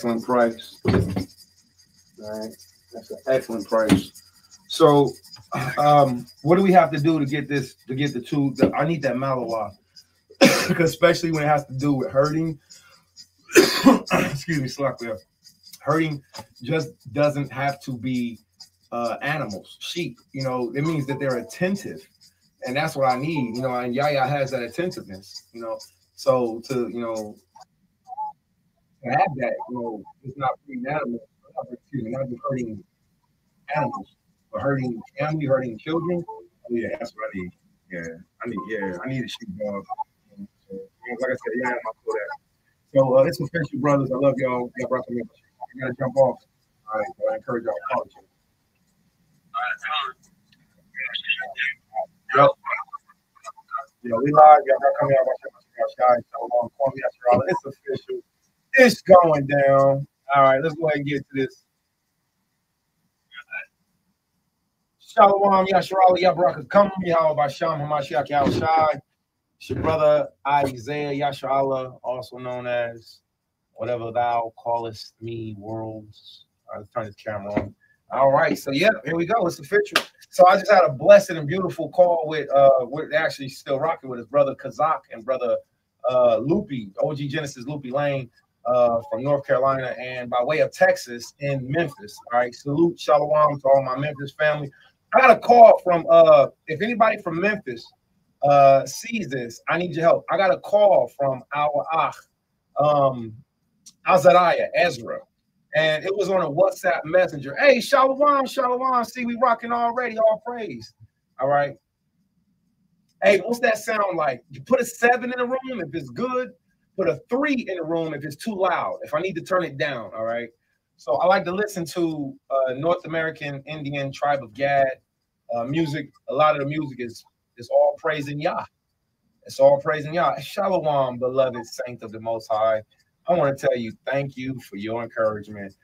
excellent price. All right, that's an excellent price. So, what do we have to do to get this? To get the two? I need that Malawah, because especially when it has to do with herding. Excuse me, Slackler. Herding just doesn't have to be animals, sheep. You know, it means that they're attentive, and that's what I need. You know, and Yaya has that attentiveness. You know, so to have that, it's not breeding animals. Excuse me, not just hurting animals, but hurting family, hurting children. Oh, yeah, that's what I need. I need a sheepdog. So, like I said, yeah, I'm up for that. So it's official, brothers. I love y'all. Y'all brought me. I gotta jump off. All right, but I encourage y'all to call it. Yep. We live. Y'all coming out. It's official. It's going down. All right, let's go ahead and get to this. Shalom, Yasharala, Yabraka, come, Yahweh Basham, Hamashiach Yahushai. It's your brother Isaiah Yasharala, also known as whatever thou callest me, worlds. All right, let's turn this camera on. All right, so yeah, here we go. It's official. So I just had a blessed and beautiful call with we're actually still rocking with his brother Kazak and brother Loopy, OG Genesis Loopy Lane from North Carolina and by way of Texas in Memphis. All right, salute, shalom to all my Memphis family. I got a call from if anybody from Memphis sees this, I need your help. I got a call from our Azariah, Ezra, and it was on a WhatsApp messenger. Hey, shalom, shalom. See, we rocking already. All praise. All right. Hey, what's that sound like? You put a 7 in the room if it's good. Put a 3 in the room if it's too loud. If I need to turn it down. All right. So I like to listen to North American Indian tribe of Gad music. A lot of the music is all praising Yah. It's all praising Yah. Shalom, beloved saint of the Most High. I want to tell you, thank you for your encouragement.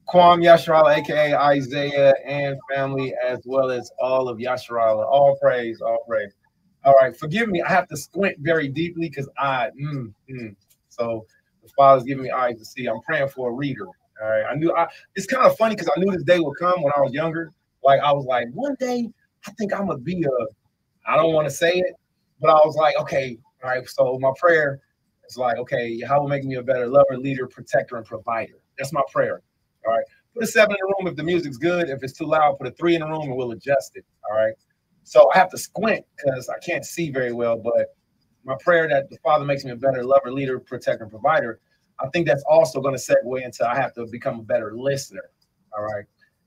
Kwam Yasharala, aka Isaiah and family, as well as all of Yasharala. All praise, all praise. All right, forgive me. I have to squint very deeply because So the Father's giving me eyes to see. I'm praying for a reader. All right, it's kind of funny because I knew this day would come when I was younger. Like I was like, one day I think I'm gonna be I don't want to say it, but I was like, okay, all right. So my prayer is like, okay, how will make me a better lover, leader, protector, and provider? That's my prayer. All right. Put a 7 in the room if the music's good. If it's too loud, put a 3 in the room and we'll adjust it. All right. So I have to squint because I can't see very well, but my prayer that the Father makes me a better lover, leader, protector, and provider. I think that's also going to segue into I have to become a better listener. All right.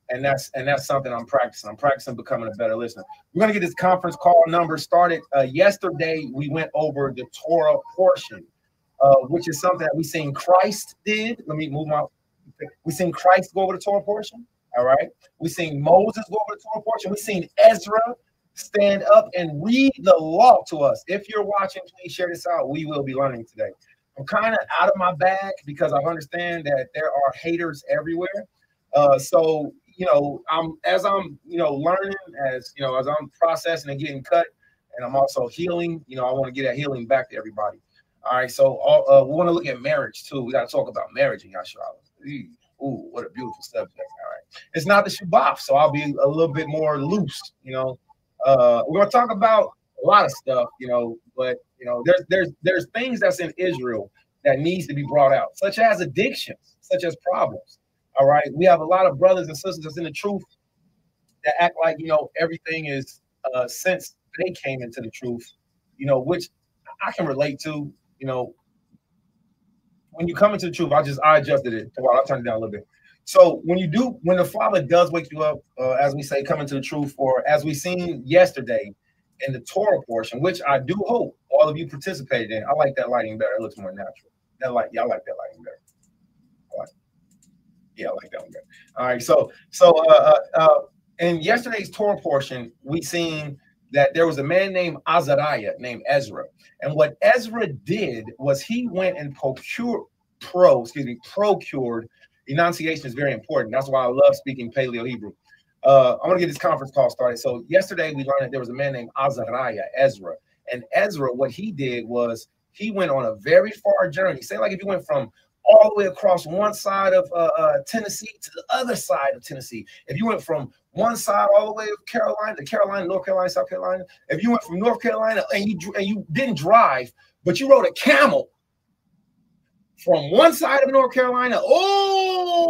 And that's something I'm practicing. I'm practicing becoming a better listener. We're going to get this conference call number started. Yesterday, we went over the Torah portion, which is something that we seen Christ did. Let me move my. We seen Christ go over the Torah portion. All right. We seen Moses go over the Torah portion. We seen Ezra stand up and read the law to us. If you're watching, please share this out. We will be learning today. I'm kind of out of my bag because I understand that there are haters everywhere. So as I'm learning, as I'm processing and getting cut, and I'm also healing. I want to get that healing back to everybody. All right. So we want to look at marriage too. We got to talk about marriage in Yasharala. Ooh, what a beautiful subject. All right. It's not the Shabbat, so I'll be a little bit more loose. We're gonna talk about a lot of stuff, but there's things that's in Israel that needs to be brought out, such as addictions, such as problems. All right, we have a lot of brothers and sisters that's in the truth that act like everything is since they came into the truth, which I can relate to. When you come into the truth, I adjusted it. I'll turn it down a little bit. So when the Father does wake you up, as we say, come into the truth, or as we seen yesterday in the Torah portion, which I do hope all of you participated in. I like that lighting better. It looks more natural. I like that lighting better. I like that one better. All right. So in yesterday's Torah portion, we seen that there was a man named Azariah, named Ezra. And what Ezra did was he went and procured. Enunciation is very important. That's why I love speaking Paleo Hebrew. I'm going to get this conference call started. So yesterday we learned that there was a man named Azariah, Ezra. And Ezra, what he did was he went on a very far journey. Say like if you went from all the way across one side of Tennessee to the other side of Tennessee. If you went from one side all the way of Carolina to Carolina, North Carolina, South Carolina, if you went from North Carolina and you didn't drive, but you rode a camel from one side of North Carolina all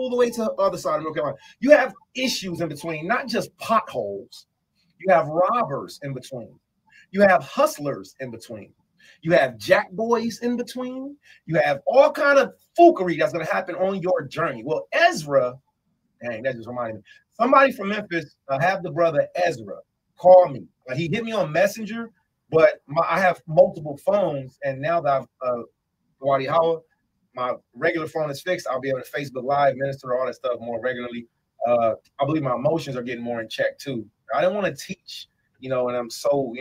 the way to the other side of North Carolina, you have issues in between, not just potholes. You have robbers in between. You have hustlers in between. You have jack boys in between. You have all kind of foolery that's going to happen on your journey. Well, Ezra, dang, that just reminded me. Somebody from Memphis, have the brother Ezra call me. He hit me on Messenger, but I have multiple phones, and now that I've my regular phone is fixed, I'll be able to Facebook Live, minister, all that stuff more regularly. I believe my emotions are getting more in check too. I didn't want to teach, and I'm so,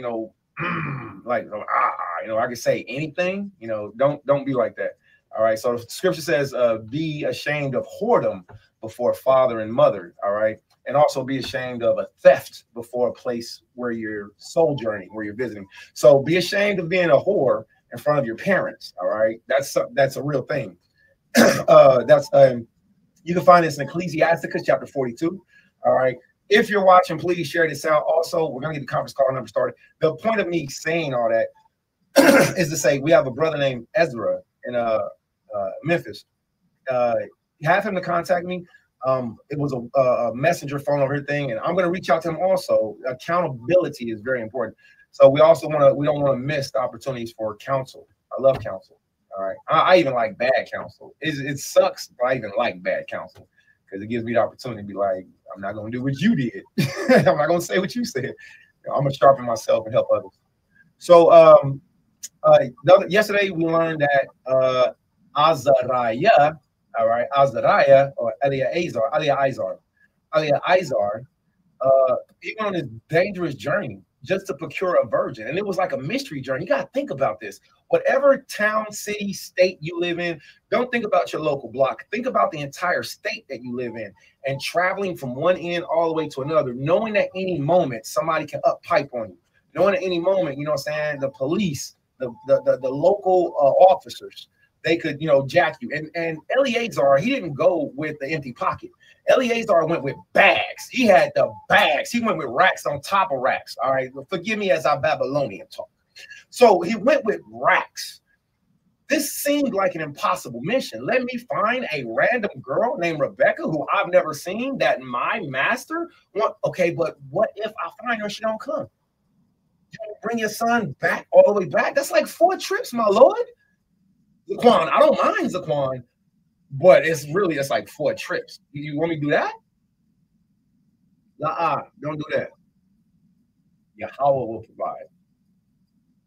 like, I can say anything, don't be like that. All right. So the scripture says, be ashamed of whoredom before father and mother. All right. And also be ashamed of a theft before a place where you're sojourning, where you're visiting. So be ashamed of being a whore in front of your parents. All right. That's a real thing. You can find this in Ecclesiasticus chapter 42. All right. If you're watching, please share this out. Also, we're going to get the conference call number started. The point of me saying all that is to say we have a brother named Ezra in Memphis. Have him to contact me. It was a messenger phone over thing, and I'm going to reach out to him also. Accountability is very important. So we don't want to miss the opportunities for counsel. I love counsel. All right. I even like bad counsel. It sucks, but I even like bad counsel because it gives me the opportunity to be like, I'm not going to do what you did. I'm not going to say what you said. I'm going to sharpen myself and help others. So yesterday we learned that Azariah, all right, Azariah or Eleazar, he went on this dangerous journey just to procure a virgin. And it was like a mystery journey. You got to think about this. Whatever town, city, state you live in, don't think about your local block. Think about the entire state that you live in and traveling from one end all the way to another, knowing that any moment somebody can up pipe on you, knowing at any moment, the police, the local officers, they could, jack you. And Eleazar, he didn't go with the empty pocket. Eleazar went with bags. He had the bags. He went with racks on top of racks. All right. Forgive me as I Babylonian talk. So he went with racks. This seemed like an impossible mission. Let me find a random girl named Rebecca who I've never seen that my master want. Okay, but what if I find her, she don't come? You bring your son back all the way back? That's like 4 trips, my lord. Zaquan, I don't mind Zaquan, but it's like 4 trips. You want me to do that? Don't do that. Yahweh will provide.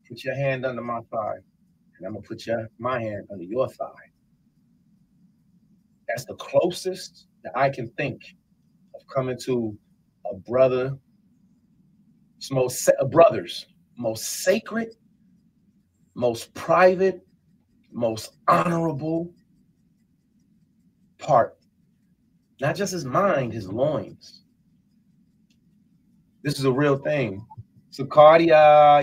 Put your hand under my thigh, and I'm going to put my hand under your thigh. That's the closest that I can think of coming to a brother's most sacred, most private, most honorable part. Not just his mind, his loins. This is a real thing. Sukaria,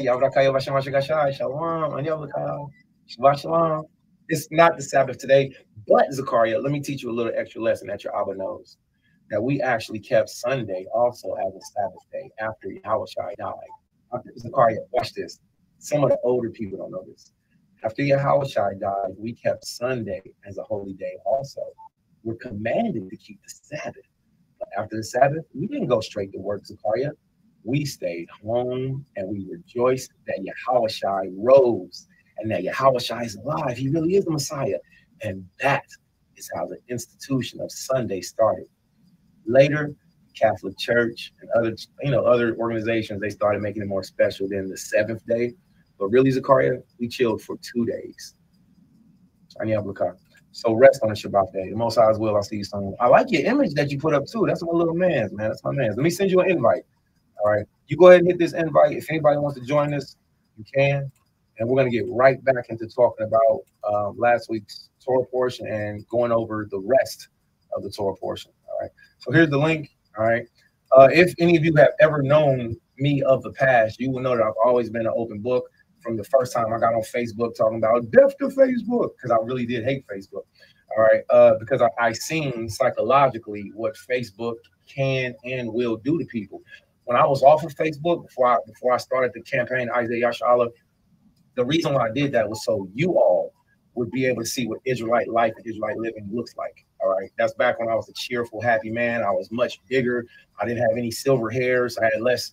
Shalom. It's not the Sabbath today, but Zakaria, let me teach you a little extra lesson that your Abba knows. That we actually kept Sunday also as a Sabbath day after Yahushua died. Zakaria, watch this. Some of the older people don't know this. After Yahushua died, we kept Sunday as a holy day also. We're commanded to keep the Sabbath. But after the Sabbath, we didn't go straight to work, Zakaria. We stayed home and we rejoiced that Yahushua rose and that Yahushua is alive. He really is the Messiah. And that is how the institution of Sunday started. Later, Catholic Church and other organizations, they started making it more special than the 7th day. But really, Zakaria, we chilled for 2 days. So rest on the Shabbat day. The Most High's will, I'll see you soon. I like your image that you put up too. That's my little man's, man. That's my man's. Let me send you an invite. All right. You go ahead and hit this invite. If anybody wants to join us, you can. And we're going to get right back into talking about last week's Torah portion and going over the rest of the Torah portion. All right. So here's the link. All right. If any of you have ever known me of the past, you will know that I've always been an open book. from the first time I got on Facebook talking about death to Facebook, because I really did hate Facebook. All right, because I seen psychologically what Facebook can and will do to people. When I was off of Facebook before I started the campaign Isaiah Yashala, the reason why I did that was so you all would be able to see what Israelite life and Israelite living looks like. All right, that's back when I was a cheerful, happy man. I was much bigger. I didn't have any silver hairs. I had less,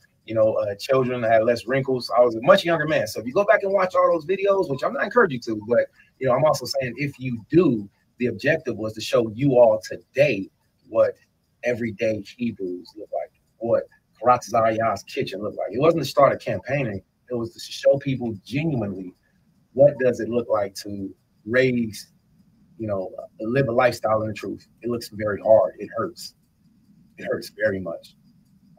children. I had less wrinkles. I was a much younger man. So if you go back and watch all those videos, which I'm not encouraging you to, but I'm also saying if you do, the objective was to show you all today what everyday Hebrews look like, what Karat Zaya's kitchen looked like. It wasn't to start a campaigning. It was to show people genuinely what does it look like to raise, live a lifestyle in the truth. It looks very hard. It hurts. It hurts very much.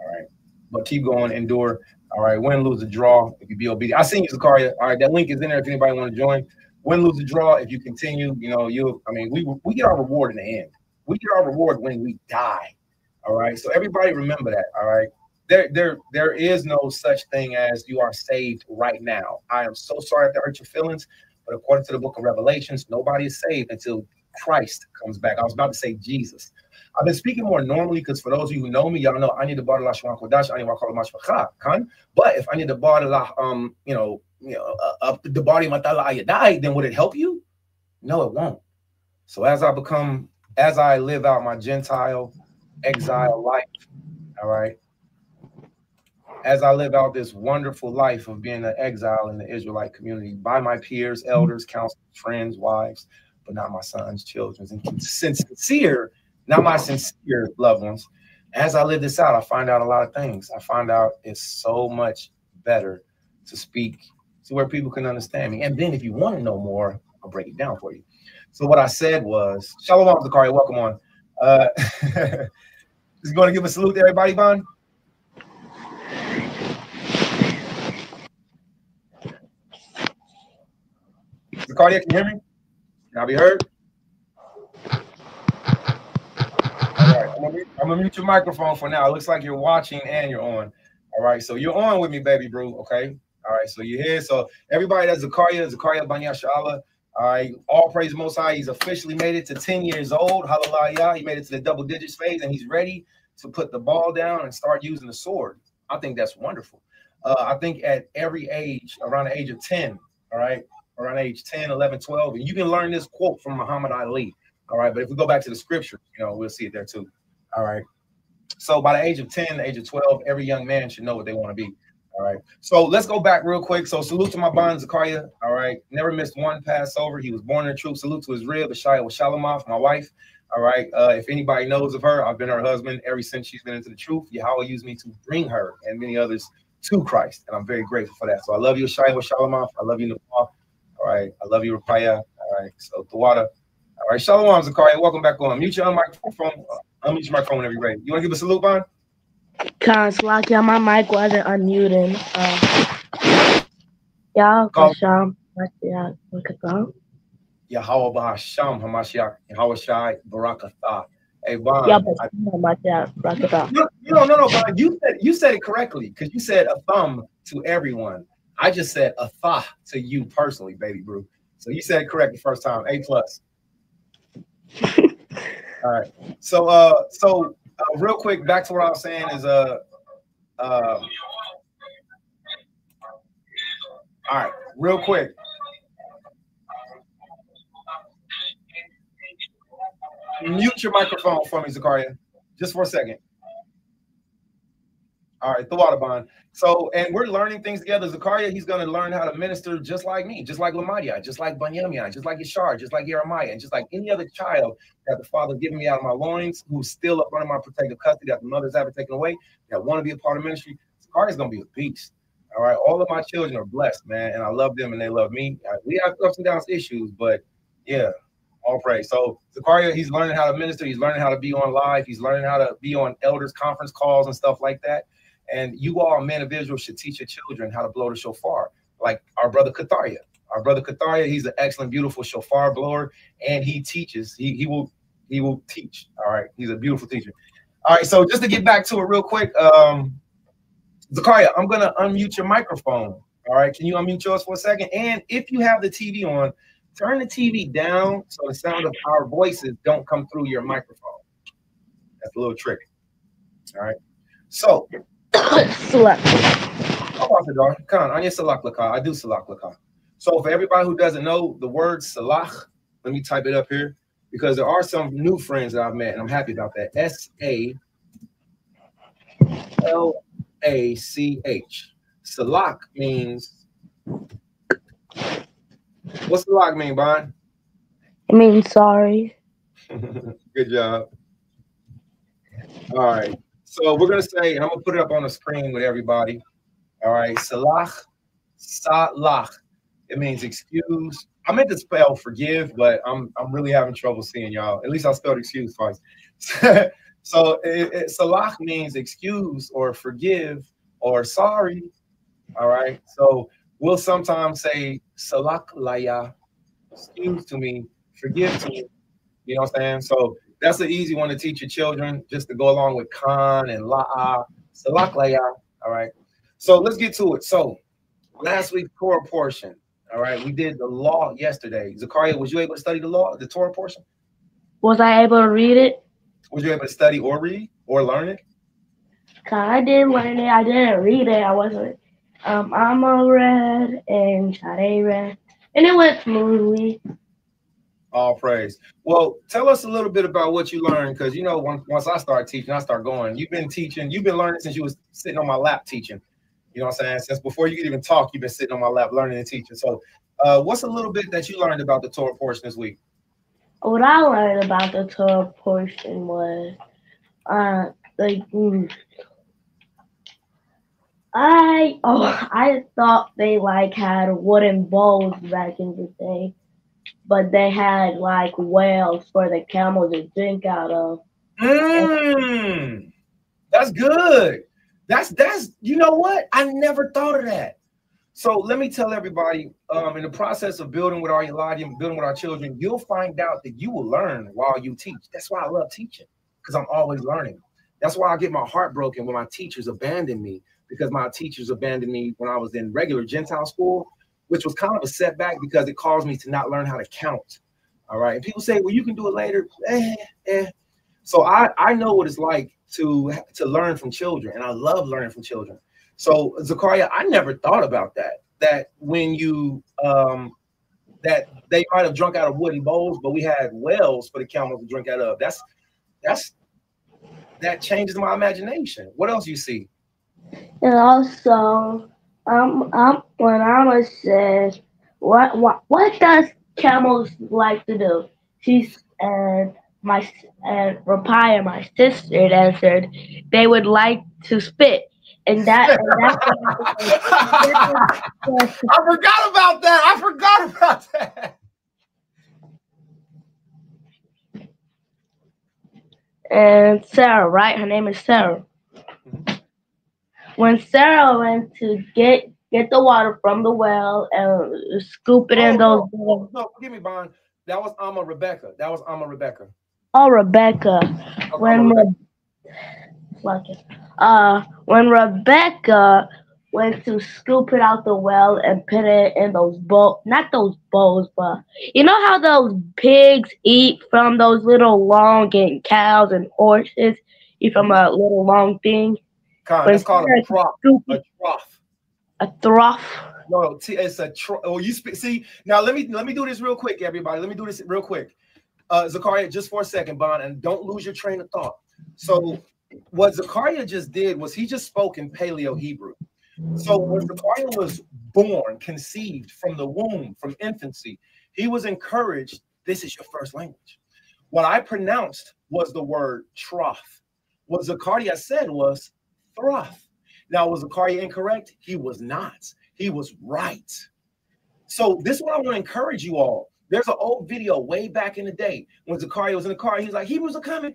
All right. But keep going, endure. All right. Win, lose, or draw. If you be obedient. I seen you, Zakaria. All right. That link is in there if anybody want to join. Win, lose, or draw. If you continue, we get our reward in the end. We get our reward when we die. All right. So everybody remember that. All right. There is no such thing as you are saved right now. I am so sorry if that hurt your feelings, but according to the book of Revelations, nobody is saved until Christ comes back. I was about to say Jesus. I've been speaking more normally because for those of you who know me, y'all know I need to bar la shwan kodash, I need to call kan. But if I need to bar la up the body matala ayadai, then would it help you? No, it won't. So as I live out my Gentile exile life, all right, as I live out this wonderful life of being an exile in the Israelite community by my peers, elders, counselors, friends, wives, but not my sons, children, and sincere, not my sincere loved ones. As I live this out, I find out a lot of things. I find out it's so much better to speak to where people can understand me. And then if you want to know more, I'll break it down for you. So what I said was, Shalom, Zakaria, welcome on. Just going to give a salute to everybody, Bon. Zakaria, can you hear me? Can I be heard? All right, I'm gonna mute your microphone for now. It looks like you're watching and you're on. All right, so you're on with me, baby brew. Okay. All right, so you're here. So everybody that's Zakaria Banya Shala. All right, all praise the Most High. He's officially made it to 10 years old. Hallelujah. He made it to the double digits phase, and he's ready to put the ball down and start using the sword. I think that's wonderful. I think at every age, around the age of 10, all right, around age 10, 11, 12, and you can learn this quote from Muhammad Ali. All right, but if we go back to the scripture, we'll see it there too. All right. So by the age of 10, the age of 12, every young man should know what they want to be. All right. So let's go back real quick. So salute to my bond, Zakaria. All right. Never missed one Passover. He was born in the truth. Salute to his rib, Shayei with Shalomoth, my wife. All right. If anybody knows of her, I've been her husband ever since she's been into the truth. Yahweh used me to bring her and many others to Christ. And I'm very grateful for that. So I love you, Shayei with Shalomoth. I love you, Nepal. All right. I love you, Rapaya. All right. So TORAH. All right, Shalom, Zakaria. Welcome back on. Mute your microphone. Unmute your microphone whenever you're ready. You want to give a salute, Bon? Slakia, my mic wasn't unmuting. Y'all, Kasham, Yahweh Bahasham, Hamashiach, Yahweh Shai, Barakatha. Hey, Bon. No, Bon. You said it correctly because you said a thumb to everyone. I just said a tha to you personally, baby brew. So you said it correct the first time. A+. All right. So real quick, back to what I was saying is all right, real quick. Mute your microphone for me, Zakaria, just for a second. All right, the water bond. So, and we're learning things together. Zakaria, he's going to learn how to minister just like me, just like Lamadia, just like Banyamia, just like Yashar, just like Jeremiah, and just like any other child that the Father given me out of my loins, who's still up under my protective custody, that the mothers haven't taken away, that want to be a part of ministry. Zakaria's going to be a beast. All right, all of my children are blessed, man, and I love them and they love me. We have ups and downs issues, but yeah, all praise. So Zakaria, he's learning how to minister. He's learning how to be on live. He's learning how to be on elders conference calls and stuff like that. And you all, men of Israel, should teach your children how to blow the shofar, like our brother Katharia. Our brother Katharia, he's an excellent, beautiful shofar blower, and he teaches. He will teach. All right, he's a beautiful teacher. All right, so just to get back to it real quick, Zakaria, I'm gonna unmute your microphone All right, can you unmute yours for a second? And if you have the TV on, turn the TV down so the sound of our voices don't come through your microphone. That's a little tricky. All right. So, Salak. I do salak laka. So for everybody who doesn't know the word salak, let me type it up here because there are some new friends that I've met, and I'm happy about that. SALACH. Salak means. What's salak mean, Bon? I mean, sorry. Good job. All right. So we're gonna say, and I'm gonna put it up on the screen with everybody. All right, salak. It means excuse. I meant to spell forgive, but I'm really having trouble seeing y'all. At least I spelled excuse twice. So salak means excuse or forgive or sorry. All right. So we'll sometimes say salak laya, excuse to me, forgive to me. You know what I'm saying? So that's an easy one to teach your children, just to go along with Khan and La'a, Salak Laya. All right. So let's get to it. So last week's Torah portion. All right. We did the law yesterday. Zakaria, was you able to study the law, the Torah portion? Was I able to read it? Was you able to study or read or learn it? I did learn it. I didn't read it. I wasn't. Amma read and Chayei read, and it went smoothly. All praise. Well, tell us a little bit about what you learned, because you know, once I start teaching, I start going. You've been teaching, you've been learning since you was sitting on my lap teaching. You know what I'm saying? Since before you could even talk, you've been sitting on my lap learning and teaching. So, what's a little bit that you learned about the Torah portion this week? What I learned about the Torah portion was, like, I thought they like had wooden bowls back in the day, but they had like wells for the camel to drink out of. That's good. That's you know what? I never thought of that. So let me tell everybody, in the process of building with our Eladim, building with our children, you'll find out that you will learn while you teach. That's why I love teaching, because I'm always learning. That's why I get my heart broken when my teachers abandon me, because my teachers abandoned me when I was in regular Gentile school, which was kind of a setback because it caused me to not learn how to count. All right. And people say, well, you can do it later. So I know what it's like to learn from children, and I love learning from children. So Zakaria, I never thought about that when you that they might have drunk out of wooden bowls, but we had wells for the camels to drink out of. That changes my imagination. What else you see? And also, when Alma says, what does camels like to do? She and Rapaya, my sister, answered, they would like to spit. And that's I forgot about that. And Sarah, right? Her name is Sarah. When Sarah went to get the water from the well and scoop it in those. No, forgive me, Bon. That was Amma Rebecca. Oh, Rebecca. When Rebecca went to scoop it out the well and put it in those bowls, not those bowls, but you know how those pigs eat from those little long, and cows and horses eat from a little long thing. That's called a trough. A trough. A trough. No, it's a trough. Oh, you see now. Let me do this real quick, everybody. Let me do this real quick. Zakaria, just for a second, Bon, and don't lose your train of thought. So, what Zakaria just did was he just spoke in Paleo Hebrew. So when Zakaria was born, conceived from the womb, from infancy, he was encouraged, this is your first language. What I pronounced was the word trough. What Zakaria said was through. Now, was Zakaria incorrect? He was not. He was right. So this is what I want to encourage you all. There's an old video way back in the day when Zakaria was in the car. He was like, Hebrews are coming.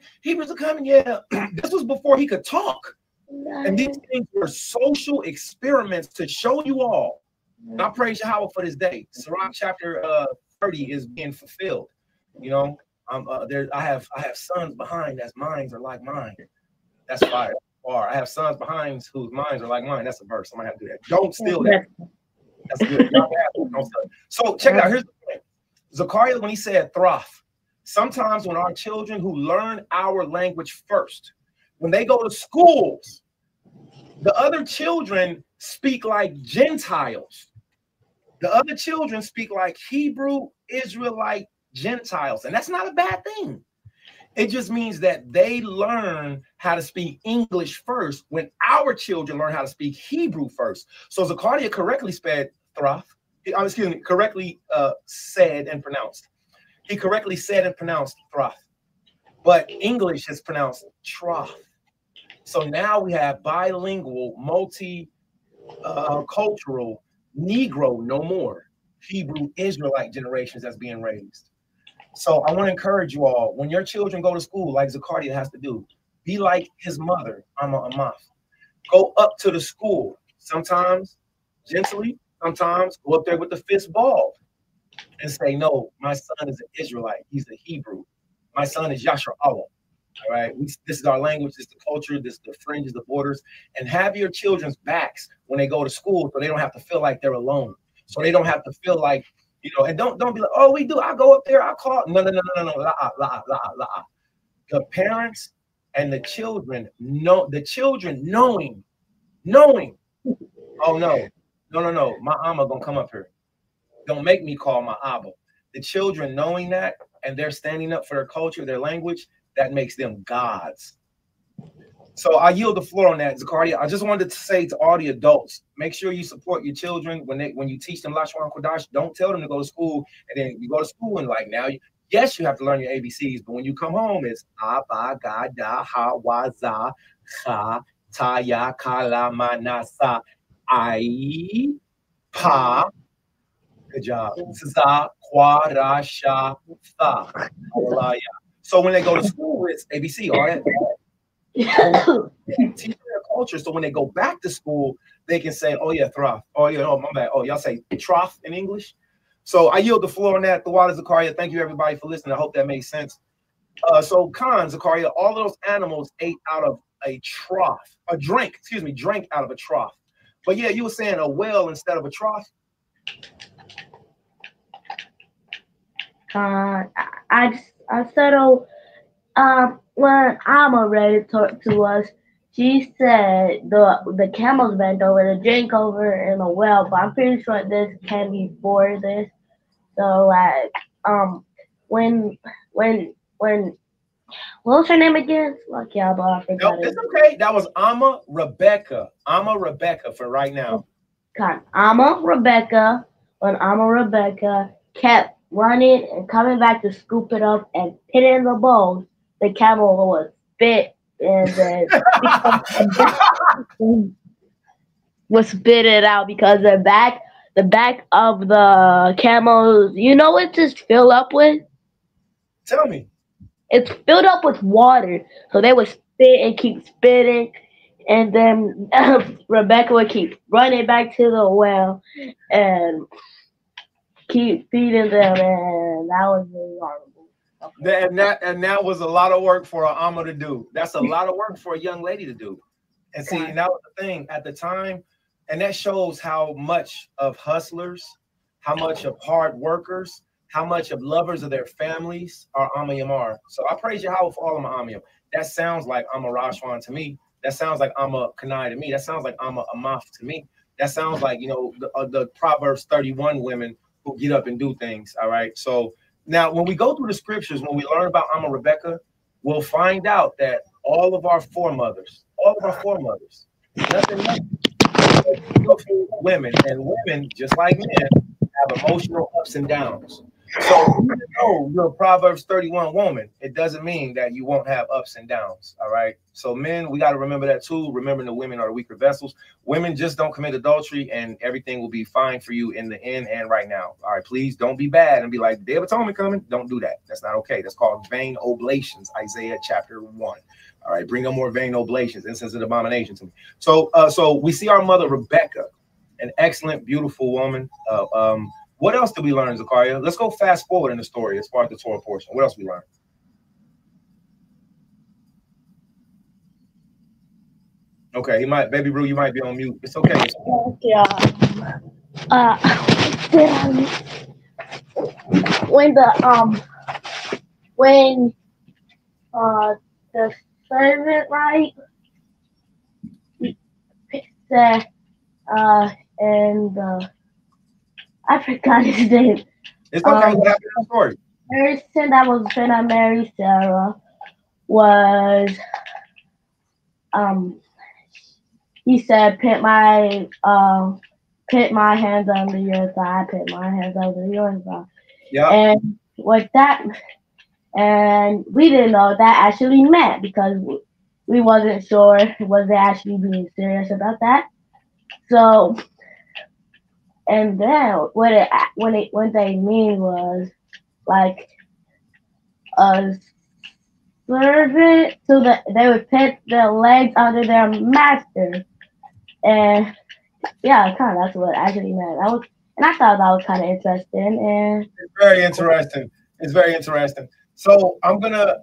Yeah. This was before he could talk. And these things were social experiments to show you all. And I praise Yahweh for this day. Sirach chapter 30 is being fulfilled. You know, I have sons behind as minds are like mine. That's fire. Or I have sons behind whose minds are like mine. That's a verse. I'm gonna have to do that. Don't steal that. That's good. Y'all have no study. So check it out. Here's the thing. Zachariah, when he said TORAH, sometimes when our children who learn our language first, when they go to schools, the other children speak like Gentiles. The other children speak like Hebrew, Israelite, Gentiles. And that's not a bad thing. It just means that they learn how to speak English first when our children learn how to speak Hebrew first. So Zachariah correctly said TORAH. Excuse me, correctly said and pronounced. He correctly said and pronounced TORAH. But English is pronounced TORAH. So now we have bilingual, multi-cultural, Negro, no more, Hebrew Israelite generations that's being raised. So I want to encourage you all, when your children go to school, like Zachariah has to do, be like his mother, Amath. Go up to the school, sometimes gently, sometimes go up there with the fist balled and say, no, my son is an Israelite. He's a Hebrew. My son is Yashar Allah. All right, this is our language, this is the culture, this is the fringes, the borders, and have your children's backs when they go to school, so they don't have to feel like they're alone. So they don't have to feel like, you know, and don't be like, oh, we do. I go up there, I call. No. La. The parents and the children know. The children knowing. Oh no. My Amma gonna come up here. Don't make me call my Abba. The children knowing that, and they're standing up for their culture, their language. That makes them gods. So I yield the floor on that, Zachariah. I just wanted to say to all the adults, make sure you support your children when you teach them Lashwan Kodash. Don't tell them to go to school, and then you go to school and like now, yes, you have to learn your ABCs, but when you come home, it's Abba, Ga, Da, Ha, Wa, Za, Ha, Ta, Ya, Ka, La, Ma, Na, Sa, I, Pa. Good job. Za, Kwa, Ra, Sha, Tha. So when they go to school, it's ABC, all right? Teach their culture, so when they go back to school, they can say, oh yeah, TORAH. Oh yeah, oh my bad. Oh, y'all say trough in English. So I yield the floor on that. The water, Zachariah. Thank you everybody for listening. I hope that made sense. So Khan, Zachariah, all of those animals ate out of a trough, drank out of a trough. But yeah, you were saying a well instead of a trough. I settled. When Amma read it to us, she said the camels bent over, the drink over in a well. But I'm pretty sure this came before this. So like when what was her name again? Like yeah, but I forgot. No, it's okay. That was Amma Rebecca. Amma Rebecca for right now. Amma Rebecca. When Amma Rebecca kept running and coming back to scoop it up and put it in the bowl, the camel was spit and then was spit it out because the back of the camels, you know what it's filled up with? Tell me. It's filled up with water. So they would spit and keep spitting, and then Rebecca would keep running back to the well and keep feeding them, and that was really horrible. Okay. And that was a lot of work for an Amma to do. That's a lot of work for a young lady to do. And see, and that was the thing at the time, and that shows how much of hustlers, how much of hard workers, how much of lovers of their families are Amma Yamar. So I praise Yahweh for all of my Amma. That sounds like Amma Rashwan to me. That sounds like Amma Kanai to me. That sounds like Amma Amath to me. That sounds like, you know, the Proverbs 31 women who get up and do things. All right. So now when we go through the scriptures, when we learn about Amma Rebecca, we'll find out that all of our foremothers, nothing less women, and women, just like men, have emotional ups and downs. So even though you're a Proverbs 31 woman, it doesn't mean that you won't have ups and downs. All right. So men, we got to remember that too. Remembering the women are the weaker vessels. Women, just don't commit adultery and everything will be fine for you in the end and right now. All right. Please don't be bad and be like, Day of Atonement coming. Don't do that. That's not okay. That's called vain oblations. Isaiah chapter 1. All right. Bring no more vain oblations. Incense of abomination to me. So we see our mother Rebecca, an excellent, beautiful woman. What else did we learn, Zachariah? Let's go fast forward in the story as far as the Torah portion. What else we learned? Okay, Baby Brew, you might be on mute. It's okay. Yeah. uh, did I, when when uh the servant right said and I forgot his name. It's okay. What happened in the story? Person that was gonna marry Sarah was um he said put my hands under your thigh, put my hands under your thigh. Yeah. And with that, and we didn't know what that actually meant because we wasn't sure was they actually being serious about that. So and then what they mean was like a servant, so that they would put their legs under their master, and yeah, kind of that's what it actually meant. That was, and I thought that was kind of interesting and It's very interesting. It's very interesting. So I'm gonna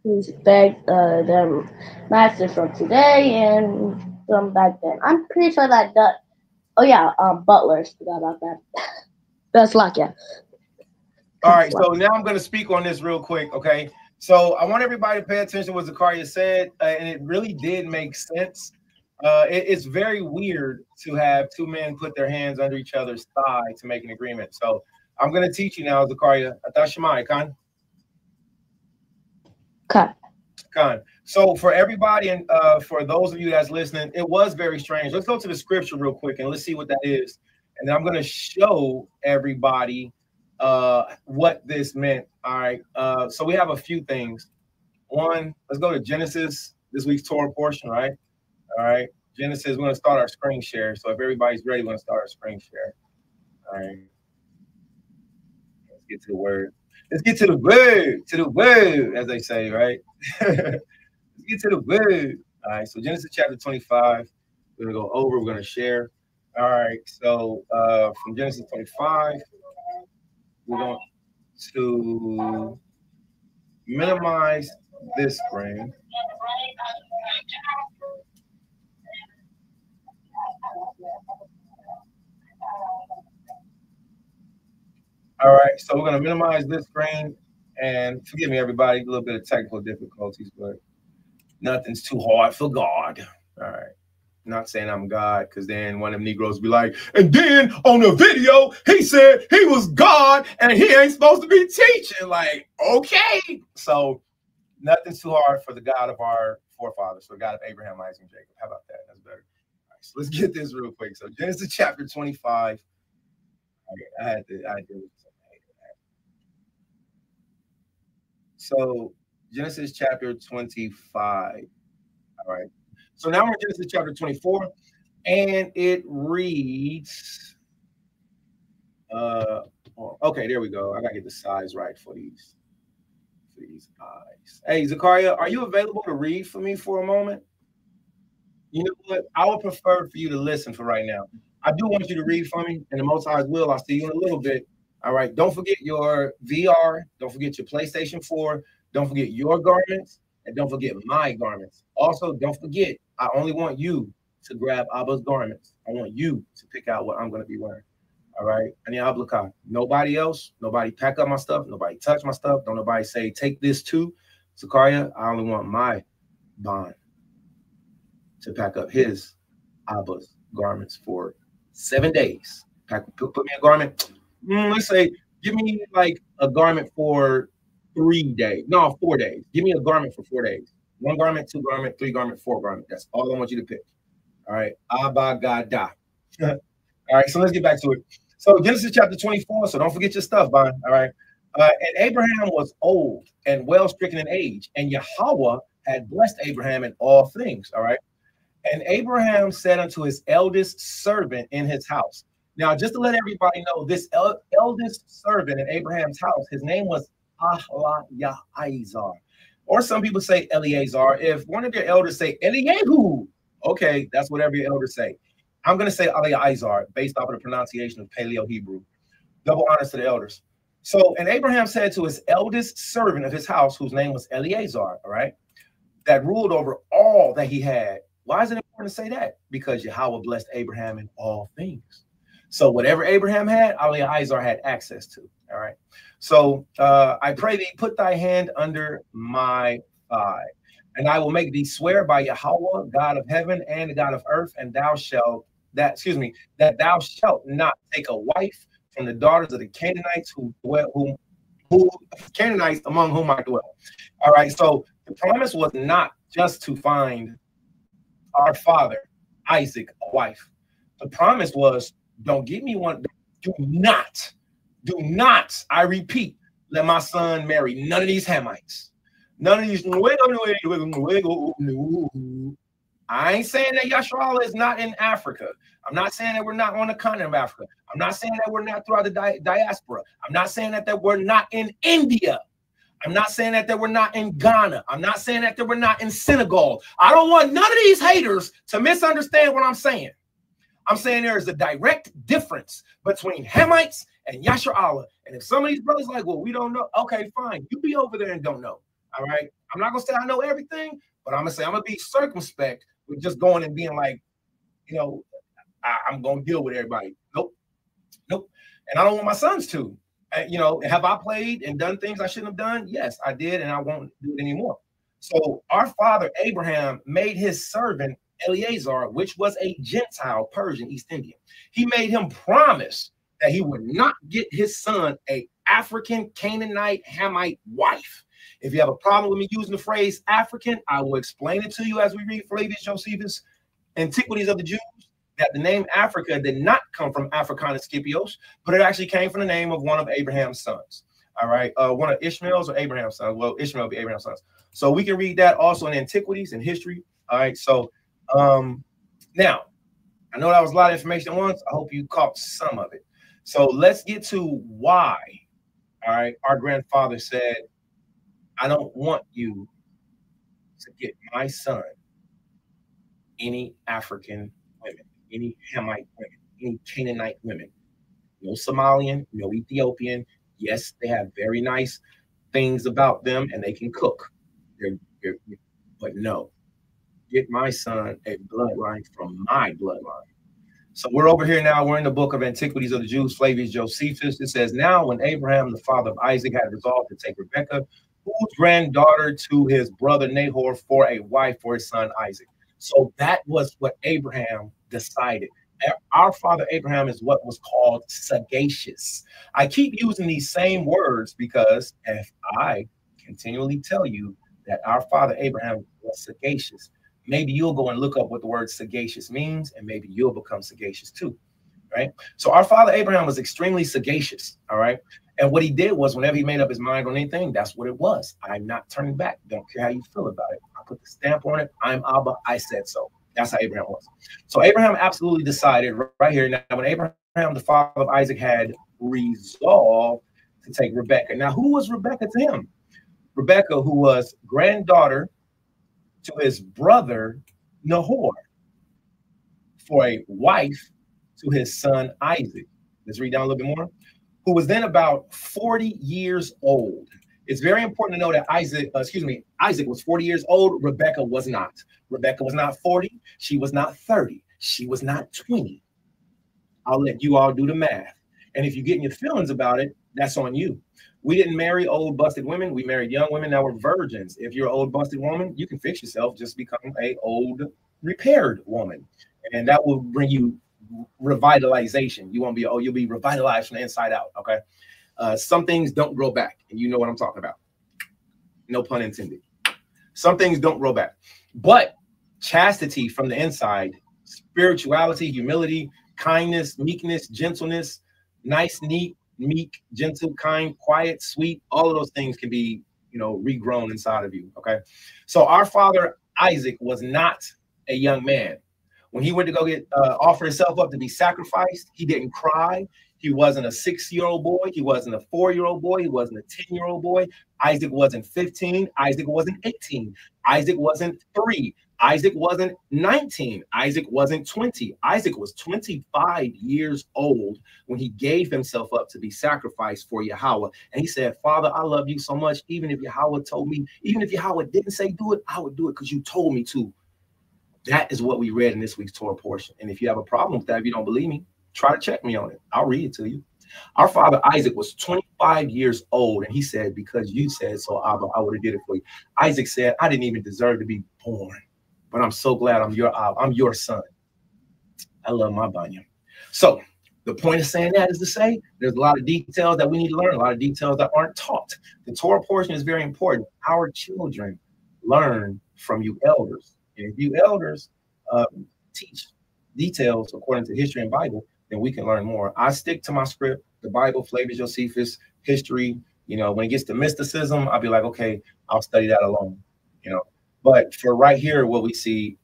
respect their master from today and from back then. I'm pretty sure that oh yeah, butlers forgot about that. That's luck, yeah. all right, so now I'm gonna speak on this real quick, okay? So I want everybody to pay attention to what Zachariah said, and it really did make sense. It's very weird to have two men put their hands under each other's thigh to make an agreement. So I'm gonna teach you now, Zachariah. Atashimai, Khan. Cut. Khan. So for everybody and for those of you that's listening, it was very strange. Let's go to the scripture real quick and let's see what that is. And then I'm gonna show everybody what this meant. All right. So we have a few things. One, let's go to Genesis, this week's Torah portion, right? All right. Genesis, we're gonna start our screen share. So if everybody's ready, we're gonna start our screen share. All right. Let's get to the word. Let's get to the word, as they say, right? Let's get to the word. All right. So Genesis chapter 25. We're gonna go over, we're gonna share. All right. So from Genesis 25. We're going to minimize this screen. All right, so we're going to minimize this screen. And forgive me, everybody, a little bit of technical difficulties, but nothing's too hard for God. All right. Not saying I'm God, because then one of them Negroes be like, and then on the video, he said he was God and he ain't supposed to be teaching. Like, okay. So nothing's too hard for the God of our forefathers, for the God of Abraham, Isaac, and Jacob. How about that? That's better. All right, so let's get this real quick. So Genesis chapter 25. Okay, I did. So Genesis chapter 25. All right. So now we're in Genesis chapter 24, and it reads, okay, there we go. I gotta get the size right for these eyes. Hey, Zachariah, are you available to read for me for a moment? You know what? I would prefer for you to listen for right now. I do want you to read for me, and the Most High will. I'll see you in a little bit. All right. Don't forget your VR. Don't forget your PlayStation 4. Don't forget your garments. And don't forget my garments. Also, don't forget, I only want you to grab Abba's garments. I want you to pick out what I'm going to be wearing. All right? Nobody else. Nobody pack up my stuff. Nobody touch my stuff. Don't nobody say, take this too. Zachariah, I only want my bond to pack up his Abba's garments for 7 days. Put me a garment. Let's say, give me like a garment for 3 days. No, 4 days. Give me a garment for 4 days. 1 garment, 2 garment, 3 garment, 4 garment. That's all I want you to pick. All right. Abba Gada. All right. So let's get back to it. So Genesis chapter 24. So don't forget your stuff, Bon. All right. And Abraham was old and well stricken in age, and Yahweh had blessed Abraham in all things. All right. And Abraham said unto his eldest servant in his house. Now, just to let everybody know, this eldest servant in Abraham's house, his name was Ahliaizar, or some people say Eleazar. If one of your elders say Eliyahu, okay, that's whatever your elders say. I'm going to say Ahliaizar based off of the pronunciation of Paleo Hebrew. Double honors to the elders. So, and Abraham said to his eldest servant of his house, whose name was Eleazar, all right, that ruled over all that he had. Why is it important to say that? Because Yahweh blessed Abraham in all things. So whatever Abraham had, Eleazar had access to. All right. So I pray thee, put thy hand under my thigh, and I will make thee swear by Yahweh, God of heaven and the God of earth, and thou shalt that thou shalt not take a wife from the daughters of the Canaanites who Canaanites among whom I dwell. All right. So the promise was not just to find our father Isaac a wife. The promise was, don't give me one. Do not, I repeat, let my son marry none of these Hamites. None of these. I ain't saying that Yasharallah is not in Africa. I'm not saying that we're not on the continent of Africa. I'm not saying that we're not throughout the diaspora. I'm not saying that we're not in India. I'm not saying that we're not in Ghana. I'm not saying that we're not in Senegal. I don't want none of these haters to misunderstand what I'm saying. I'm saying there is a direct difference between Hamites and Yasharallah. And if some of these brothers like, well, we don't know. Okay, fine. You be over there and don't know. All right. I'm not going to say I know everything, but I'm going to say I'm going to be circumspect with just going and being like, you know, I'm going to deal with everybody. Nope. And I don't want my sons to. You know, have I played and done things I shouldn't have done? Yes, I did, and I won't do it anymore. So our father Abraham made his servant Eleazar, which was a Gentile Persian East Indian. He made him promise that he would not get his son a African Canaanite Hamite wife. If you have a problem with me using the phrase African, I will explain it to you as we read Flavius Josephus' Antiquities of the Jews, that the name Africa did not come from Africanus Scipios, but it actually came from the name of one of Abraham's sons. All right, one of Ishmael's or Abraham's sons. Well, Ishmael will be Abraham's sons. So we can read that also in Antiquities and history. All right, so now I know that was a lot of information at once. I hope you caught some of it. So let's get to why, all right, our grandfather said, I don't want you to get my son any African women, any Hamite women, any Canaanite women, no Somalian, no Ethiopian. Yes, they have very nice things about them and they can cook. But no, get my son a bloodline from my bloodline. So we're over here now. We're in the book of Antiquities of the Jews, Flavius Josephus. It says, now when Abraham, the father of Isaac, had resolved to take Rebekah, whose granddaughter to his brother Nahor, for a wife for his son Isaac. So that was what Abraham decided. Our father Abraham is what was called sagacious. I keep using these same words because if I continually tell you that our father Abraham was sagacious, maybe you'll go and look up what the word sagacious means, and maybe you'll become sagacious too, right? So our father Abraham was extremely sagacious, all right? And what he did was whenever he made up his mind on anything, that's what it was. I'm not turning back. Don't care how you feel about it. I put the stamp on it. I'm Abba. I said so. That's how Abraham was. So Abraham absolutely decided right here. Now, when Abraham, the father of Isaac, had resolved to take Rebekah. Now, who was Rebekah to him? Rebekah, who was granddaughter to his brother Nahor, for a wife to his son Isaac. Let's read down a little bit more. Who was then about 40 years old. It's very important to know that Isaac was 40 years old. Rebekah was not. Rebekah was not 40. She was not 30. She was not 20. I'll let you all do the math. And if you're getting your feelings about it, that's on you. We didn't marry old busted women. We married young women that were virgins. If you're an old busted woman, you can fix yourself. Just become a old repaired woman. And that will bring you revitalization. You won't be, you'll be revitalized from the inside out. Okay. Some things don't grow back, and you know what I'm talking about. No pun intended. Some things don't grow back, but chastity from the inside, spirituality, humility, kindness, meekness, gentleness, nice, neat, meek, gentle, kind, quiet, sweet, all of those things can be, regrown inside of you. Okay. So our father Isaac was not a young man. When he went to go get offer himself up to be sacrificed, he didn't cry. He wasn't a 6-year-old boy. He wasn't a 4-year-old boy. He wasn't a 10-year-old boy. Isaac wasn't 15. Isaac wasn't 18. Isaac wasn't 3. Isaac wasn't 19. Isaac wasn't 20. Isaac was 25 years old when he gave himself up to be sacrificed for Yahweh. And he said, Father, I love you so much. Even if Yahweh told me, even if Yahweh didn't say do it, I would do it because you told me to. That is what we read in this week's Torah portion. And if you have a problem with that, if you don't believe me, Try to check me on it. I'll read it to you. Our father Isaac was 25 years old, and he said, because you said so, Abba, I would have did it for you. Isaac said, I didn't even deserve to be born, but I'm so glad I'm your Abba. I'm your son. I love my Banya. So the point of saying that is to say there's a lot of details that we need to learn, a lot of details that aren't taught. The Torah portion is very important. Our children learn from you elders. And if you elders teach details according to history and Bible, then we can learn more. I stick to my script, the Bible, Flavors Josephus, history. You know, when it gets to mysticism, I'll be like, okay, I'll study that alone. You know, but for right here, what we see,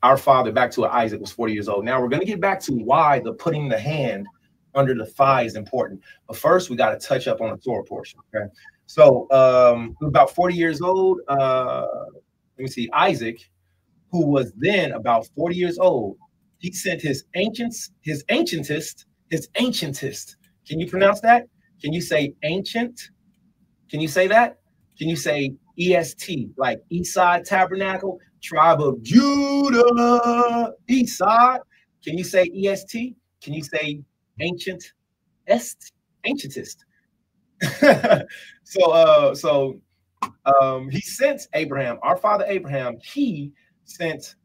our father, back to Isaac, was 40 years old. Now we're going to get back to why the putting the hand under the thigh is important. But first, we got to touch up on the Torah portion. Okay, so about 40 years old. Let me see, Isaac, who was then about 40 years old, he sent his ancientest. Can you pronounce that? Can you say ancient? Can you say that? Can you say EST, like Eastside Tabernacle, Tribe of Judah, Eastside? Can you say EST? Can you say ancient est? Ancientest. So he sent Abraham, our father Abraham, he sent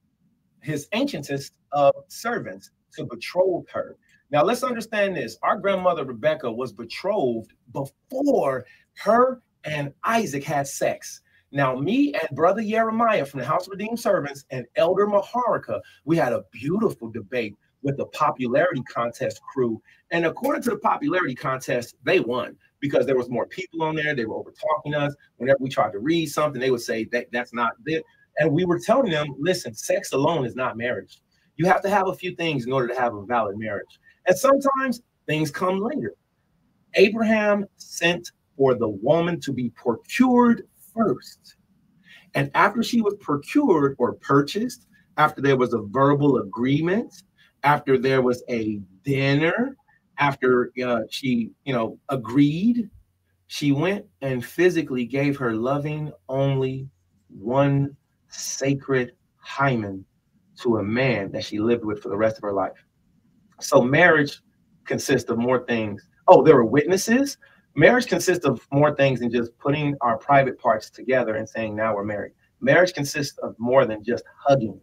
his ancientest of servants to betroth her. Now let's understand this. Our grandmother Rebecca was betrothed before her and Isaac had sex. Now, me and brother Jeremiah from the House of Redeemed Servants and Elder Maharika, we had a beautiful debate with the popularity contest crew. And according to the popularity contest, they won because there was more people on there. They were over talking us. Whenever we tried to read something, they would say that's not it. And we were telling them, listen, sex alone is not marriage. You have to have a few things in order to have a valid marriage. And sometimes things come later. Abraham sent for the woman to be procured first. And after she was procured or purchased, after there was a verbal agreement, after there was a dinner, after she, agreed, she went and physically gave her loving only one sacred hymen to a man that she lived with for the rest of her life. So marriage consists of more things. Oh, there were witnesses. Marriage consists of more things than just putting our private parts together and saying, now we're married. Marriage consists of more than just hugging.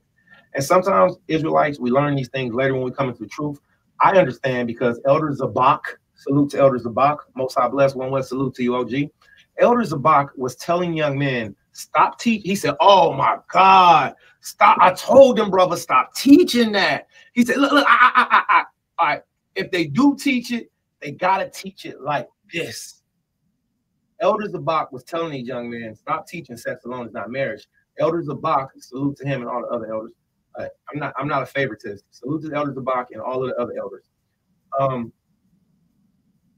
And sometimes Israelites, we learn these things later when we come into the truth. I understand because Elder Zabak, salute to Elder Zabak, Most High bless, one way, salute to you, OG. Elder Zabak was telling young men, stop teaching. He said, oh my God, stop. I told them, brother, stop teaching that. He said, look, all right, if they do teach it, they got to teach it like this. Elder Zabak was telling these young men, stop teaching sex alone is not marriage. Elder Zabak, salute to him and all the other elders. I'm not a favoritist. Salute to Elder Zabak and all of the other elders.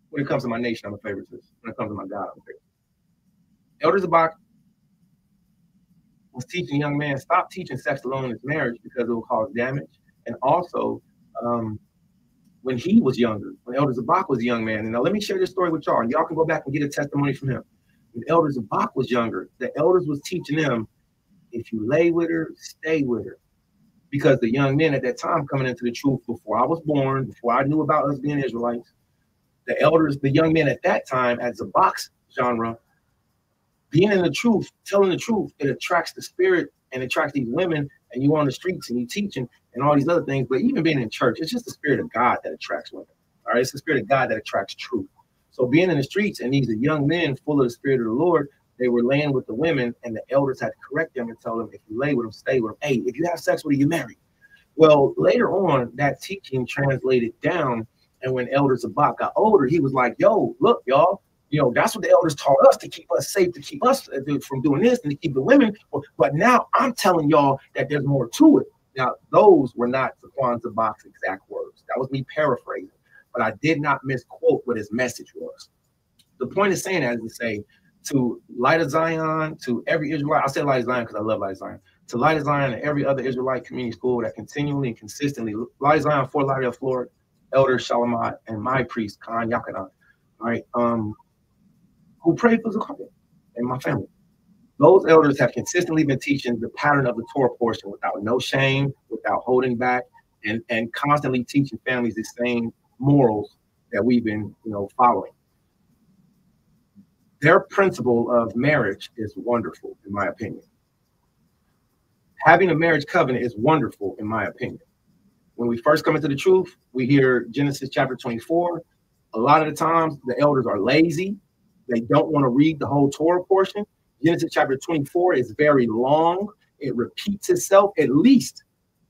When it comes to my nation, I'm a favoritist. When it comes to my God, I'm a favoritist. Elder Zabak was teaching young men, stop teaching sex alone is marriage because it will cause damage. And also, when he was younger, when Elder Zabak was a young man, and now let me share this story with y'all, and y'all can go back and get a testimony from him. When Elder Zabak was younger, the elders was teaching them, if you lay with her, stay with her. Because the young men at that time coming into the truth before I was born, before I knew about us being Israelites, the elders, the young men at that time, at Zabak's genre, being in the truth, telling the truth, it attracts the spirit and attracts these women, and you on the streets and you teaching and all these other things. But even being in church, it's just the spirit of God that attracts women. All right, it's the spirit of God that attracts truth. So being in the streets and these are young men full of the spirit of the Lord, they were laying with the women, and the elders had to correct them and tell them, if you lay with them, stay with them. Hey, if you have sex with her, you're married. Well, later on, that teaching translated down, and when Elder Zabak got older, he was like, yo, look, y'all, that's what the elders taught us to keep us safe, to keep us from doing this and to keep the women. But now I'm telling y'all that there's more to it. Now, those were not Zaquan Zabak's exact words. That was me paraphrasing, but I did not misquote what his message was. The point of saying that is to say, to Light of Zion, to every Israelite, I say Light of Zion because I love Light of Zion, to Light of Zion and every other Israelite community school that continually and consistently, Light of Zion, Fort Lauderdale, Florida, Elder Shalamat, and my priest, Khan Yakadan, all right, who prayed for Zaquan and my family. Those elders have consistently been teaching the pattern of the Torah portion without no shame, without holding back. and constantly teaching families the same morals that we've been, following. Their principle of marriage is wonderful, in my opinion. Having a marriage covenant is wonderful, in my opinion. When we first come into the truth, we hear Genesis chapter 24. A lot of the times, the elders are lazy. They don't want to read the whole Torah portion. Genesis chapter 24 is very long. It repeats itself at least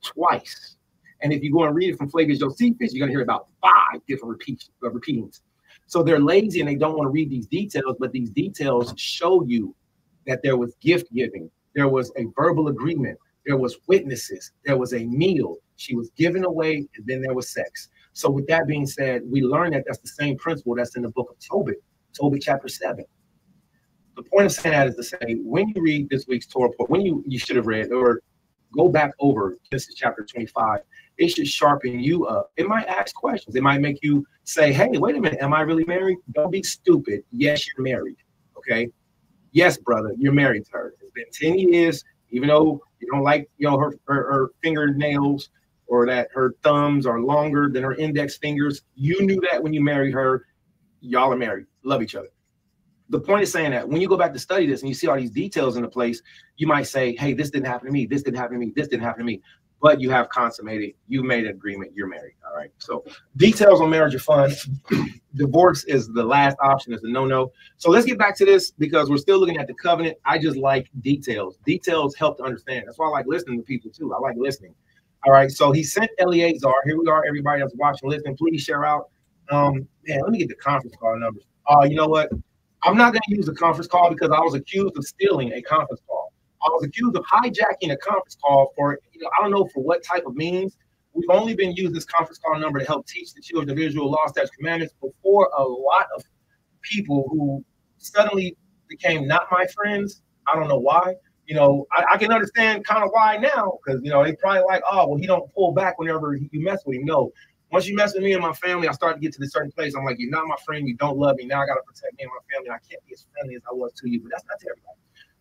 twice. And if you go and read it from Flavius Josephus, you're going to hear about 5 different repeatings. So they're lazy and they don't want to read these details, but these details show you that there was gift giving. There was a verbal agreement. There was witnesses. There was a meal. She was given away, and then there was sex. So with that being said, we learn that that's the same principle that's in the book of Tobit chapter 7. The point of saying that is to say, when you read this week's Torah, when you should have read or go back over Genesis chapter 25, it should sharpen you up. It might ask questions. It might make you say, hey, wait a minute, am I really married? Don't be stupid. Yes, you're married. Okay. Yes, brother, you're married to her. It's been 10 years, even though you don't like, her fingernails or that her thumbs are longer than her index fingers. You knew that when you married her. Y'all are married, love each other. The point is saying that when you go back to study this and you see all these details in the place, you might say, hey, this didn't happen to me. This didn't happen to me. This didn't happen to me. But you have consummated. You made an agreement. You're married. All right. So details on marriage are fun. Divorce is the last option. Is the no-no. So let's get back to this because we're still looking at the covenant. I just like details. Details help to understand. That's why I like listening to people too. I like listening. All right. So he sent Eleazar. Here we are. Everybody that's watching, listening, please share out. Man, let me get the conference call numbers. You know what? I'm not going to use a conference call because I was accused of stealing a conference call. I was accused of hijacking a conference call for, I don't know for what type of means. We've only been using this conference call number to help teach the children of Israel law, statutes, commandments before a lot of people who suddenly became not my friends. I don't know why. I can understand kind of why now because, they probably like, oh, well, he don't pull back whenever you mess with him. No. Once you mess with me and my family, I start to get to this certain place. I'm like, you're not my friend. You don't love me. Now I got to protect me and my family. And I can't be as friendly as I was to you. But that's not to everybody.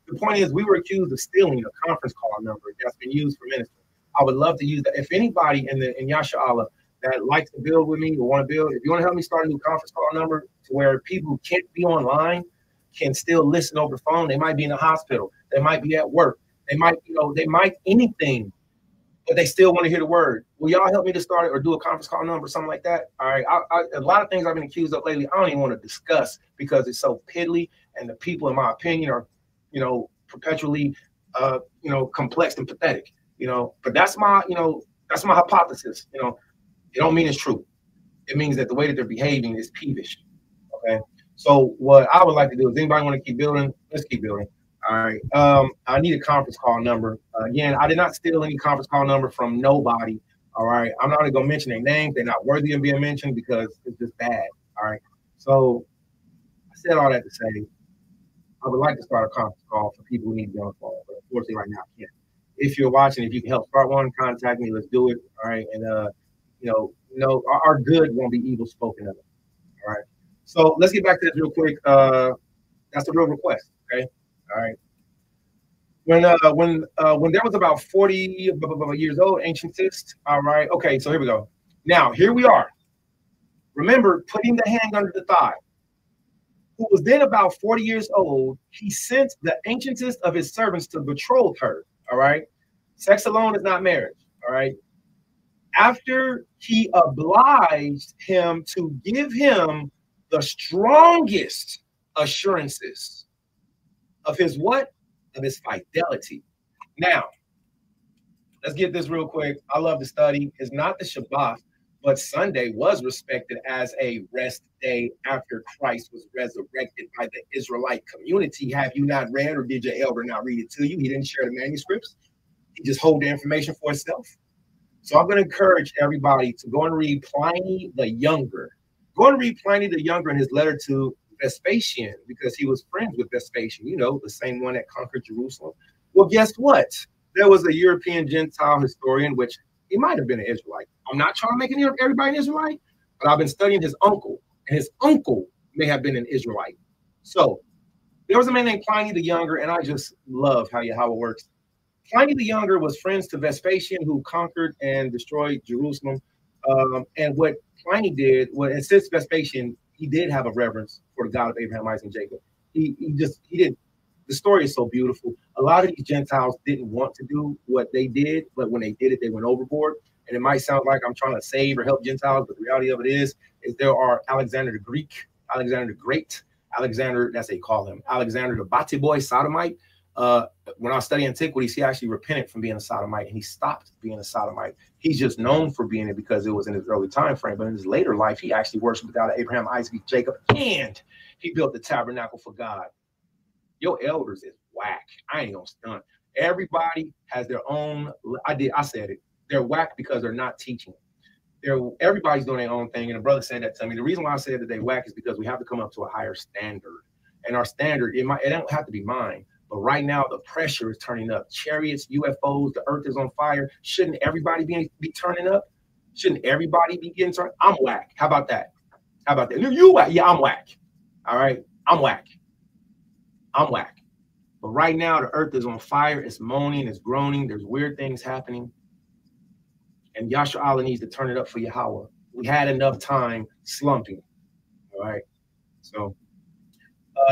The point is, we were accused of stealing a conference call number that's been used for ministry. I would love to use that. If anybody in Yasha Allah that likes to build with me or want to build, if you want to help me start a new conference call number to where people who can't be online can still listen over the phone. They might be in a hospital. They might be at work. They might, they might anything. But they still want to hear the word. Will y'all help me to start it or do a conference call number or something like that? All right. A lot of things I've been accused of lately, I don't even want to discuss because it's so piddly and the people, in my opinion, are, perpetually, complex and pathetic, But that's my, that's my hypothesis. It don't mean it's true. It means that the way that they're behaving is peevish. Okay. So what I would like to do is anybody want to keep building? Let's keep building. All right. I need a conference call number. Again, I did not steal any conference call number from nobody. All right. I'm not going to go mention their names. They're not worthy of being mentioned because it's just bad. All right. So I said all that to say I would like to start a conference call for people who need to be on the phone. But unfortunately, right now, I can't. If you're watching, if you can help start one, contact me. Let's do it. All right. And, our good won't be evil spoken of. All right. So let's get back to this real quick. That's a real request. Okay. All right. When there was about 40 years old, ancientist. All right. Okay. So here we go. Now here we are. Remember putting the hand under the thigh. Who was then about 40 years old. He sent the ancientest of his servants to betroth her. All right. Sex alone is not marriage. All right. After he obliged him to give him the strongest assurances of his what? Of his fidelity. Now, let's get this real quick. I love to study. It's not the Shabbat, but Sunday was respected as a rest day after Christ was resurrected by the Israelite community. Have you not read, or did your elder not read it to you? He didn't share the manuscripts. He just hold the information for himself. So I'm going to encourage everybody to go and read Pliny the Younger. Go and read Pliny the Younger in his letter to Vespasian, because he was friends with Vespasian, the same one that conquered Jerusalem. Well, guess what? There was a European Gentile historian, which he might have been an Israelite. I'm not trying to make everybody an Israelite, but I've been studying his uncle, and his uncle may have been an Israelite. So there was a man named Pliny the Younger, and I just love how it works. Pliny the Younger was friends to Vespasian, who conquered and destroyed Jerusalem. And what Pliny did, and since Vespasian, he did have a reverence for the God of Abraham, Isaac, and Jacob. He didn't. The story is so beautiful. A lot of these Gentiles didn't want to do what they did, but when they did it, they went overboard. And it might sound like I'm trying to save or help Gentiles, but the reality of it is there are Alexander the Greek, Alexander the Great, Alexander, that's what they call him, Alexander the Bati boy, sodomite. When I was studying antiquities, he actually repented from being a sodomite and he stopped being a sodomite. He's just known for being it because it was in his early time frame. But in his later life, he actually worshiped God of Abraham, Isaac, Jacob, and he built the tabernacle for God. Your elders is whack. I ain't gonna stunt. Everybody has their own. I said it. They're whack because they're not teaching. Everybody's doing their own thing. And a brother said that to me. The reason why I said that they whack is because we have to come up to a higher standard. And our standard, it don't have to be mine. But right now, the pressure is turning up. Chariots, UFOs, the earth is on fire. Shouldn't everybody be turning up? Shouldn't everybody be getting turned? I'm whack. How about that? How about that? You whack? Yeah, I'm whack. All right, I'm whack. I'm whack. But right now, the earth is on fire. It's moaning. It's groaning. There's weird things happening. And Yasha Allah needs to turn it up for Yahweh. We had enough time slumping. All right. So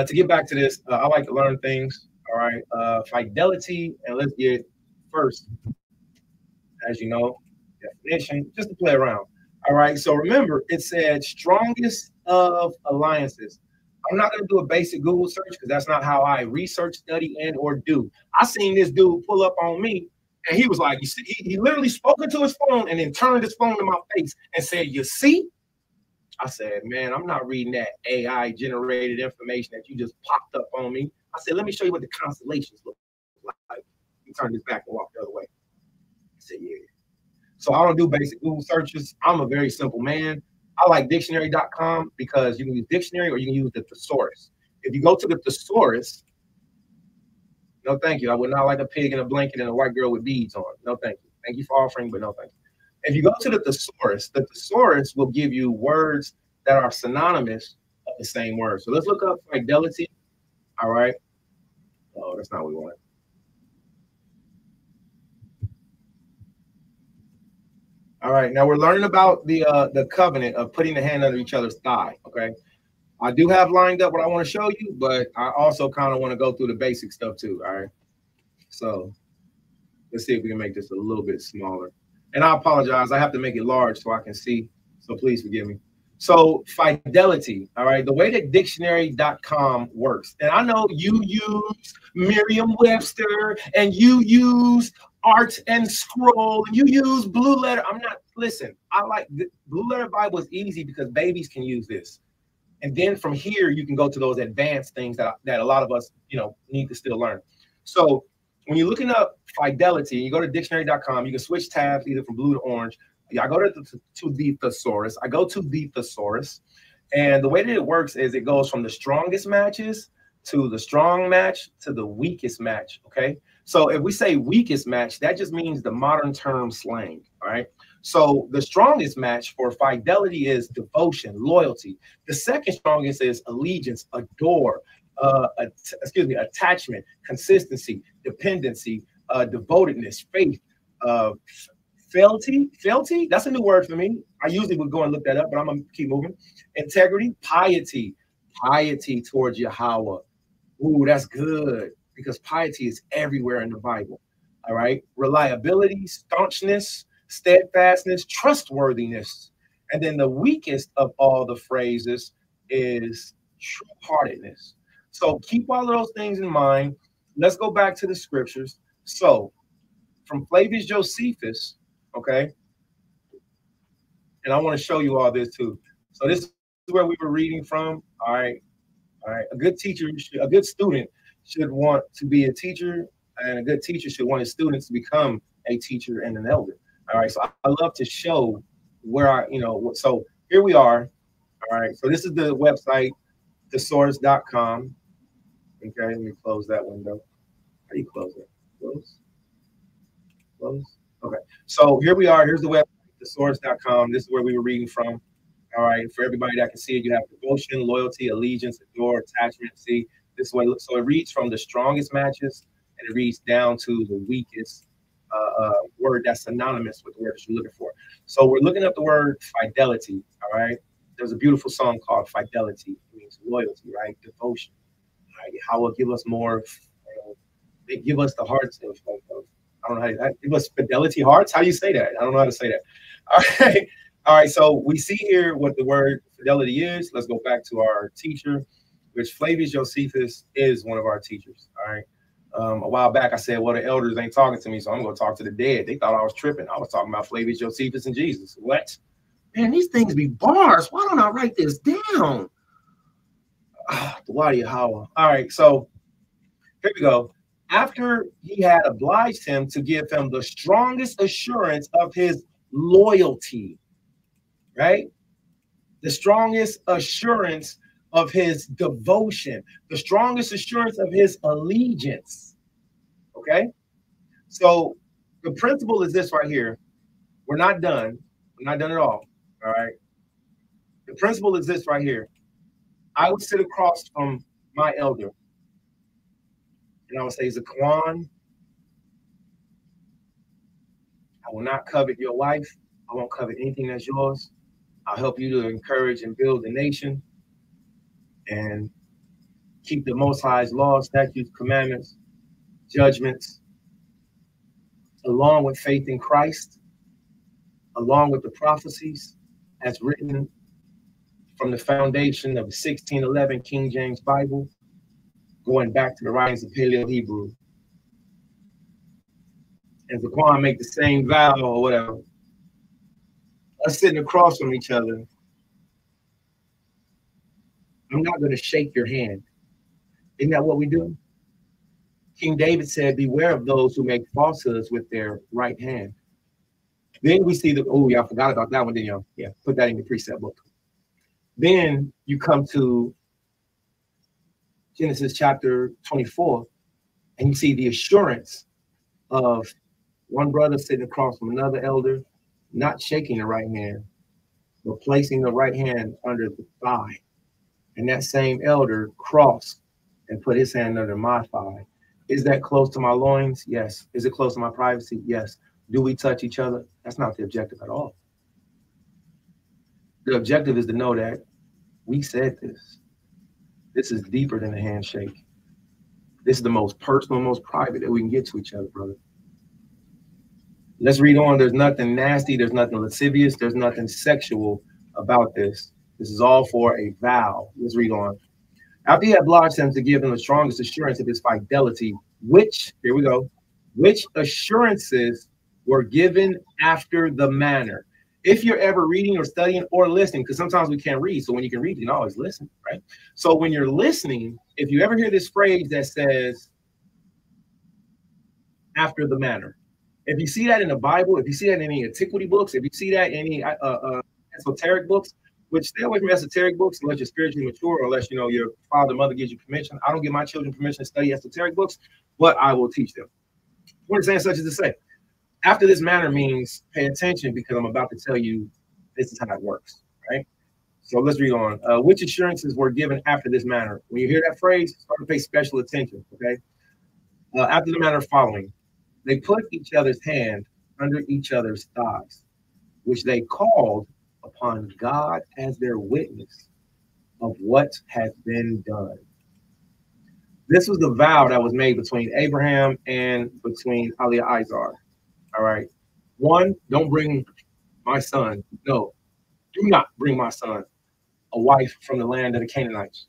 to get back to this, I like to learn things. All right. Fidelity. And let's get first, as you know, definition, just to play around. All right. So remember, it said strongest of alliances. I'm not going to do a basic Google search because that's not how I research, study, and or do. I seen this dude pull up on me, and he was like, "You see," he literally spoke into his phone and then turned his phone to my face and said, "You see?" I said, "Man, I'm not reading that AI generated information that you just popped up on me." I said, "Let me show you what the constellations look like." He turned his back and walked the other way. I said, "Yeah." So I don't do basic Google searches. I'm a very simple man. I like dictionary.com because you can use dictionary or you can use the thesaurus. If you go to the thesaurus, no thank you. I would not like a pig in a blanket and a white girl with beads on. No thank you. Thank you for offering, but no thank you. If you go to the thesaurus will give you words that are synonymous of the same word. So let's look up fidelity. All right. Oh, that's not what we want. All right, now we're learning about the covenant of putting the hand under each other's thigh. Okay, I do have lined up what I want to show you, but I also kind of want to go through the basic stuff too. All right, so let's see if we can make this a little bit smaller. And I apologize, I have to make it large so I can see. So please forgive me. So fidelity. All right, the way that dictionary.com works, and I know you use Merriam-Webster and you use Art and Scroll, and you use Blue Letter. Listen, I like the Blue Letter Bible is easy because babies can use this. And then from here, you can go to those advanced things that a lot of us, need to still learn. So when you're looking up fidelity, you go to dictionary.com, you can switch tabs either from blue to orange. I go to the thesaurus. I go to the thesaurus. And the way that it works is it goes from the strongest matches to the strong match to the weakest match. Okay. So if we say weakest match, that just means the modern term slang. All right. So the strongest match for fidelity is devotion, loyalty. The second strongest is allegiance, adore, attachment, consistency, dependency, devotedness, faith, fealty. That's a new word for me. I usually would go and look that up, but I'm gonna keep moving. Integrity, piety towards Yahweh. Ooh, that's good because piety is everywhere in the Bible. All right. Reliability, staunchness, steadfastness, trustworthiness. And then the weakest of all the phrases is true-heartedness. So keep all of those things in mind. Let's go back to the scriptures. So from Flavius Josephus, okay, and I want to show you all this too. So this is where we were reading from. All right. A good teacher, a good student should want to be a teacher, and a good teacher should want his students to become a teacher and an elder. All right. So I love to show where so here we are. All right. So this is the website, thesaurus.com. Okay. Let me close that window. How do you close it? Close. Okay. So here we are. Here's the website, thesaurus.com. This is where we were reading from. All right. For everybody that can see it, you have devotion, loyalty, allegiance, adore, attachment. See, this way. So it reads from the strongest matches and it reads down to the weakest word that's synonymous with the word that you're looking for. So we're looking up the word fidelity. All right. There's a beautiful song called Fidelity. It means loyalty, right? Devotion. Right? How will give us more? They give us the hearts of I don't know how to give us fidelity hearts. How do you say that? I don't know how to say that. All right. All right. So we see here what the word fidelity is. Let's go back to our teacher, which Flavius Josephus is one of our teachers. All right. A while back, I said, well, the elders ain't talking to me, so I'm going to talk to the dead. They thought I was tripping. I was talking about Flavius Josephus and Jesus. What? Man, these things be bars. Why don't I write this down? The Wadi Hawa. All right, so here we go. After he had obliged him to give him the strongest assurance of his loyalty, right? The strongest assurance of his devotion, the strongest assurance of his allegiance. Okay, so the principle is this right here. We're not done. We're not done at all. All right. The principle is this right here. I would sit across from my elder and I would say, Zaquan, I will not covet your wife. I won't covet anything that's yours. I'll help you to encourage and build the nation and keep the Most High's laws, statutes, commandments, judgments, along with faith in Christ, along with the prophecies as written from the foundation of the 1611 King James Bible, going back to the writings of Paleo-Hebrew. And Zaquan make the same vow or whatever. Us sitting across from each other, I'm not going to shake your hand. Isn't that what we do? King David said, beware of those who make falsehoods with their right hand. Then we see the, oh, y'all forgot about that one, didn't y'all? Yeah, put that in your precept book. Then you come to Genesis chapter 24, and you see the assurance of one brother sitting across from another elder, not shaking the right hand, but placing the right hand under the thigh. And that same elder crossed and put his hand under my thigh. Is that close to my loins? Yes. Is it close to my privacy? Yes. Do we touch each other? That's not the objective at all. The objective is to know that we said this. This is deeper than a handshake. This is the most personal, most private that we can get to each other, brother. Let's read on. There's nothing nasty. There's nothing lascivious. There's nothing sexual about this. This is all for a vow. Let's read on. After he had obliged him to give him the strongest assurance of his fidelity, which, here we go, which assurances were given after the manner. If you're ever reading or studying or listening, because sometimes we can't read, so when you can read, you can always listen, right? So when you're listening, if you ever hear this phrase that says, after the manner, if you see that in the Bible, if you see that in any antiquity books, if you see that in any esoteric books, which stay away from esoteric books unless you're spiritually mature, or unless, you know, your father, mother gives you permission. I don't give my children permission to study esoteric books, but I will teach them. What it's saying such as to say, after this manner means pay attention, because I'm about to tell you this is how it works, right? So let's read on. Which assurances were given after this manner? When you hear that phrase, start to pay special attention, okay? After the manner following, they put each other's hand under each other's thighs, which they called upon God as their witness of what has been done. This was the vow that was made between Abraham and between Eliezer. All right. One, don't bring my son. No, do not bring my son a wife from the land of the Canaanites.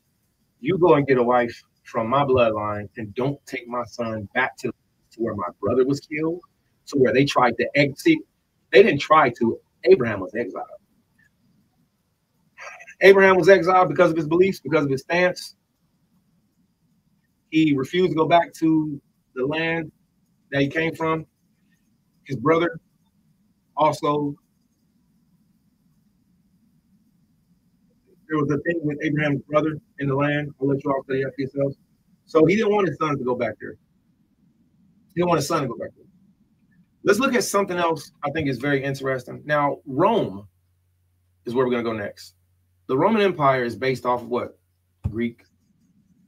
You go and get a wife from my bloodline, and don't take my son back to where my brother was killed, to where they tried to exit. They didn't try to. Abraham was exiled. Abraham was exiled because of his beliefs, because of his stance. He refused to go back to the land that he came from. His brother also, there was a thing with Abraham's brother in the land. I'll let you all study that for yourselves. So he didn't want his son to go back there. He didn't want his son to go back there. Let's look at something else I think is very interesting. Now, Rome is where we're going to go next. The Roman Empire is based off of what? Greek,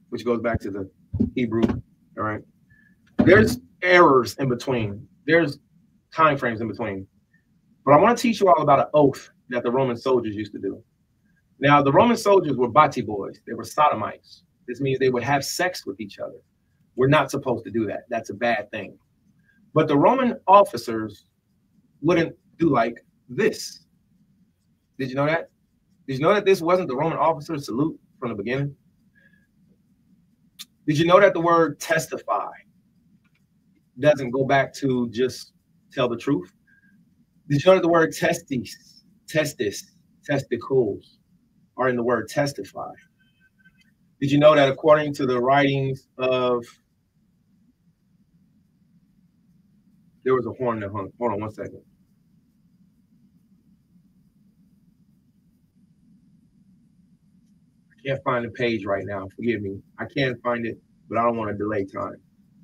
which goes back to the Hebrew, all right? There's errors in between. There's time frames in between. But I want to teach you all about an oath that the Roman soldiers used to do. Now, the Roman soldiers were bati boys. They were sodomites. This means they would have sex with each other. We're not supposed to do that. That's a bad thing. But the Roman officers wouldn't do like this. Did you know that? Did you know that this wasn't the Roman officer's salute from the beginning? Did you know that the word testify doesn't go back to just tell the truth? Did you know that the word testes, testicles are in the word testify? Did you know that according to the writings of, there was a horn that hung, hold on one second. I can't find the page right now, forgive me. I can find it, but I don't want to delay time.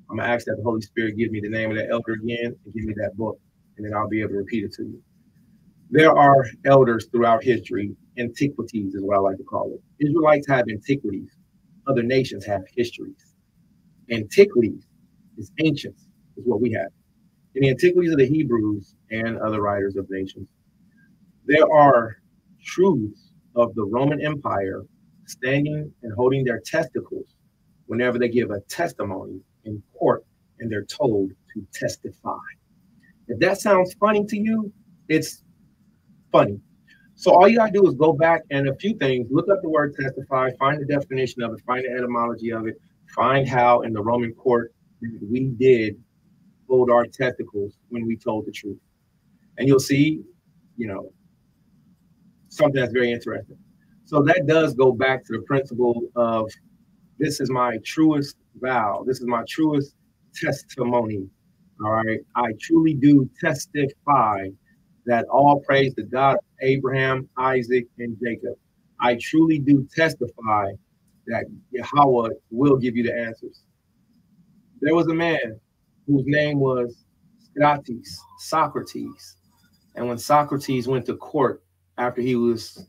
I'm gonna ask that the Holy Spirit give me the name of that elder again and give me that book, and then I'll be able to repeat it to you. There are elders throughout history. Antiquities is what I like to call it. Israelites have antiquities. Other nations have histories. Antiquities is ancients, is what we have. In the antiquities of the Hebrews and other writers of nations, there are truths of the Roman Empire standing and holding their testicles whenever they give a testimony in court and they're told to testify. If that sounds funny to you, it's funny. So all you gotta do is go back and a few things, look up the word testify, find the definition of it, find the etymology of it, find how in the Roman court we did hold our testicles when we told the truth. And you'll see, you know, something that's very interesting. So that does go back to the principle of this is my truest vow. This is my truest testimony. All right. I truly do testify that all praise to God of Abraham, Isaac, and Jacob. I truly do testify that Yahweh will give you the answers. There was a man whose name was Socrates. And when Socrates went to court after he was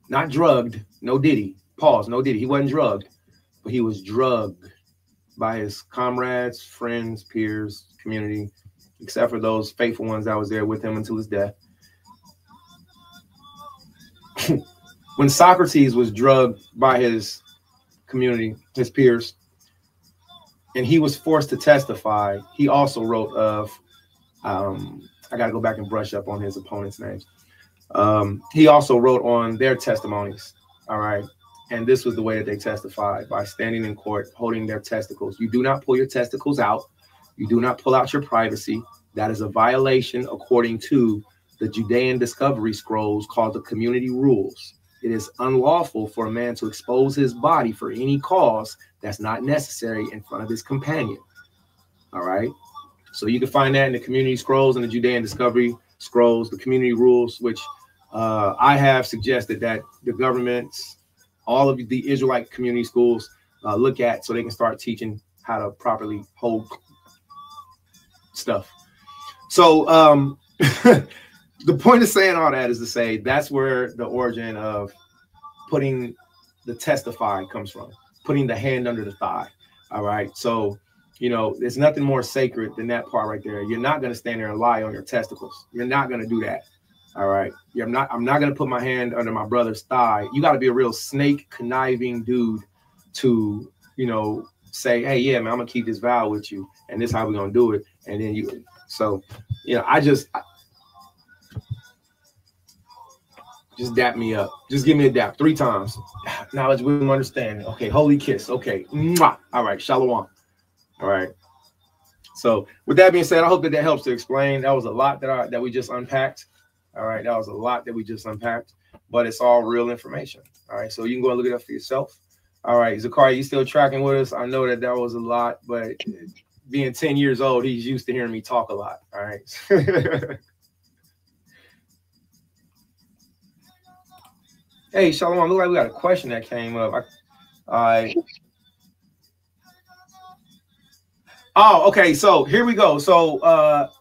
not drugged, no diddy, pause, no diddy, he wasn't drugged, but he was drugged by his comrades, friends, peers, community, except for those faithful ones that was there with him until his death. When Socrates was drugged by his community, his peers, and he was forced to testify, he also wrote of, I got to go back and brush up on his opponents' names. He also wrote on their testimonies, all right? And this was the way that they testified, by standing in court, holding their testicles. You do not pull your testicles out. You do not pull out your privacy. That is a violation according to the Judean discovery scrolls called the community rules. It is unlawful for a man to expose his body for any cause that's not necessary in front of his companion. All right. So you can find that in the community scrolls and the Judean discovery scrolls, the community rules, which I have suggested that the governments, all of the Israelite community schools look at so they can start teaching how to properly hold stuff. So the point of saying all that is to say that's where the origin of putting the testify comes from, putting the hand under the thigh. All right. So, you know, there's nothing more sacred than that part right there. You're not going to stand there and lie on your testicles. You're not going to do that. All right. I'm not going to put my hand under my brother's thigh. You got to be a real snake conniving dude to, you know, say, hey, yeah, man, I'm going to keep this vow with you. And this is how we're going to do it. And then you, so, you know, just dap me up. Just give me a dap 3 times. Knowledge, wisdom, understanding. Okay, holy kiss. Okay. Mwah. All right, shalom. All right. So with that being said, I hope that helps to explain. That was a lot that we just unpacked. All right, that was a lot that we just unpacked, but it's all real information. All right, so you can go and look it up for yourself. All right, Zakaria, you still tracking with us? I know that was a lot, but being 10 years old, he's used to hearing me talk a lot. All right. Hey, Shalom, look like we got a question that came up. Oh, okay. So here we go. So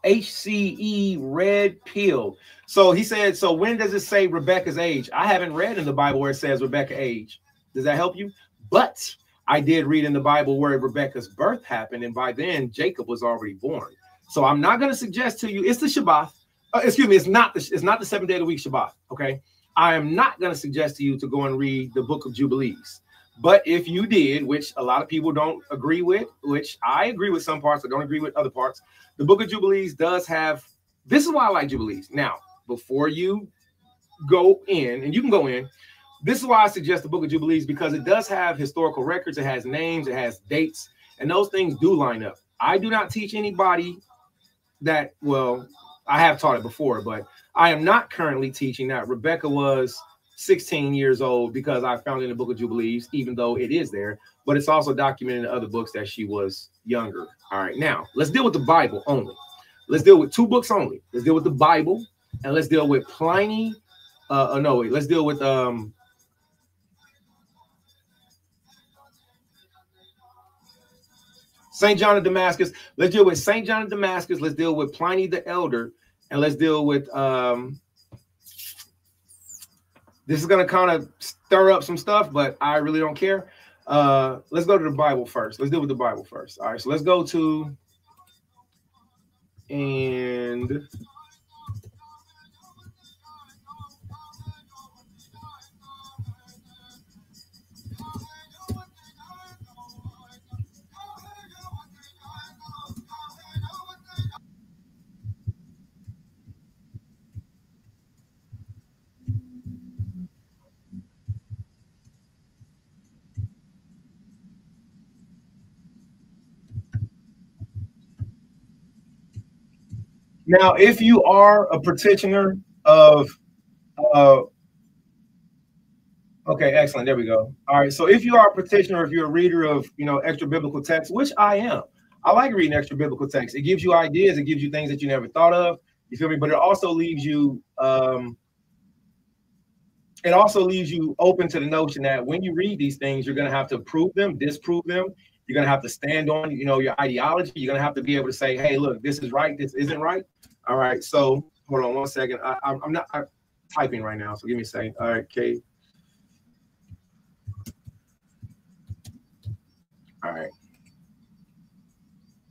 HCE Red Pill. So he said, so when does it say Rebecca's age? I haven't read in the Bible where it says Rebecca's age. Does that help you? But I did read in the Bible where Rebecca's birth happened, and by then Jacob was already born. So I'm not going to suggest to you it's the Shabbat. Excuse me, it's not the 7th day of the week Shabbat. Okay, I am not going to suggest to you to go and read the Book of Jubilees. But if you did, which a lot of people don't agree with, which I agree with some parts, I don't agree with other parts, the Book of Jubilees does have. This is why I like Jubilees. Now, before you go in, and you can go in. This is why I suggest the Book of Jubilees, because it does have historical records, it has names, it has dates, and those things do line up. I do not teach anybody that, well, I have taught it before, but I am not currently teaching that Rebecca was 16 years old, because I found in the Book of Jubilees, even though it is there, but it's also documented in other books that she was younger. All right, now let's deal with the Bible only. Let's deal with 2 books only. Let's deal with the Bible, and let's deal with Pliny. Let's deal with St. John of Damascus. Let's deal with St. John of Damascus. Let's deal with Pliny the Elder. And let's deal with, this is going to kind of stir up some stuff, but I really don't care. Let's go to the Bible first. Let's deal with the Bible first. All right, so let's go to, and now, if you are a practitioner of, okay, excellent. There we go. All right. So if you are a practitioner, if you're a reader of, extra biblical text, which I am, I like reading extra biblical text. It gives you ideas. It gives you things that you never thought of. You feel me? But it also leaves you, open to the notion that when you read these things, you're going to have to prove them, disprove them. You're going to have to stand on, your ideology. You're going to have to be able to say, hey, look, this is right. This isn't right. All right. So hold on 1 second. I'm not typing right now. So give me a second. All right, Kate. All right.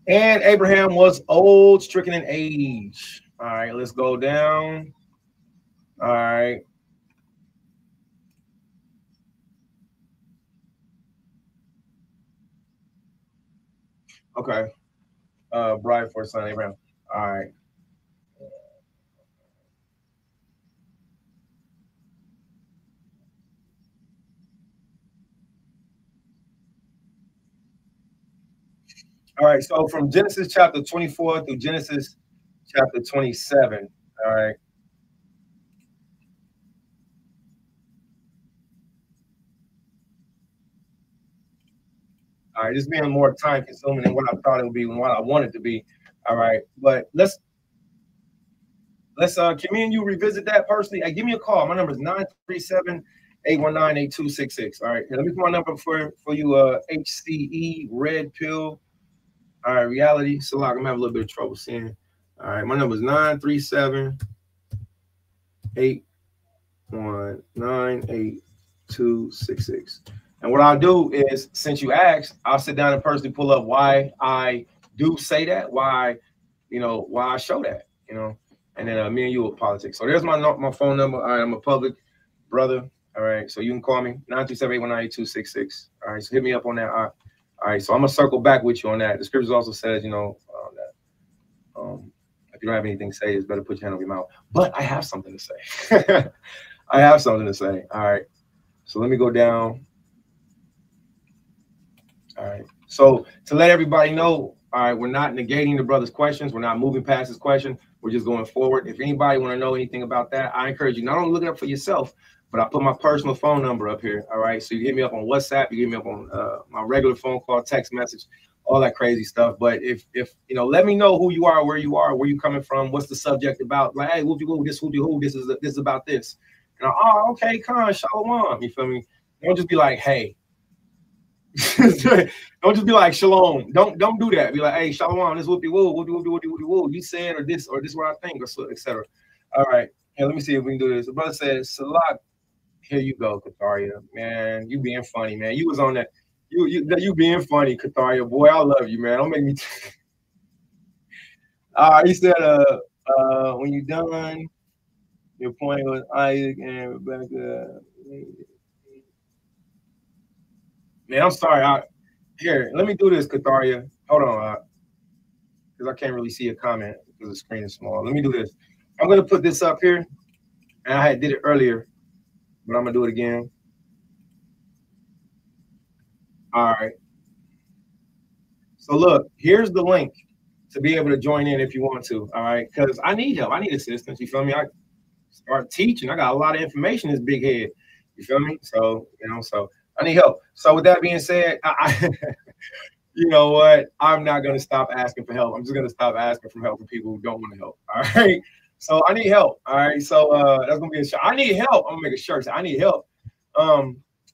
And Abraham was old, stricken in age. All right, let's go down. All right. Okay. Bride for son Abraham. All right. All right, so from Genesis chapter 24 through Genesis chapter 27. All right. All right, this being more time consuming than what I thought it would be and what I wanted to be. All right, but let's can me and you revisit that personally? Hey, give me a call. My number is 937-819-8266. All right, let me put my number for you. HCE Red Pill. All right, reality. So like I'm having a little bit of trouble seeing. All right, my number is 937-819-8266. And what I'll do is, since you asked, I'll sit down and personally pull up why I do say that, why I show that, and then me and you will politics. So there's my phone number. All right, I'm a public brother. All right, so you can call me 937-819-8266. All right, so hit me up on that. All right, so I'm gonna circle back with you on that. The scriptures also says, that if you don't have anything to say, it's better put your hand over your mouth. But I have something to say. I have something to say. All right, so let me go down. All right, so to let everybody know, all right, we're not negating the brother's questions. We're not moving past his question. We're just going forward. If anybody want to know anything about that, I encourage you not only look it up for yourself, but I put my personal phone number up here. All right, so you hit me up on WhatsApp, you hit me up on my regular phone call, text message, all that crazy stuff. But if let me know who you are, where you coming from, what's the subject about. Like, hey, whoop-de-whoop, this whoop-de-whoop, this is about this. And okay, Khan, shalom. You feel me? Don't just be like, hey. Don't just be like shalom. Don't do that. Be like, hey, shalom, this whoop-de-whoop. You said or this what I think, or so, etc. All right. Hey, let me see if we can do this. The brother says, Salak, here you go, Kataria. Man, you being funny, man. You was on that. You being funny, Katharia. Boy, I love you, man. Don't make me. He said, when you done, your point was Isaac and Rebecca. Man, I'm sorry. Here, let me do this, Katharia. Hold on, because I can't really see a comment because the screen is small. Let me do this. I'm gonna put this up here, and I did it earlier, but I'm gonna do it again. All right. So look, here's the link to be able to join in if you want to. All right, because I need help. I need assistance. You feel me? I start teaching. I got a lot of information in this big head. You feel me? So so I need help. So with that being said, you know what? I'm not gonna stop asking for help. I'm just gonna stop asking for help from people who don't want to help. All right. So I need help. All right. So that's gonna be a shirt. I need help. I'm gonna make a shirt. I need help.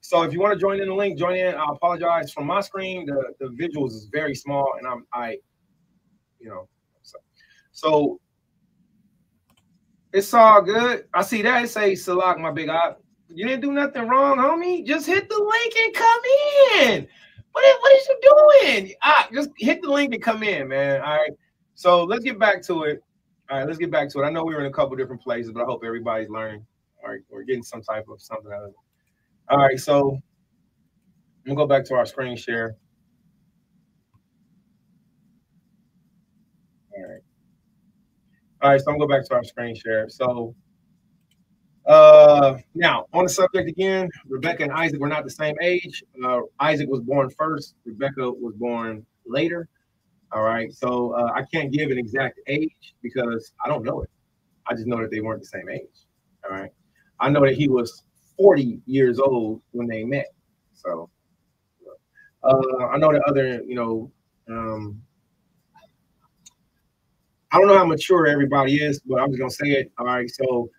So if you want to join in the link, join in. I apologize from my screen. The visuals is very small, and so it's all good. I see that it say Salak, my big eye. You didn't do nothing wrong, homie. Just hit the link and come in. What is you doing? Just hit the link and come in, man. All right. So let's get back to it. All right, let's get back to it. I know we were in a couple different places, but I hope everybody's learning. All right, we're getting some type of something out of it. All right, so I'm gonna go back to our screen share. All right, so I'm gonna go back to our screen share. So now on the subject again, Rebecca and Isaac were not the same age. Isaac was born first, Rebecca was born later. All right, so I can't give an exact age because I don't know it. I just know that they weren't the same age. All right, I know that he was 40 years old when they met. So I know that other, I don't know how mature everybody is, but I'm just gonna say it. All right, so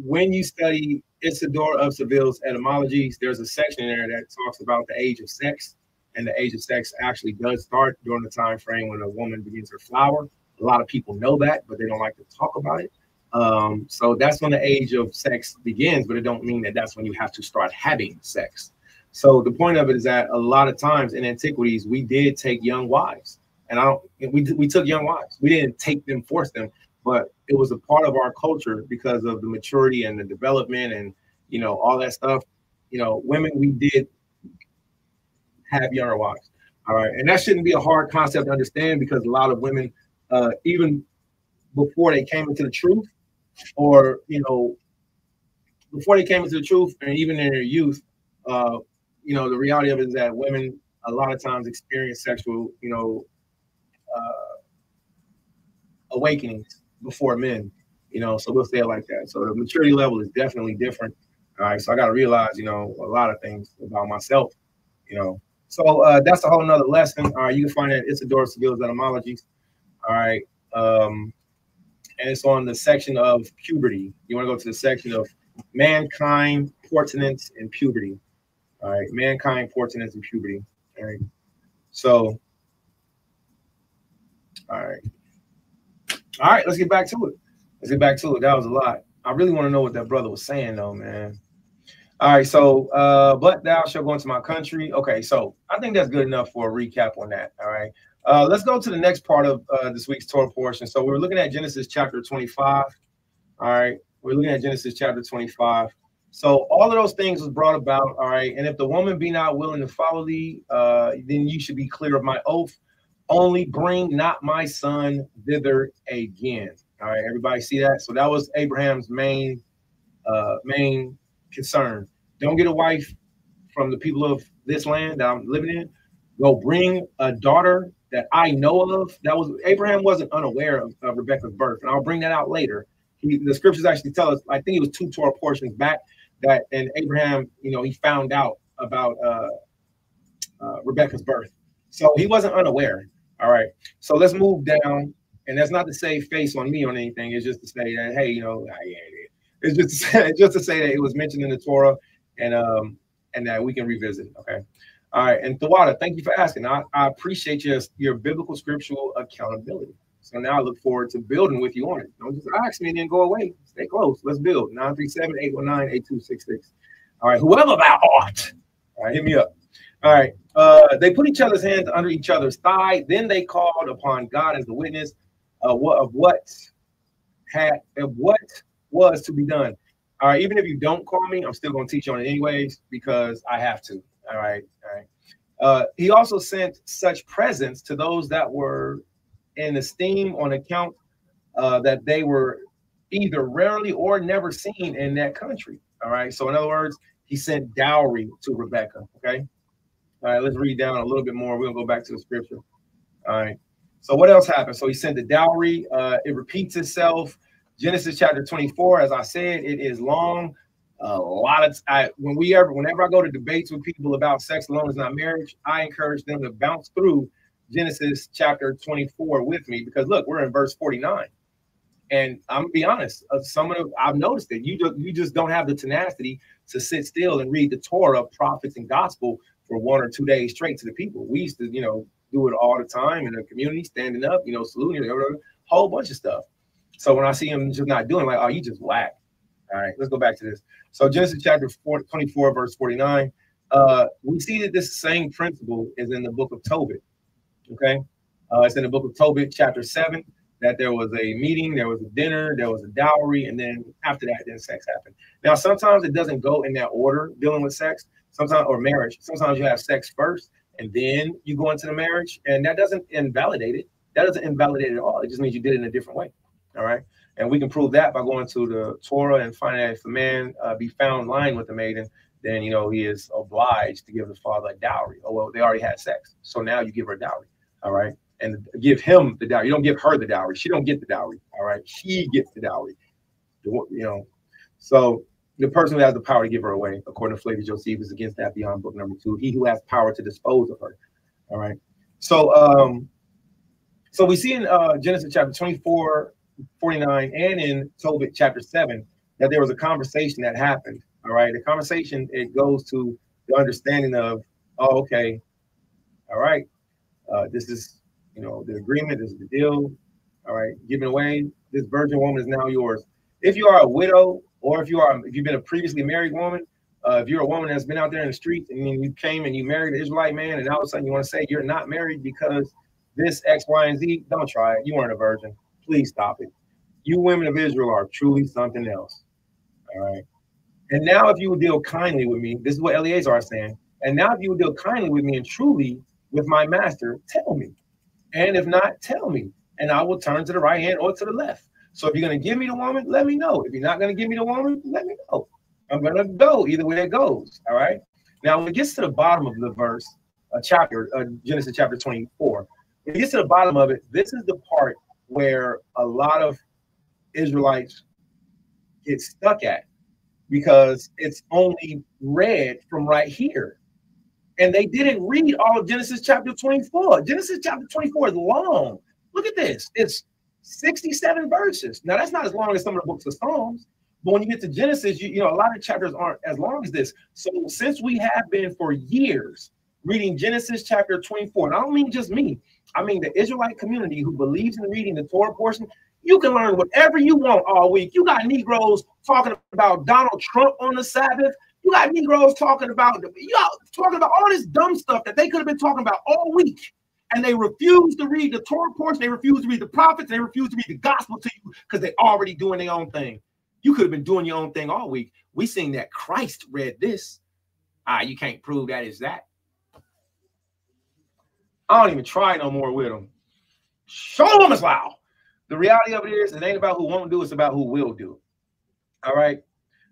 when you study Isidore of Seville's etymologies, there's a section in there that talks about the age of sex, and the age of sex actually does start during the time frame when a woman begins her flower. A lot of people know that, but they don't like to talk about it. So that's when the age of sex begins, but it don't mean that that's when you have to start having sex. So the point of it is that a lot of times in antiquities, we did take young wives, and we took young wives. We didn't take them, force them, but it was a part of our culture because of the maturity and the development and, all that stuff. Women, we did have younger wives. All right. And that shouldn't be a hard concept to understand because a lot of women, even before they came into the truth, or, before they came into the truth and even in their youth, the reality of it is that women a lot of times experience sexual, awakenings before men, so we'll say it like that. So the maturity level is definitely different. All right. So I got to realize, a lot of things about myself, So that's a whole nother lesson. All right. You can find that Isidore of Seville's etymologies. All right. And it's on the section of puberty. You want to go to the section of mankind, portenance, and puberty. All right. Mankind, portenance, and puberty. All right. So, all right. All right, let's get back to it. Let's get back to it. That was a lot. I really want to know what that brother was saying, though, man. All right, so, but thou shalt go into my country. Okay, so I think that's good enough for a recap on that. All right, let's go to the next part of this week's Torah portion. So we're looking at Genesis chapter 25. All right, we're looking at Genesis chapter 25. So all of those things was brought about. All right, and if the woman be not willing to follow thee, then you should be clear of my oath. Only bring not my son thither again. All right, everybody see that? So that was Abraham's main concern. Don't get a wife from the people of this land that I'm living in. Go bring a daughter that I know of. Abraham wasn't unaware of Rebecca's birth, and I'll bring that out later. The scriptures actually tell us, I think it was 2 Torah portions back, that and Abraham, he found out about Rebecca's birth. So he wasn't unaware. All right, so let's move down, and that's not to say face on me on anything. It's just to say that, hey, it's just to say that it was mentioned in the Torah, and that we can revisit. Okay, all right. And TORAH, thank you for asking. I appreciate your biblical scriptural accountability. So now I look forward to building with you on it. Don't just ask me and then go away. Stay close. Let's build. 937-819-8266. All right, whoever thou art. All right, hit me up. All right. They put each other's hands under each other's thigh. Then they called upon God as the witness of what was to be done. All right. Even if you don't call me, I'm still going to teach on it anyways because I have to. All right. All right. He also sent such presents to those that were in esteem on account that they were either rarely or never seen in that country. All right. So in other words, he sent dowry to Rebecca. Okay. All right. Let's read down a little bit more. We'll go back to the scripture. All right. So what else happened? So he sent the dowry. It repeats itself. Genesis chapter 24. As I said, it is long. A lot of whenever I go to debates with people about sex alone is not marriage, I encourage them to bounce through Genesis chapter 24 with me because look, we're in verse 49. And I'm gonna be honest, I've noticed that you just don't have the tenacity to sit still and read the Torah, prophets, and gospel for 1 or 2 days straight to the people. We used to, do it all the time in the community, standing up, saluting, a whole bunch of stuff. So when I see him just not doing, like, oh, you just whack. All right, let's go back to this. So Genesis chapter 24, verse 49. We see that this same principle is in the book of Tobit. Okay, it's in the book of Tobit, chapter 7. That there was a meeting, there was a dinner, there was a dowry, and then after that, then sex happened. Now, sometimes it doesn't go in that order, dealing with sex, sometimes, or marriage. Sometimes you have sex first, and then you go into the marriage, and that doesn't invalidate it. That doesn't invalidate it at all. It just means you did it in a different way. All right. And we can prove that by going to the Torah and finding that if a man be found lying with the maiden, then, he is obliged to give the father a dowry. Oh, well, they already had sex. So now you give her a dowry. All right. And give him the dowry. You don't give her the dowry. She don't get the dowry. All right. She gets the dowry. So the person who has the power to give her away, according to Flavia Josephus, against that beyond book number 2, he who has power to dispose of her. All right. So we see in Genesis chapter 24, 49, and in Tobit chapter 7 that there was a conversation that happened. All right. The conversation, it goes to the understanding of, oh, okay. All right. This is, the agreement, this is the deal. All right, giving away, this virgin woman is now yours. If you are a widow, or if you've been a previously married woman, if you're a woman that's been out there in the streets and then you came and you married an Israelite man, and all of a sudden you want to say you're not married because this X, Y, and Z, don't try it. You weren't a virgin. Please stop it. You women of Israel are truly something else. All right. And now if you would deal kindly with me, this is what Eleazar is saying. And now if you would deal kindly with me and truly with my master, tell me. And if not, tell me, and I will turn to the right hand or to the left. So if you're going to give me the woman, let me know. If you're not going to give me the woman, let me know. I'm going to go either way it goes. All right. Now, when it gets to the bottom of the verse, Genesis chapter 24, when it gets to the bottom of it, this is the part where a lot of Israelites get stuck at because it's only read from right here. And they didn't read all of Genesis chapter 24. Genesis chapter 24 is long. Look at this. It's 67 verses. Now, that's not as long as some of the books of Psalms. But when you get to Genesis, a lot of chapters aren't as long as this. So since we have been for years reading Genesis chapter 24, and I don't mean just me. I mean the Israelite community who believes in reading the Torah portion, you can learn whatever you want all week. You got Negroes talking about Donald Trump on the Sabbath. You got Negroes talking about all this dumb stuff that they could have been talking about all week. And they refuse to read the Torah portion. They refuse to read the prophets. They refuse to read the gospel to you because they're already doing their own thing. You could have been doing your own thing all week. We seen that Christ read this. You can't prove that is that. I don't even try no more with them. Show them as loud. The reality of it is, it ain't about who won't do, it's about who will do. All right.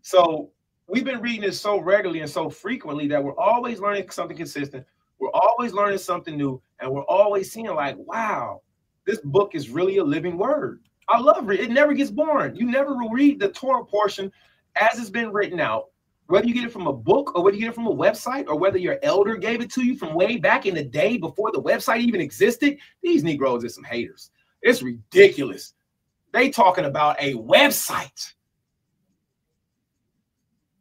So we've been reading this so regularly and so frequently that we're always learning something consistent. We're always learning something new. And we're always seeing like, wow, this book is really a living word. I love it. It never gets boring. You never read the Torah portion as it's been written out, whether you get it from a book or whether you get it from a website or whether your elder gave it to you from way back in the day before the website even existed. These Negroes are some haters. It's ridiculous. They talking about a website.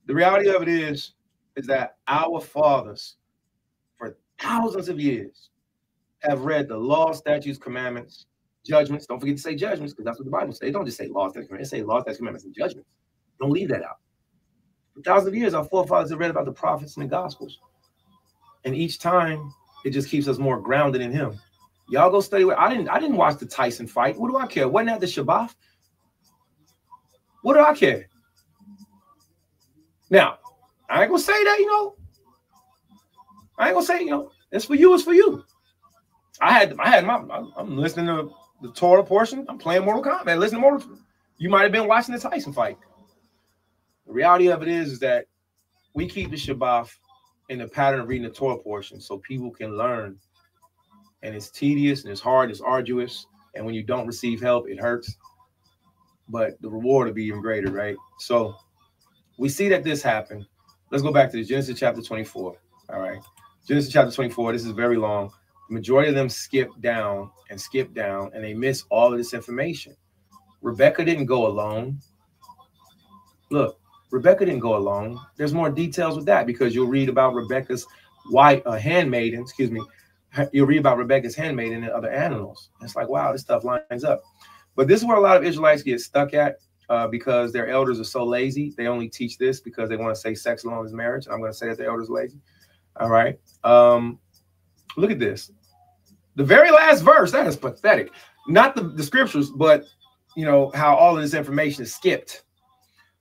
The reality of it is that our fathers, for thousands of years, have read the law, statutes, commandments, judgments. Don't forget to say judgments, because that's what the Bible says. Don't just say law, statutes, commandments. It say law, statutes, commandments, and judgments. Don't leave that out. For thousands of years, our forefathers have read about the prophets and the gospels. And each time it just keeps us more grounded in him. Y'all go study with. I didn't watch the Tyson fight. What do I care? Wasn't that the Shabbat? What do I care? Now, I ain't gonna say that, you know. I ain't gonna say, you know, it's for you, it's for you. I'm listening to the Torah portion. I'm playing Mortal Kombat, listening to Mortal. You might have been watching the Tyson fight. The reality of it is that we keep the Shabbat in the pattern of reading the Torah portion so people can learn. And it's tedious and it's hard, it's arduous. And when you don't receive help, it hurts. But the reward will be even greater, right? So we see that this happened. Let's go back to Genesis chapter 24. All right. Genesis chapter 24. This is very long. The majority of them skip down, and they miss all of this information. Rebecca didn't go alone. Look, Rebecca didn't go alone. There's more details with that because you'll read about Rebecca's handmaiden, excuse me. You'll read about Rebecca's handmaiden and other animals. It's like, wow, this stuff lines up. But this is where a lot of Israelites get stuck at because their elders are so lazy. They only teach this because they want to say sex alone is marriage. I'm going to say that the elders are lazy. All right. Look at this. The very last verse, that is pathetic. Not the scriptures, but, you know, how all of this information is skipped.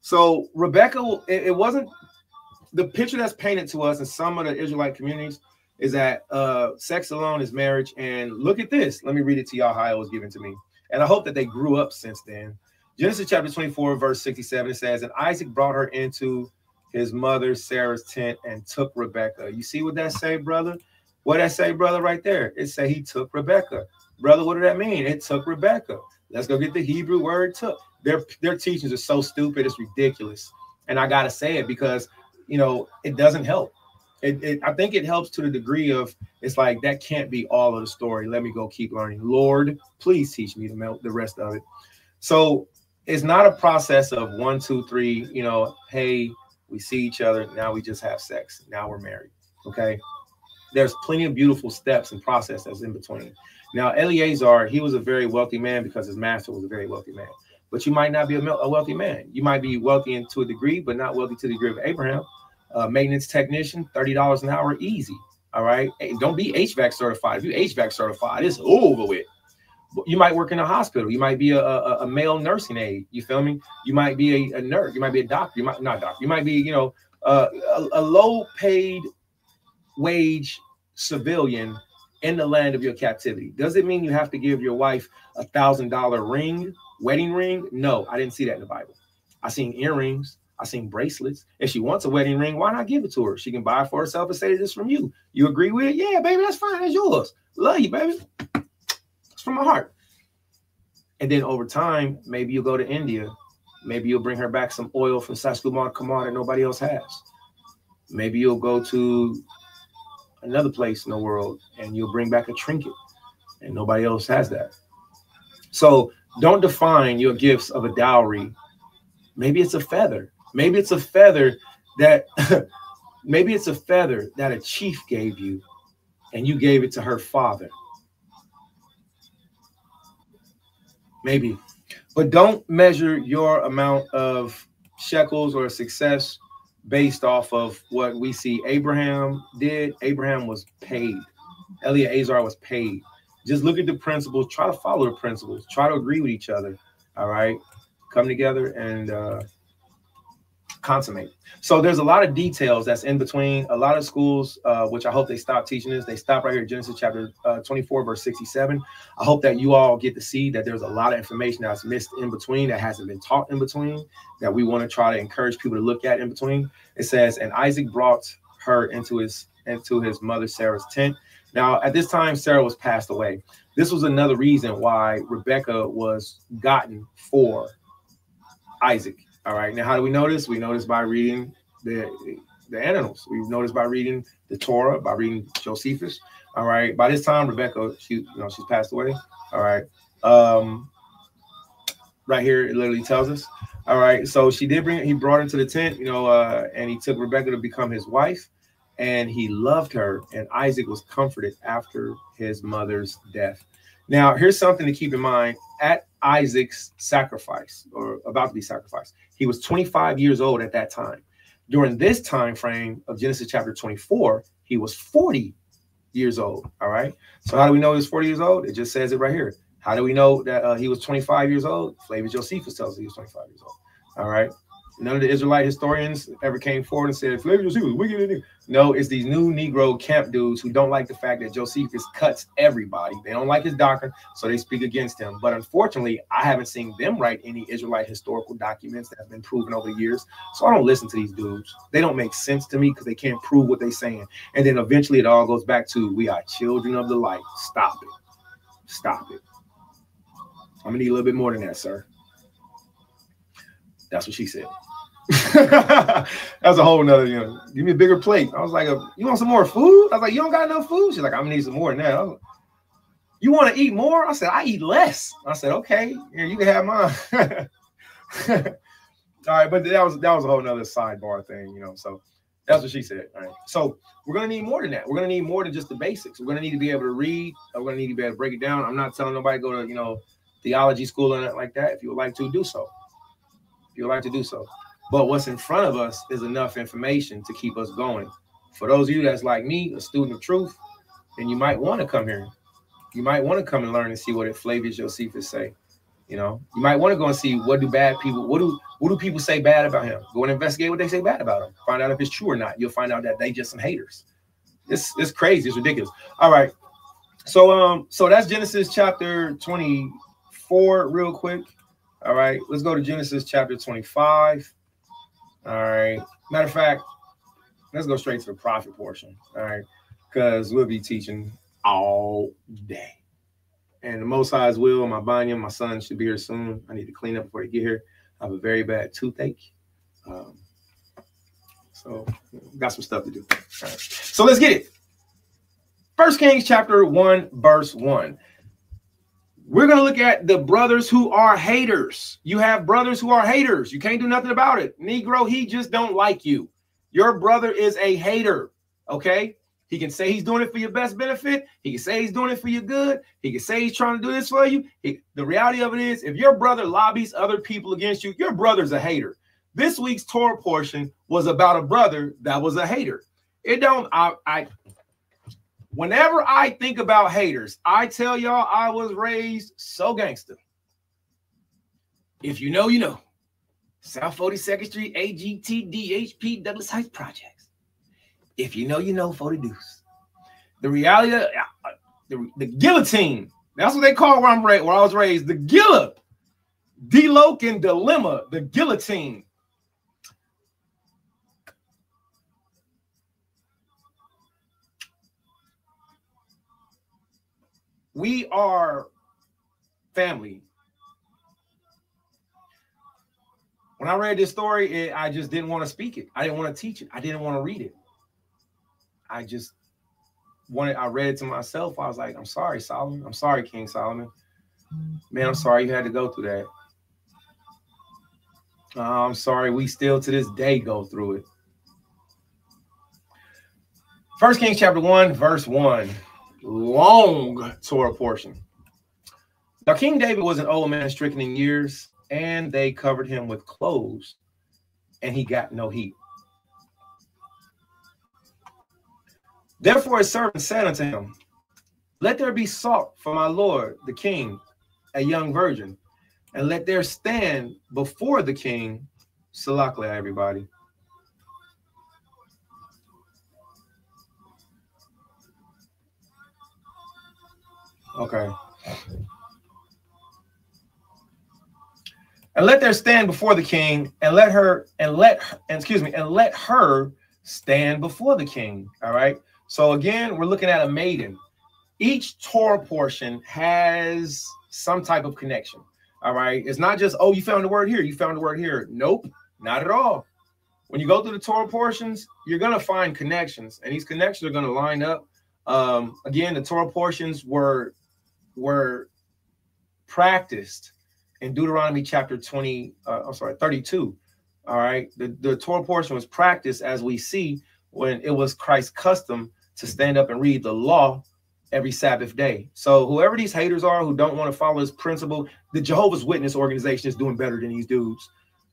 So Rebecca, it wasn't the picture that's painted to us in some of the Israelite communities is that sex alone is marriage. And look at this. Let me read it to y'all how it was given to me. And I hope that they grew up since then. Genesis chapter 24, verse 67, it says, and Isaac brought her into his mother Sarah's tent and took Rebecca. You see what that say, brother? What that say, brother, right there? It say he took Rebecca. Brother, what did that mean? It took Rebecca. Let's go get the Hebrew word took. Their teachings are so stupid, it's ridiculous. And I got to say it because, you know, it doesn't help. I think it helps to the degree of it's like that can't be all of the story. Let me go keep learning. Lord, please teach me the rest of it. So it's not a process of 1, 2, 3, you know, hey, we see each other. Now we just have sex. Now we're married. OK, there's plenty of beautiful steps and processes in between. Now, Eleazar, he was a very wealthy man because his master was a very wealthy man. But you might not be a wealthy man. You might be wealthy to a degree, but not wealthy to the degree of Abraham. Maintenance technician, $30 an hour, easy. All right. Hey, don't be HVAC certified. If you HVAC certified, it's over with. You might work in a hospital. You might be a male nursing aide. You feel me? You might be a nurse. You might be a doctor. You might not doctor. You might be, you know, a low paid wage civilian in the land of your captivity. Does it mean you have to give your wife $1,000 ring, wedding ring? No, I didn't see that in the Bible. I seen earrings. I seen bracelets. If she wants a wedding ring, why not give it to her? She can buy it for herself and say this from you. You agree with it? Yeah, baby, that's fine. That's yours. Love you, baby. It's from my heart. And then over time, maybe you'll go to India. Maybe you'll bring her back some oil from Saskumar Kamar that nobody else has. Maybe you'll go to another place in the world and you'll bring back a trinket and nobody else has that. So don't define your gifts of a dowry. Maybe it's a feather. Maybe it's a feather that a chief gave you and you gave it to her father. Maybe. But don't measure your amount of shekels or success based off of what we see Abraham did. Abraham was paid. Eleazar was paid. Just look at the principles. Try to follow the principles. Try to agree with each other. All right. Come together and consummate. So there's a lot of details that's in between. A lot of schools, which I hope they stop teaching this. They stop right here, Genesis chapter 24, verse 67. I hope that you all get to see that there's a lot of information that's missed in between, that hasn't been taught in between, that we want to try to encourage people to look at in between. It says, and Isaac brought her into his mother Sarah's tent. Now, at this time, Sarah was passed away. This was another reason why Rebecca was gotten for Isaac. All right. Now, how do we know this? We know this by reading the annals. We know this by reading the Torah, by reading Josephus. All right. By this time, Rebecca, she's passed away. All right. Right here, it literally tells us. All right. So he brought her to the tent, and he took Rebecca to become his wife, and he loved her. And Isaac was comforted after his mother's death. Now, here's something to keep in mind. At Isaac's sacrifice, or about to be sacrificed, he was 25 years old at that time. During this time frame of Genesis chapter 24, he was 40 years old. All right. So how do we know he was 40 years old? It just says it right here. How do we know that he was 25 years old? Flavius Josephus tells us he was 25 years old. All right. None of the Israelite historians ever came forward and said Flavius Josephus was wicked. No, it's these new Negro camp dudes who don't like the fact that Josephus cuts everybody. They don't like his doctrine, so they speak against him. But unfortunately, I haven't seen them write any Israelite historical documents that have been proven over the years. So I don't listen to these dudes. They don't make sense to me because they can't prove what they're saying. And then eventually it all goes back to we are children of the light. Stop it. Stop it. I'm gonna need a little bit more than that, sir. That's what she said. That's a whole nother, give me a bigger plate. I was like, you want some more food? I was like, you don't got enough food? She's like, I'm gonna need some more than that. Like, you want to eat more? I said, I eat less. I said, okay, yeah, you can have mine. All right, but that was a whole nother sidebar thing, so that's what she said. All right, so we're gonna need more than that. We're gonna need more than just the basics. We're gonna need to be able to read. We're gonna need to be able to break it down. I'm not telling nobody to go to theology school or nothing like that. If you would like to do so, but what's in front of us is enough information to keep us going. For those of you that's like me, a student of truth, then you might want to come here. You might want to come and learn and see what Flavius Josephus say. You might want to go and see what do people say bad about him. Go and investigate what they say bad about him. Find out if it's true or not. You'll find out that they just some haters. It's crazy. It's ridiculous. All right. So that's Genesis chapter 24 real quick. All right. Let's go to Genesis chapter 25. All right. Matter of fact, let's go straight to the prophet portion. All right. Because we'll be teaching all day. And the Most High's will, my banian, my son should be here soon. I need to clean up before they get here. I have a very bad toothache. So got some stuff to do. All right. So let's get it. 1 Kings chapter 1, verse 1. We're going to look at the brothers who are haters. You have brothers who are haters. You can't do nothing about it. Negro, he just don't like you. Your brother is a hater, okay? He can say he's doing it for your best benefit. He can say he's doing it for your good. He can say he's trying to do this for you. The reality of it is, if your brother lobbies other people against you, your brother's a hater. This week's Torah portion was about a brother that was a hater. Whenever I think about haters, I tell y'all I was raised so gangster. If you know, you know. South 42nd Street, AGTDHP, Douglas Heights Projects. If you know, you know, 40 Deuce. The reality of the guillotine. That's what they call where I was raised. The Gilla. Deloke and Dilemma. The guillotine. We are family. When I read this story, I just didn't want to speak it. I didn't want to teach it. I didn't want to read it. I read it to myself. I was like, I'm sorry, Solomon. I'm sorry, King Solomon. Man, I'm sorry you had to go through that. I'm sorry we still to this day go through it. 1 Kings chapter 1, verse 1. Long Torah portion. Now, King David was an old man stricken in years, and they covered him with clothes, and he got no heat. Therefore his servant said unto him, let there be sought for my lord the king a young virgin, and let there stand before the king, Salakla, everybody. Okay. And let there stand before the king, and let her stand before the king. All right. So again, we're looking at a maiden. Each Torah portion has some type of connection. All right. It's not just, oh, you found the word here, you found the word here. Nope, not at all. When you go through the Torah portions, you're going to find connections, and these connections are going to line up. Again, the Torah portions were practiced in Deuteronomy chapter 32. All right. The Torah portion was practiced, as we see, when it was Christ's custom to stand up and read the law every Sabbath day. So whoever these haters are who don't want to follow this principle, the Jehovah's Witness organization is doing better than these dudes.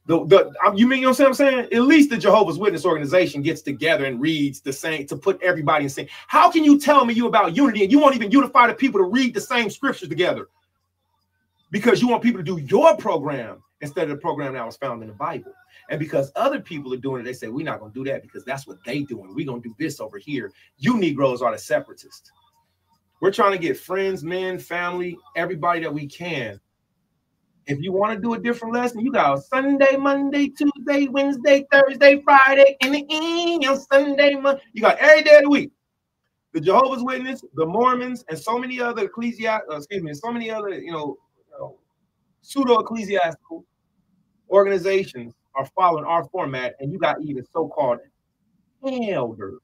You mean, you know what I'm saying? At least the Jehovah's Witness organization gets together and reads the same to put everybody in sync. How can you tell me you about unity and you won't even unify the people to read the same scriptures together? Because you want people to do your program instead of the program that was found in the Bible. And because other people are doing it, they say, we're not going to do that because that's what they doing. We're going to do this over here. You Negroes are the separatists. We're trying to get friends, men, family, everybody that we can. If you want to do a different lesson, you got Sunday, Monday, Tuesday, Wednesday, Thursday, Friday, and on Sunday, Monday. You got every day of the week. The Jehovah's Witness, the Mormons, and so many other so many other, pseudo-ecclesiastical organizations are following our format, and you got even so-called elders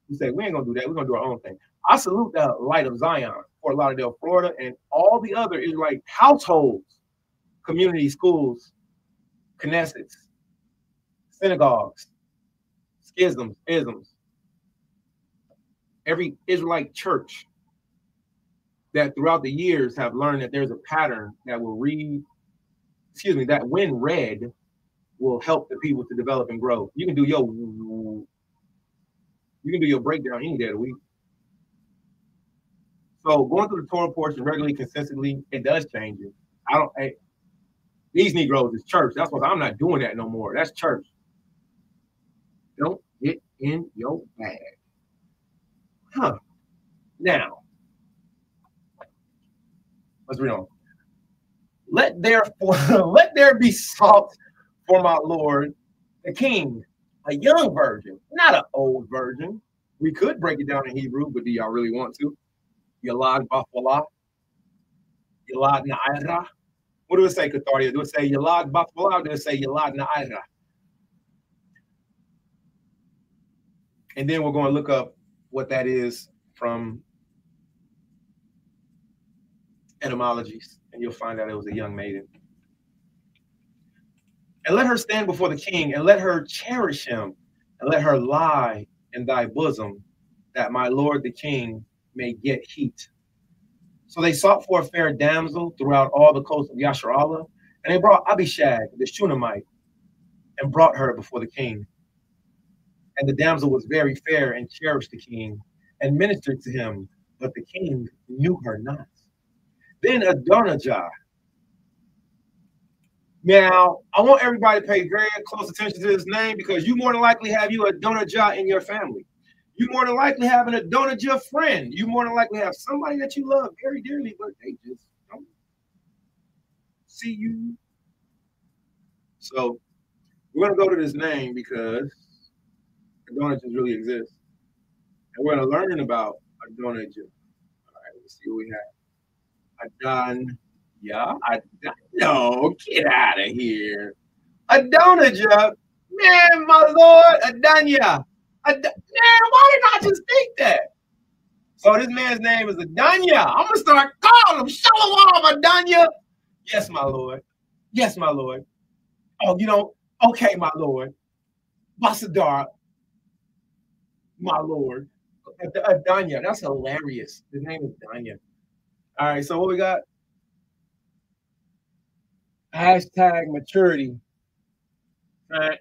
who say, we ain't gonna do that, we're gonna do our own thing. I salute the Light of Zion, Fort Lauderdale, Florida, and all the other Israelite households, community schools, Knessets, synagogues, schisms, isms, every Israelite church that throughout the years have learned that there's a pattern that will that when read will help the people to develop and grow. You can do your breakdown any day of the week. So going through the Torah portion regularly, consistently, it does change it. These Negroes is church. That's what I'm not doing that no more. That's church. Don't get in your bag. Huh. Now, let's read on. Let there be salt for my Lord, the King, a young virgin, not an old virgin. We could break it down in Hebrew, but do y'all really want to? Yalad Bafala, Yalad Na'ira. What do it say, Cathartia? Do it say Yalad Bafala, or do it say Yalad Na'ira? And then we're going to look up what that is from etymologies, and you'll find out it was a young maiden. And let her stand before the king, and let her cherish him, and let her lie in thy bosom, that my lord the king may get heat. So they sought for a fair damsel throughout all the coast of Yasharallah, and they brought Abishag, the Shunammite, and brought her before the king. And the damsel was very fair and cherished the king, and ministered to him, but the king knew her not. Then Adonijah. Now, I want everybody to pay very close attention to this name, because you more than likely have you Adonijah in your family. You more than likely have an Adonijah friend. You more than likely have somebody that you love very dearly, but they just don't see you. So we're going to go to this name because Adonijah really exists. And we're going to learn about Adonijah. All right, let's see what we have. No, get out of here. Adonijah, man, my lord, Adonijah. Man, why didn't I just think that? So this man's name is Adonijah. I'm going to start calling him Shalom Adonijah. Yes, my lord. Yes, my lord. Oh, okay, my lord. Basadar, my lord. Adonijah, that's hilarious. His name is Adonijah. All right, so what we got? Hashtag maturity. All right.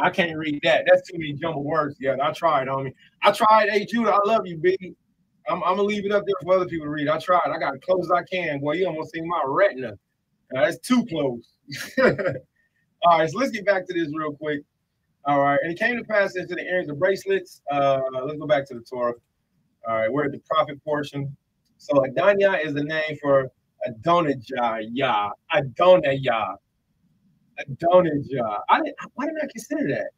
I can't read that. That's too many jumbled words together. I tried, homie. I tried. Hey, Judah, I love you, baby. I'm going to leave it up there for other people to read. I tried. I got as close as I can. Boy, you almost see my retina. That's too close. All right, so let's get back to this real quick. All right, and it came to pass into the earrings of bracelets. Let's go back to the Torah. All right, we're at the prophet portion. So Adonijah is the name for Adonijah. Adonijah. Adonijah. Why didn't I consider that?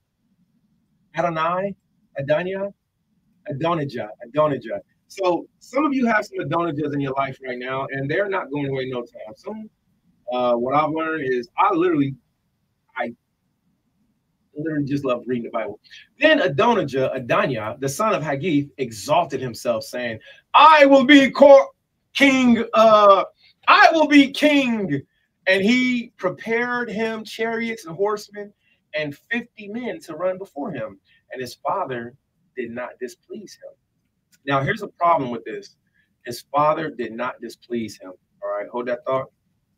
Adonai, Adonijah, Adonijah. So some of you have some Adonijahs in your life right now, and they're not going away no time soon. What I've learned is I literally just love reading the Bible. Then Adonijah, the son of Haggith, exalted himself, saying, I will be king. I will be king. And he prepared him chariots and horsemen and 50 men to run before him. And his father did not displease him. Now, here's a problem with this. His father did not displease him. All right, hold that thought.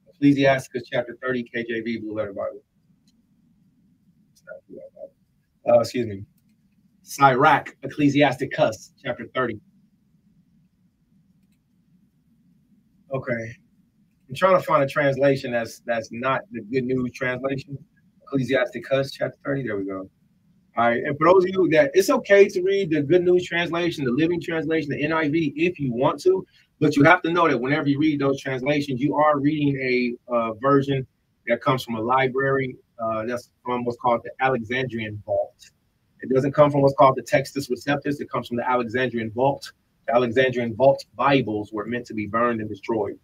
The Ecclesiasticus chapter 30, KJV, Blue Letter Bible. Excuse me. Sirach, Ecclesiasticus chapter 30. Okay. I'm trying to find a translation that's not the Good News translation. Ecclesiasticus chapter 30. There we go. All right. And for those of you that it's okay to read the Good News translation, the Living Translation, the NIV, if you want to, but you have to know that whenever you read those translations, you are reading a version that comes from a library. That's from what's called the Alexandrian Vault. It doesn't come from what's called the Textus Receptus. It comes from the Alexandrian Vault. The Alexandrian Vault Bibles were meant to be burned and destroyed.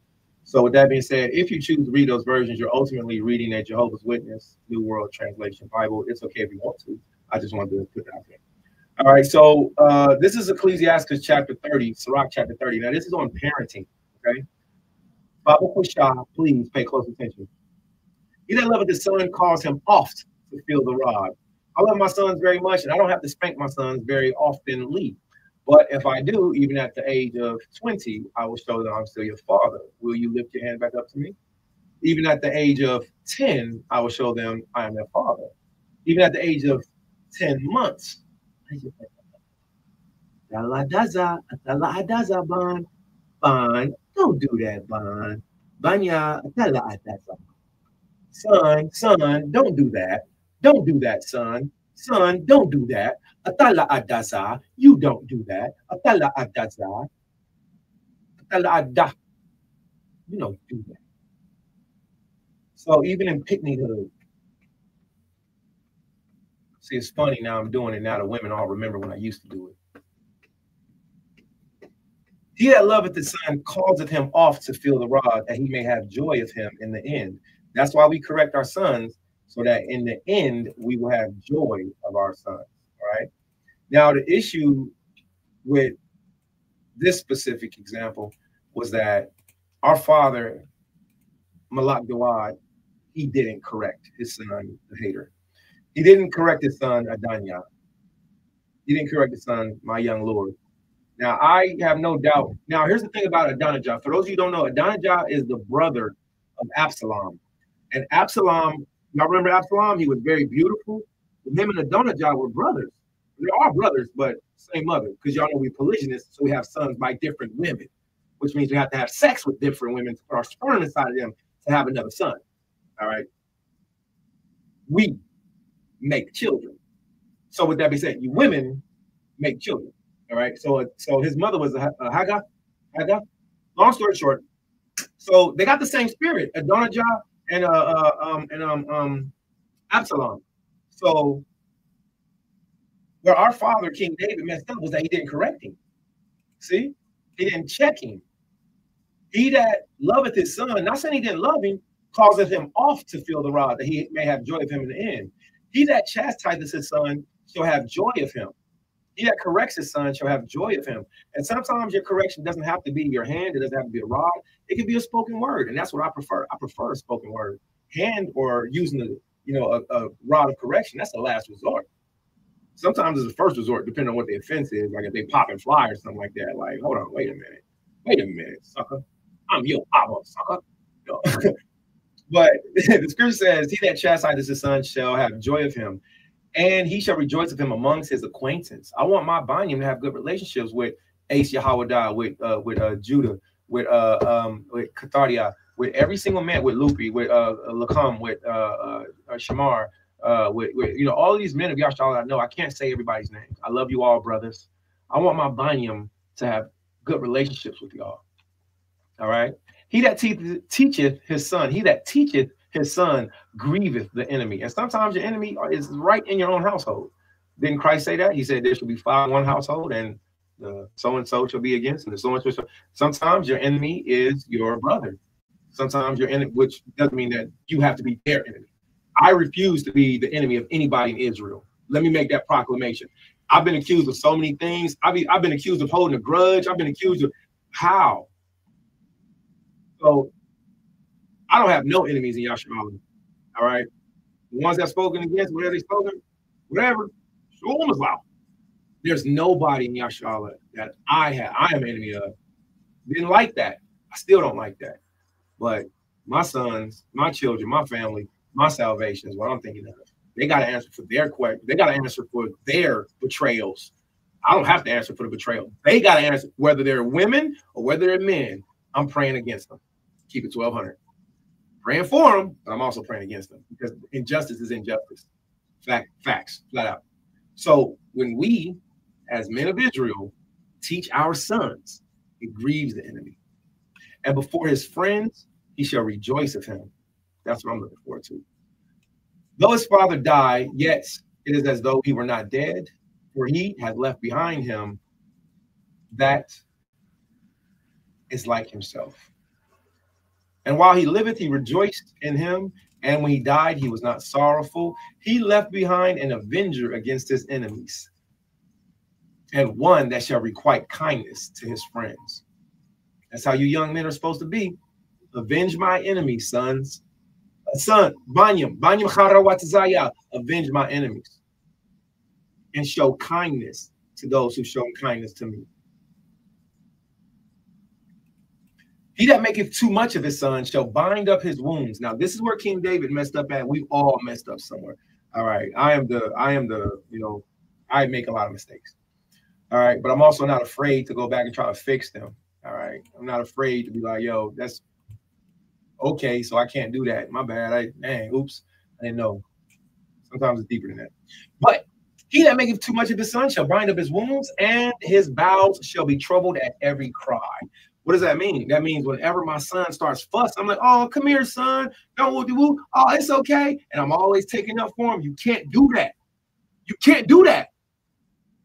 So with that being said, if you choose to read those versions, you're ultimately reading a Jehovah's Witness New World Translation Bible. It's okay if you want to. I just wanted to put that out there. All right, so this is Ecclesiastes chapter 30, Sirach chapter 30. Now, this is on parenting, okay? Baba Kusha, please pay close attention. He that loveth his son calls him oft to feel the rod. I love my sons very much, and I don't have to spank my sons very oftenly. But if I do, even at the age of 20, I will show them I'm still your father. Will you lift your hand back up to me? Even at the age of 10, I will show them I am their father. Even at the age of 10 months. Ban, don't do that, Ban. Banya, son, don't do that. Don't do that, son. Son, don't do that. Atala adasa, you don't do that. Atala adasa. Atala ada. You don't do that. So even in picnichood, see, it's funny now I'm doing it now. The women all remember when I used to do it. He that loveth the son causeth him oft to feel the rod, that he may have joy of him in the end. That's why we correct our sons, so that in the end we will have joy of our sons. All right. Now the issue with this specific example was that our father, Malak Dawad, he didn't correct his son, the hater. He didn't correct his son, Adanya. He didn't correct his son, my young Lord. Now, I have no doubt. Now, here's the thing about Adonijah. For those of you who don't know, Adonijah is the brother of Absalom. And Absalom, y'all remember Absalom? He was very beautiful. Him and Adonijah were brothers. They are brothers, but same mother. Because y'all know we're polygamous, so we have sons by different women, which means we have to have sex with different women to put our sperm inside of them to have another son. All right? We make children. So with that being said, you women make children. All right. So his mother was a Haggah. Long story short, so they got the same spirit, Adonijah and Absalom. So where our father, King David, messed up was that he didn't correct him. See, he didn't check him. He that loveth his son, not saying he didn't love him, causeth him oft to feel the rod, that he may have joy of him in the end. He that chastises his son shall have joy of him. He that corrects his son shall have joy of him. And sometimes your correction doesn't have to be your hand. It doesn't have to be a rod. It can be a spoken word. And that's what I prefer. I prefer a spoken word. Hand or using a rod of correction, that's the last resort. Sometimes it's the first resort, depending on what the offense is. Like if they pop and fly or something like that. Like, hold on, wait a minute. Wait a minute, sucker. I'm your papa, sucker. No. But the scripture says, he that chastises his son shall have joy of him, and he shall rejoice of him amongst his acquaintance. I want my binding to have good relationships with Ace Yahwadah, with Judah, with Katharia, with every single man, with Lupi, with Lakam, with Shamar, with all these men of Yahshua I know. I can't say everybody's names. I love you all, brothers. I want my binding to have good relationships with y'all. All right. He that teacheth his son, he that teacheth his son grieveth the enemy. And sometimes your enemy is right in your own household. Didn't Christ say that? He said there shall be 5 in one household, and so-and-so shall be against, and the so-and-so. Sometimes your enemy is your brother. Sometimes your enemy, which doesn't mean that you have to be their enemy. I refuse to be the enemy of anybody in Israel. Let me make that proclamation. I've been accused of so many things. I've been accused of holding a grudge. I've been accused of how? So I don't have no enemies in Yahshua. All right. The ones that spoken against, whatever they spoken, whatever, Shalom is loud. There's nobody in Yahshua that I am an enemy of. Didn't like that. I still don't like that. But my sons, my children, my family, my salvation is what I'm thinking of. They got to answer for their question. They got to answer for their betrayals. I don't have to answer for the betrayal. They got to answer whether they're women or whether they're men. I'm praying against them. Keep it 1200. Praying for them, but I'm also praying against them because injustice is injustice. Facts, flat out. So when we, as men of Israel, teach our sons, it grieves the enemy. And before his friends, he shall rejoice of him. That's what I'm looking forward to. Though his father died, yet it is as though he were not dead, for he has left behind him that is like himself. And while he liveth, he rejoiced in him. And when he died, he was not sorrowful. He left behind an avenger against his enemies, and one that shall requite kindness to his friends. That's how you young men are supposed to be. Avenge my enemies, sons. Son, Banyam Charawatazaya, avenge my enemies. And show kindness to those who show kindness to me. He that maketh too much of his son shall bind up his wounds. Now, this is where King David messed up at. We've all messed up somewhere. All right. I am the, I make a lot of mistakes. All right. But I'm also not afraid to go back and try to fix them. All right. I'm not afraid to be like, yo, that's okay. So I can't do that. My bad. Oops. I didn't know. Sometimes it's deeper than that. But he that maketh too much of his son shall bind up his wounds, and his bowels shall be troubled at every cry. What does that mean? That means whenever my son starts fussing, I'm like, oh, come here, son. Don't woo. Oh, it's okay. And I'm always taking up for him. You can't do that. You can't do that.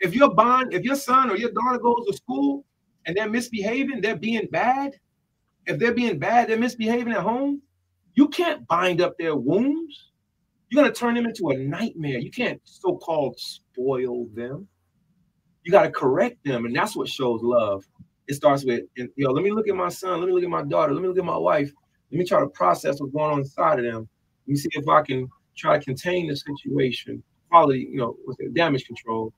If your son or your daughter goes to school and they're misbehaving, they're being bad. If they're being bad, they're misbehaving at home. You can't bind up their wounds. You're going to turn them into a nightmare. You can't so-called spoil them. You got to correct them. And that's what shows love. It starts with, let me look at my son. Let me look at my daughter. Let me look at my wife. Let me try to process what's going on inside of them. Let me see if I can try to contain the situation. Quality, what's the damage control.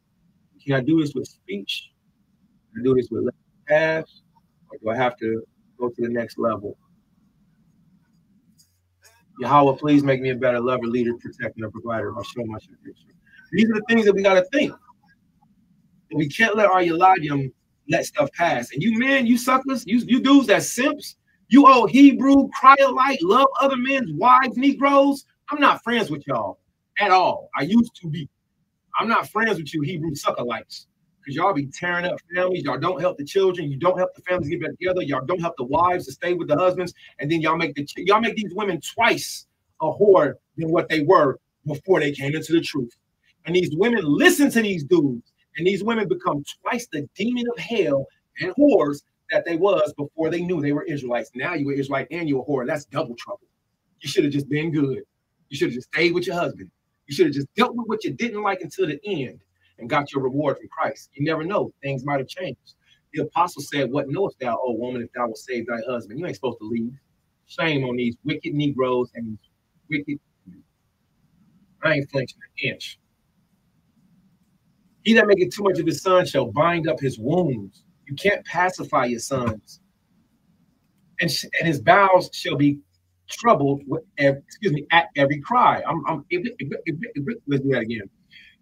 Can I do this with speech? Can I do this with paths? Or do I have to go to the next level? Yahweh, please make me a better lover, leader, protector, and provider. I'll show my picture. These are the things that we got to think. And we can't let our Yaladim let stuff pass. And you men, you suckers, you dudes that simps, you old Hebrew, cryolite, love other men's wives, Negroes. I'm not friends with y'all at all. I used to be. I'm not friends with you Hebrew suckerlites, because y'all be tearing up families. Y'all don't help the children. You don't help the families get back together. Y'all don't help the wives to stay with the husbands. And then y'all make these women twice a whore than what they were before they came into the truth. And these women listen to these dudes. And these women become twice the demon of hell and whores that they was before they knew they were Israelites. Now you were Israelite and you a whore. That's double trouble. You should have just been good. You should have just stayed with your husband. You should have just dealt with what you didn't like until the end and got your reward from Christ. You never know. Things might have changed. The apostle said, what knowest thou, O woman, if thou wilt save thy husband? You ain't supposed to leave. Shame on these wicked Negroes and these wicked. I ain't flinching an inch. He that maketh too much of his son shall bind up his wounds. You can't pacify your sons. And his bowels shall be troubled with, at every cry. Let's do that again.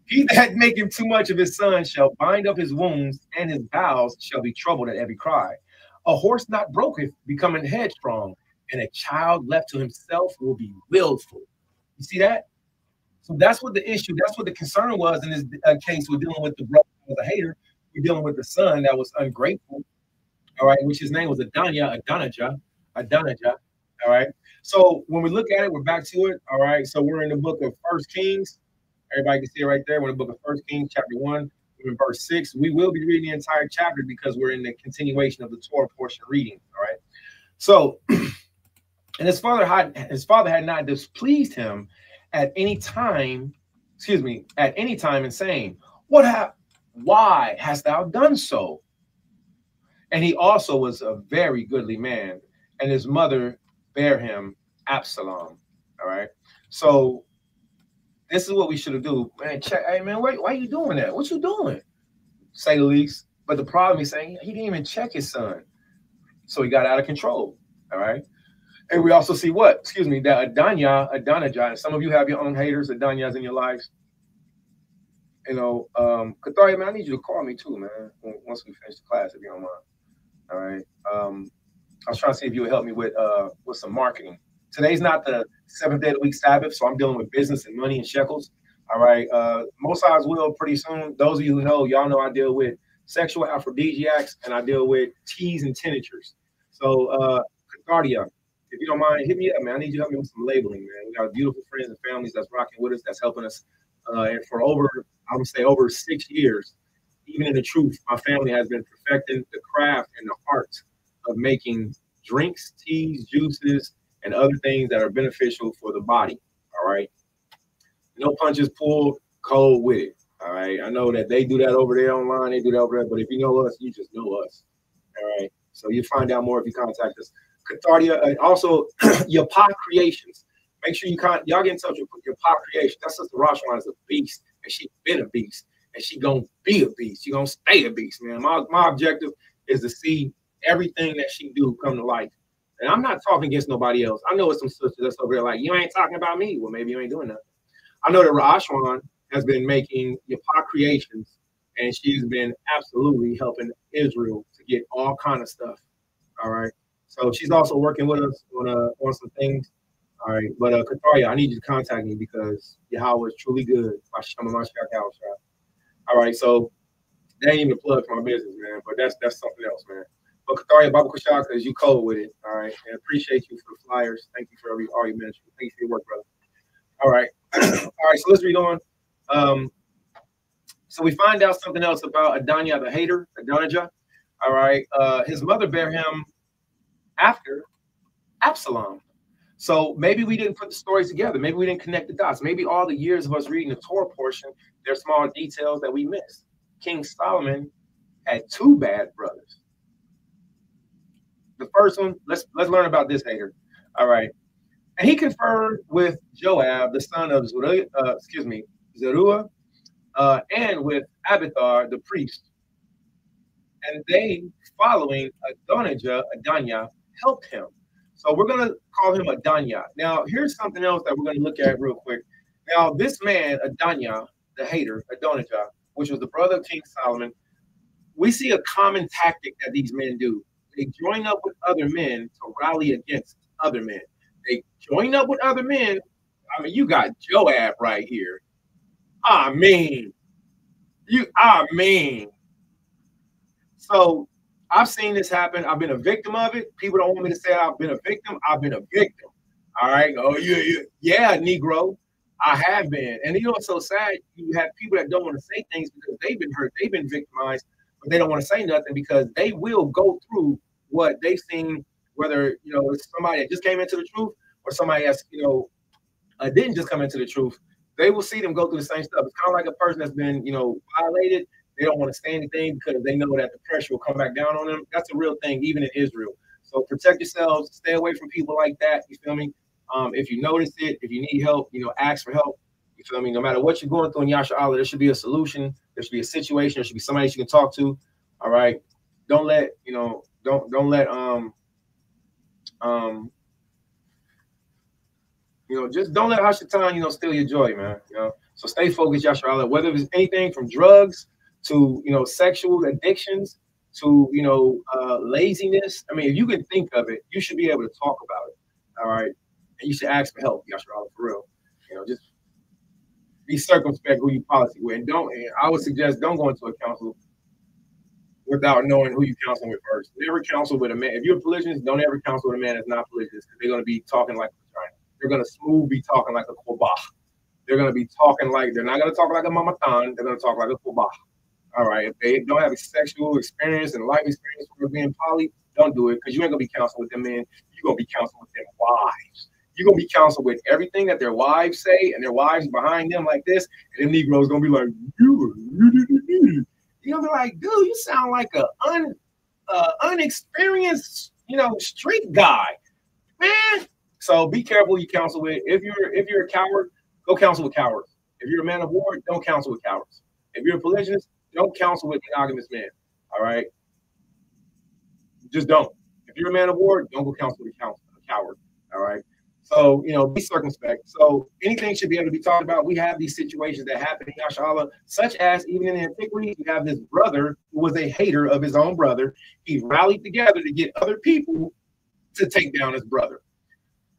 He that maketh too much of his son shall bind up his wounds, and his bowels shall be troubled at every cry. A horse not broketh, becoming headstrong, and a child left to himself will be willful. You see that? So that's what the issue, that's what the concern was in this case. We're dealing with the brother who was a hater. We're dealing with the son that was ungrateful, all right, which his name was Adonijah, all right? So when we look at it, we're back to it, all right? So we're in the book of 1 Kings. Everybody can see it right there. We're in the book of 1 Kings, chapter 1, we're in verse 6. We will be reading the entire chapter because we're in the continuation of the Torah portion reading, all right? So, and his father had not displeased him at any time in saying, why hast thou done so? And he also was a very goodly man, and his mother bare him Absalom. All right. So this is what we should have do. Man, check, hey man, why are you doing that? What you doing? Say the least. But the problem is saying he didn't even check his son. So he got out of control. All right. And we also see what? Excuse me, that Adonijah, and some of you have your own haters, Adonijahs in your lives. You know, Katharia, man, I need you to call me too, man, once we finish the class, if you don't mind. All right. I was trying to see if you would help me with some marketing. Today's not the 7th day of the week Sabbath, so I'm dealing with business and money and shekels. All right. Most Highs will pretty soon. Those of you who know, y'all know I deal with sexual aphrodisiacs and I deal with teas and tinitures. So, Katharia, if you don't mind, hit me up, man. I need you to help me with some labeling, man. We got beautiful friends and families that's rocking with us, that's helping us. And for I would say over 6 years, even in the truth, my family has been perfecting the craft and the art of making drinks, teas, juices, and other things that are beneficial for the body. All right. No punches pulled, cold with it. All right. I know that they do that over there online. They do that over there. But if you know us, you just know us. All right. So you find out more if you contact us. Katharia, also your pod creations. Make sure y'all get in touch with your pod creation. That's Sister Rashwan is a beast, and she been a beast, and she gonna be a beast. She gonna stay a beast, man. My objective is to see everything that she do come to life. And I'm not talking against nobody else. I know it's some sisters that's over there like, you ain't talking about me. Well, maybe you ain't doing nothing. I know that Rashwan has been making Yapah creations, and she's been absolutely helping Israel to get all kind of stuff. All right. So she's also working with us on some things. All right. But Katharia, I need you to contact me because Yahweh is truly good. All right. So that ain't even a plug for my business, man. But that's something else, man. But Katharia, Baba Kushaka, as you cold with it. All right. And appreciate you for the flyers. Thank you for all your ministry. Thank you for your work, brother. All right. All right. So let's read on. So we find out something else about Adonijah the hater, Adonijah. All right. His mother bare him after Absalom. So maybe we didn't put the stories together. Maybe we didn't connect the dots. Maybe all the years of us reading the Torah portion, there's small details that we missed. King Solomon had 2 bad brothers. The first one, let's learn about this hater. All right. And he conferred with Joab, the son of Zeruiah, and with Abithar, the priest. And they, following Adonijah, helped him. So we're going to call him Adonijah. Now, here's something else that we're going to look at real quick. Now, this man, Adonijah, the hater, Adonijah, which was the brother of King Solomon, we see a common tactic that these men do. They join up with other men to rally against other men. They join up with other men. I mean, you got Joab right here. So I've seen this happen. I've been a victim of it. People don't want me to say I've been a victim. I've been a victim. All right. Oh, yeah, Negro. I have been. And you know what's so sad? You have people that don't want to say things because they've been hurt. They've been victimized, but they don't want to say nothing because they will go through what they've seen, whether, it's somebody that just came into the truth or somebody that's, didn't just come into the truth. They will see them go through the same stuff. It's kind of like a person that's been, violated. They don't want to say anything because they know that the pressure will come back down on them. That's a real thing, even in Israel. So protect yourselves. Stay away from people like that. You feel me? If you notice it, if you need help, ask for help. You feel me? No matter what you're going through in Yasha Allah, there should be a solution. There should be a situation. There should be somebody you can talk to. All right. Don't let, don't let, just don't let Hashatan, steal your joy, man. So stay focused, Yasha Allah. Whether it's anything from drugs to, sexual addictions to, laziness. I mean, if you can think of it, you should be able to talk about it. All right. And you should ask for help, Yasha Allah, for real. Just be circumspect who you policy with. And I would suggest don't go into a council without knowing who you counsel with first. Never counsel with a man. If you're a polygamist, don't ever counsel with a man that's not polygamist because they're going to be talking like a vagina. They're going to be talking like a kobah. They're going to be talking they're not going to talk like a mamatan. They're going to talk like a kobah. All right. If they don't have a sexual experience and life experience for being poly, don't do it because you ain't going to be counseling with them men. You're going to be counseling with their wives. You're going to be counseled with everything that their wives say and their wives behind them like this. And them Negroes going to be like, you're going to be like, dude, you sound like an unexperienced, street guy, man. So be careful who you counsel with. If you're a coward, go counsel with cowards. If you're a man of war, don't counsel with cowards. If you're a polygamist, don't counsel with monogamous men. All right, just don't. If you're a man of war, don't go counsel with a coward. All right. So, you know, be circumspect. So anything should be able to be talked about. We have these situations that happen in Yashala, such as even in the antiquity, you have this brother who was a hater of his own brother. He rallied together to get other people to take down his brother.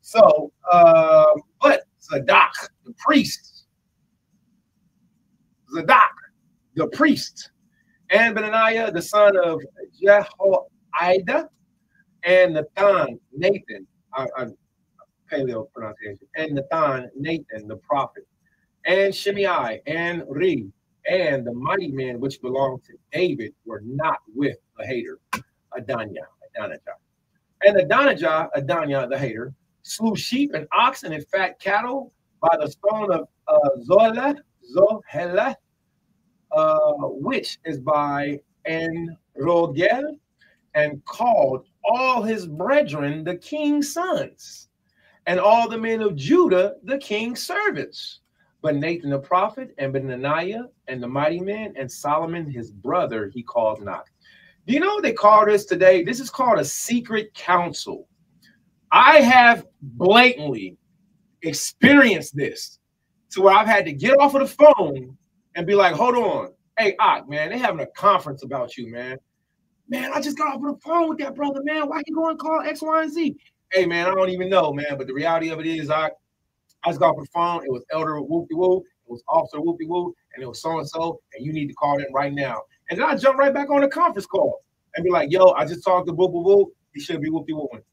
So, but Zadok, the priest, and Benaniah, the son of Jehoiada, and Nathan, paleo pronunciation, and Nathan, the prophet, and Shimei, and Re, and the mighty men which belonged to David were not with the hater, Adonijah. And Adonijah, the hater, slew sheep and oxen and fat cattle by the stone of Zoheleth, which is by En-Rogel, and called all his brethren the king's sons, and all the men of Judah the king's servants. But Nathan the prophet, and Benaniah, and the mighty men, and Solomon his brother, he called not. Do you know what they call this today? This is called a secret council. I have blatantly experienced this to where I've had to get off of the phone and be like, hold on. Hey, man, they having a conference about you, man. Man, I just got off of the phone with that brother, man. Why you going to call X, Y, and Z? Hey, man, I don't even know, man. But the reality of it is, I just got off the phone. It was Elder Whoopty-Woo. It was Officer Whoopty-Woo. And it was so-and-so. And you need to call them right now. And then I jump right back on the conference call and be like, yo, I just talked to Whoop-Woo. He should be Whoopty-Wooing.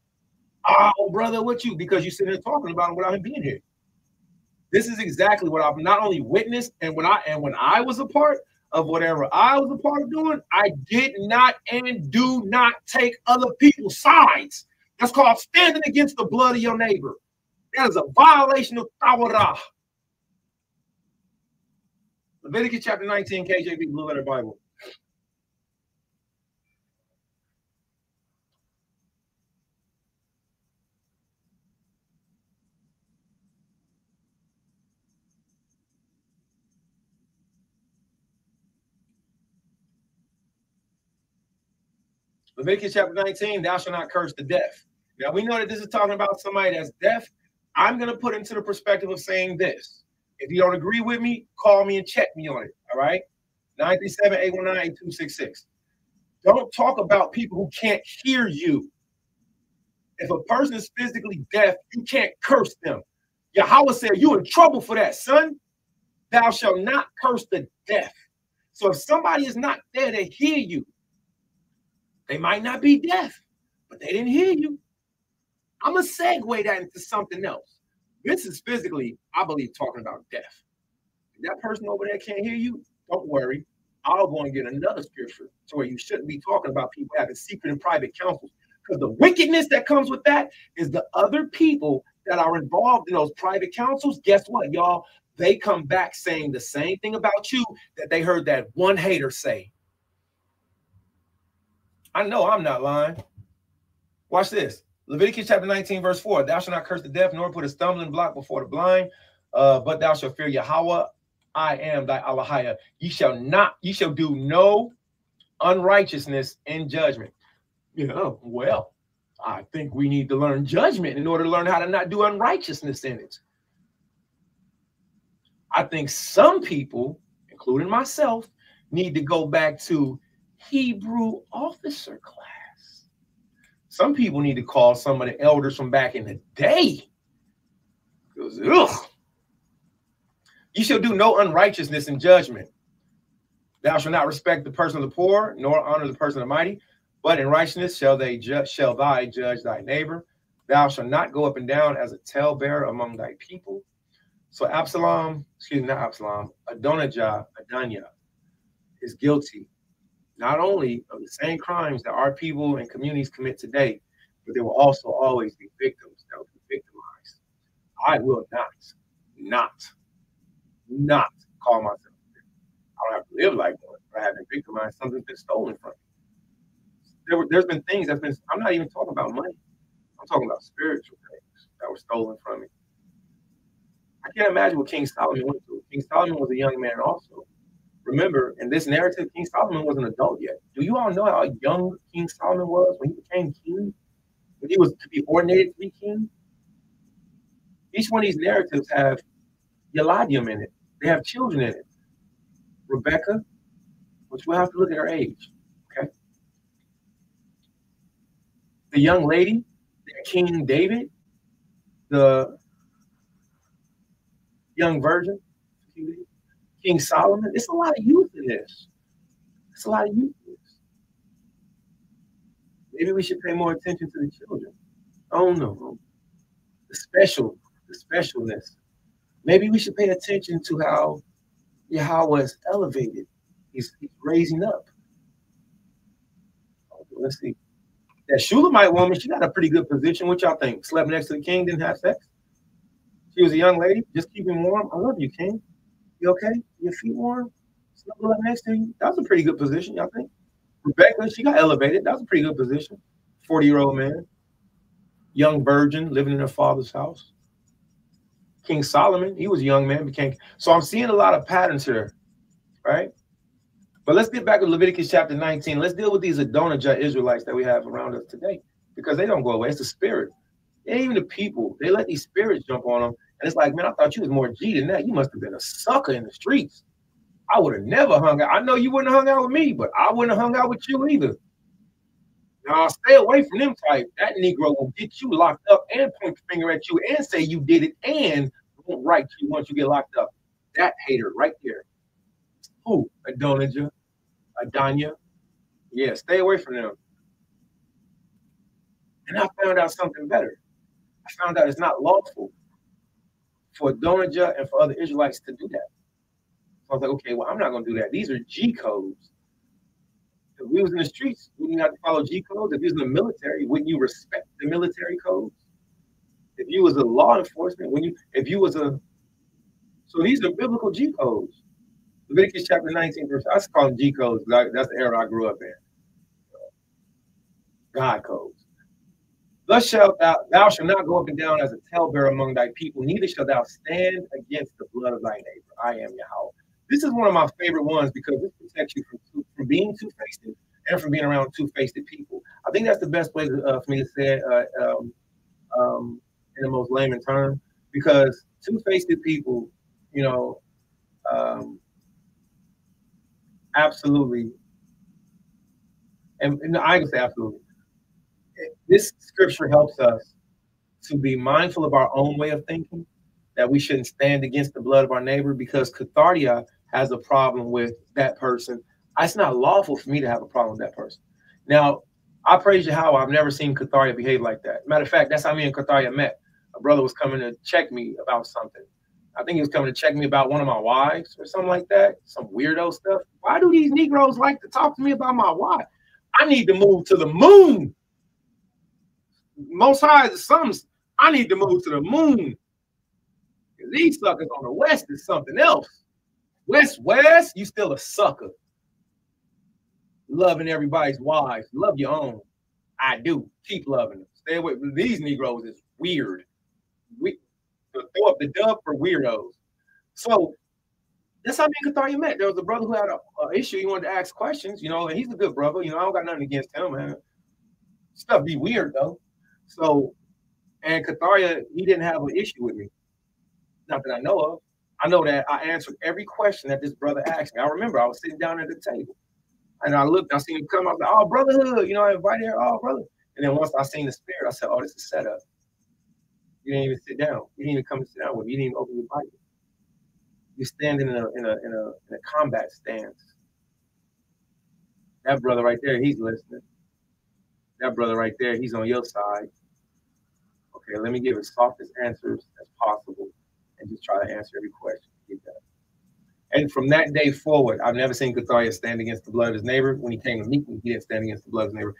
Oh, brother, what you? Because you sitting there talking about him without him being here. This is exactly what I've not only witnessed, and when I was a part of whatever I was a part of doing, I did not and do not take other people's sides. That's called standing against the blood of your neighbor. That is a violation of TORAH. Leviticus chapter 19, KJV Blue Letter Bible. Leviticus chapter 19, thou shalt not curse to death. Now, we know that this is talking about somebody that's deaf. I'm going to put into the perspective of saying this. If you don't agree with me, call me and check me on it, all right? 937-819-8266. Don't talk about people who can't hear you. If a person is physically deaf, you can't curse them. Yahweh said, you're in trouble for that, son. Thou shalt not curse the deaf. So if somebody is not there to hear you, they might not be deaf, but they didn't hear you. I'm going to segue that into something else. This is physically, I believe, talking about deaf. If that person over there can't hear you, don't worry. I'll go and get another scripture to where you shouldn't be talking about people having secret and private counsels. Because the wickedness that comes with that is the other people that are involved in those private counsels. Guess what, y'all? They come back saying the same thing about you that they heard that one hater say. I know I'm not lying. Watch this. Leviticus chapter 19, verse 4. Thou shalt not curse the deaf, nor put a stumbling block before the blind, but thou shalt fear Yahweh. I am thy Elohim. Ye shall do no unrighteousness in judgment. Well, I think we need to learn judgment in order to learn how to not do unrighteousness in it. I think some people, including myself, need to go back to Hebrew officer class. Some people need to call some of the elders from back in the day. Because, you shall do no unrighteousness in judgment. Thou shalt not respect the person of the poor, nor honor the person of the mighty, but in righteousness shall thy judge thy neighbor. Thou shalt not go up and down as a talebearer among thy people. So Adonijah is guilty not only of the same crimes that our people and communities commit today, but there will also always be victims that will be victimized. I will not call myself a victim. I don't have to live like one, but I have been victimized. Something's been stolen from me. There's been things that's been, I'm not even talking about money. I'm talking about spiritual things that were stolen from me. I can't imagine what King Solomon went through. King Solomon was a young man also. Remember, in this narrative, King Solomon wasn't an adult yet. Do you all know how young King Solomon was when he became king? When he was to be ordinated to be king? Each one of these narratives have Yaladium in it. They have children in it. Rebecca, which we'll have to look at her age. Okay. The young lady, King David, the young virgin, King Solomon. It's a lot of youth in this. It's a lot of youth in this. Maybe we should pay more attention to the children. Oh no. The specialness. Maybe we should pay attention to how Yahweh is elevated. He's raising up. Let's see. That Shulamite woman, she got a pretty good position. What y'all think? Slept next to the king, didn't have sex. She was a young lady, just keep him warm. I love you, king. You okay? Your feet warm? Snuggle up next to you. That was a pretty good position, y'all think? Rebecca, she got elevated. That was a pretty good position. 40-year-old man, young virgin, living in her father's house. King Solomon, he was a young man, became. So I'm seeing a lot of patterns here, right? But let's get back to Leviticus chapter 19. Let's deal with these Adonijah Israelites that we have around us today, because they don't go away. It's the spirit. And even the people, they let these spirits jump on them. And it's like, man, I thought you was more G than that. You must have been a sucker in the streets. I would have never hung out. I know you wouldn't have hung out with me, but I wouldn't have hung out with you either. Now, stay away from them type. That Negro will get you locked up and point the finger at you and say you did it and won't write you once you get locked up. That hater right there. Who? Adonijah? Adanya? Yeah, stay away from them. And I found out something better. I found out it's not lawful for Adonijah and for other Israelites to do that. So I was like, okay, well, I'm not going to do that. These are G codes. If we was in the streets, wouldn't you have to follow G codes? If you was in the military, wouldn't you respect the military codes? If you was a law enforcement, if you was a, so these are biblical G codes. Leviticus chapter 19, verse, I just call them G codes. That's the era I grew up in. God codes. Thus shalt thou shalt not go up and down as a talebearer among thy people, neither shalt thou stand against the blood of thy neighbor. I am Yahweh. This is one of my favorite ones because it protects you from being two-faced and from being around two-faced people. I think that's the best way for me to say it in the most layman term, because two-faced people, you know, absolutely, and I can say absolutely. This scripture helps us to be mindful of our own way of thinking, that we shouldn't stand against the blood of our neighbor, because Cathartia has a problem with that person. It's not lawful for me to have a problem with that person. Now, I praise Yahweh, I've never seen Cathartia behave like that. Matter of fact, that's how me and Cathartia met. A brother was coming to check me about something. I think he was coming to check me about one of my wives or something like that. Some weirdo stuff. Why do these Negroes like to talk to me about my wife? I need to move to the moon. Most High is something. I need to move to the moon. These suckers on the west is something else. West, you still a sucker. Loving everybody's wives. Love your own. I do. Keep loving them. Stay away. These Negroes is weird. We throw up the dub for weirdos. So that's how me and Cathartia met. There was a brother who had an issue. He wanted to ask questions, you know, and he's a good brother. You know, I don't got nothing against him, man. Stuff be weird though. So, and Cathartia, he didn't have an issue with me. Not that I know of. I know that I answered every question that this brother asked me. I remember I was sitting down at the table and I looked, I seen him come, I was like, oh, brotherhood, you know, I invited her, oh, brother. And then once I seen the spirit, I said, oh, this is set up. You didn't even sit down. You didn't even come and sit down with me. You didn't even open your Bible. You're standing in a combat stance. That brother right there, he's listening. That brother right there, he's on your side. Okay, let me give as soft as answers as possible and just try to answer every question. Get that. And from that day forward, I've never seen Cathartia stand against the blood of his neighbor. When he came to meet me, he didn't stand against the blood of his neighbor.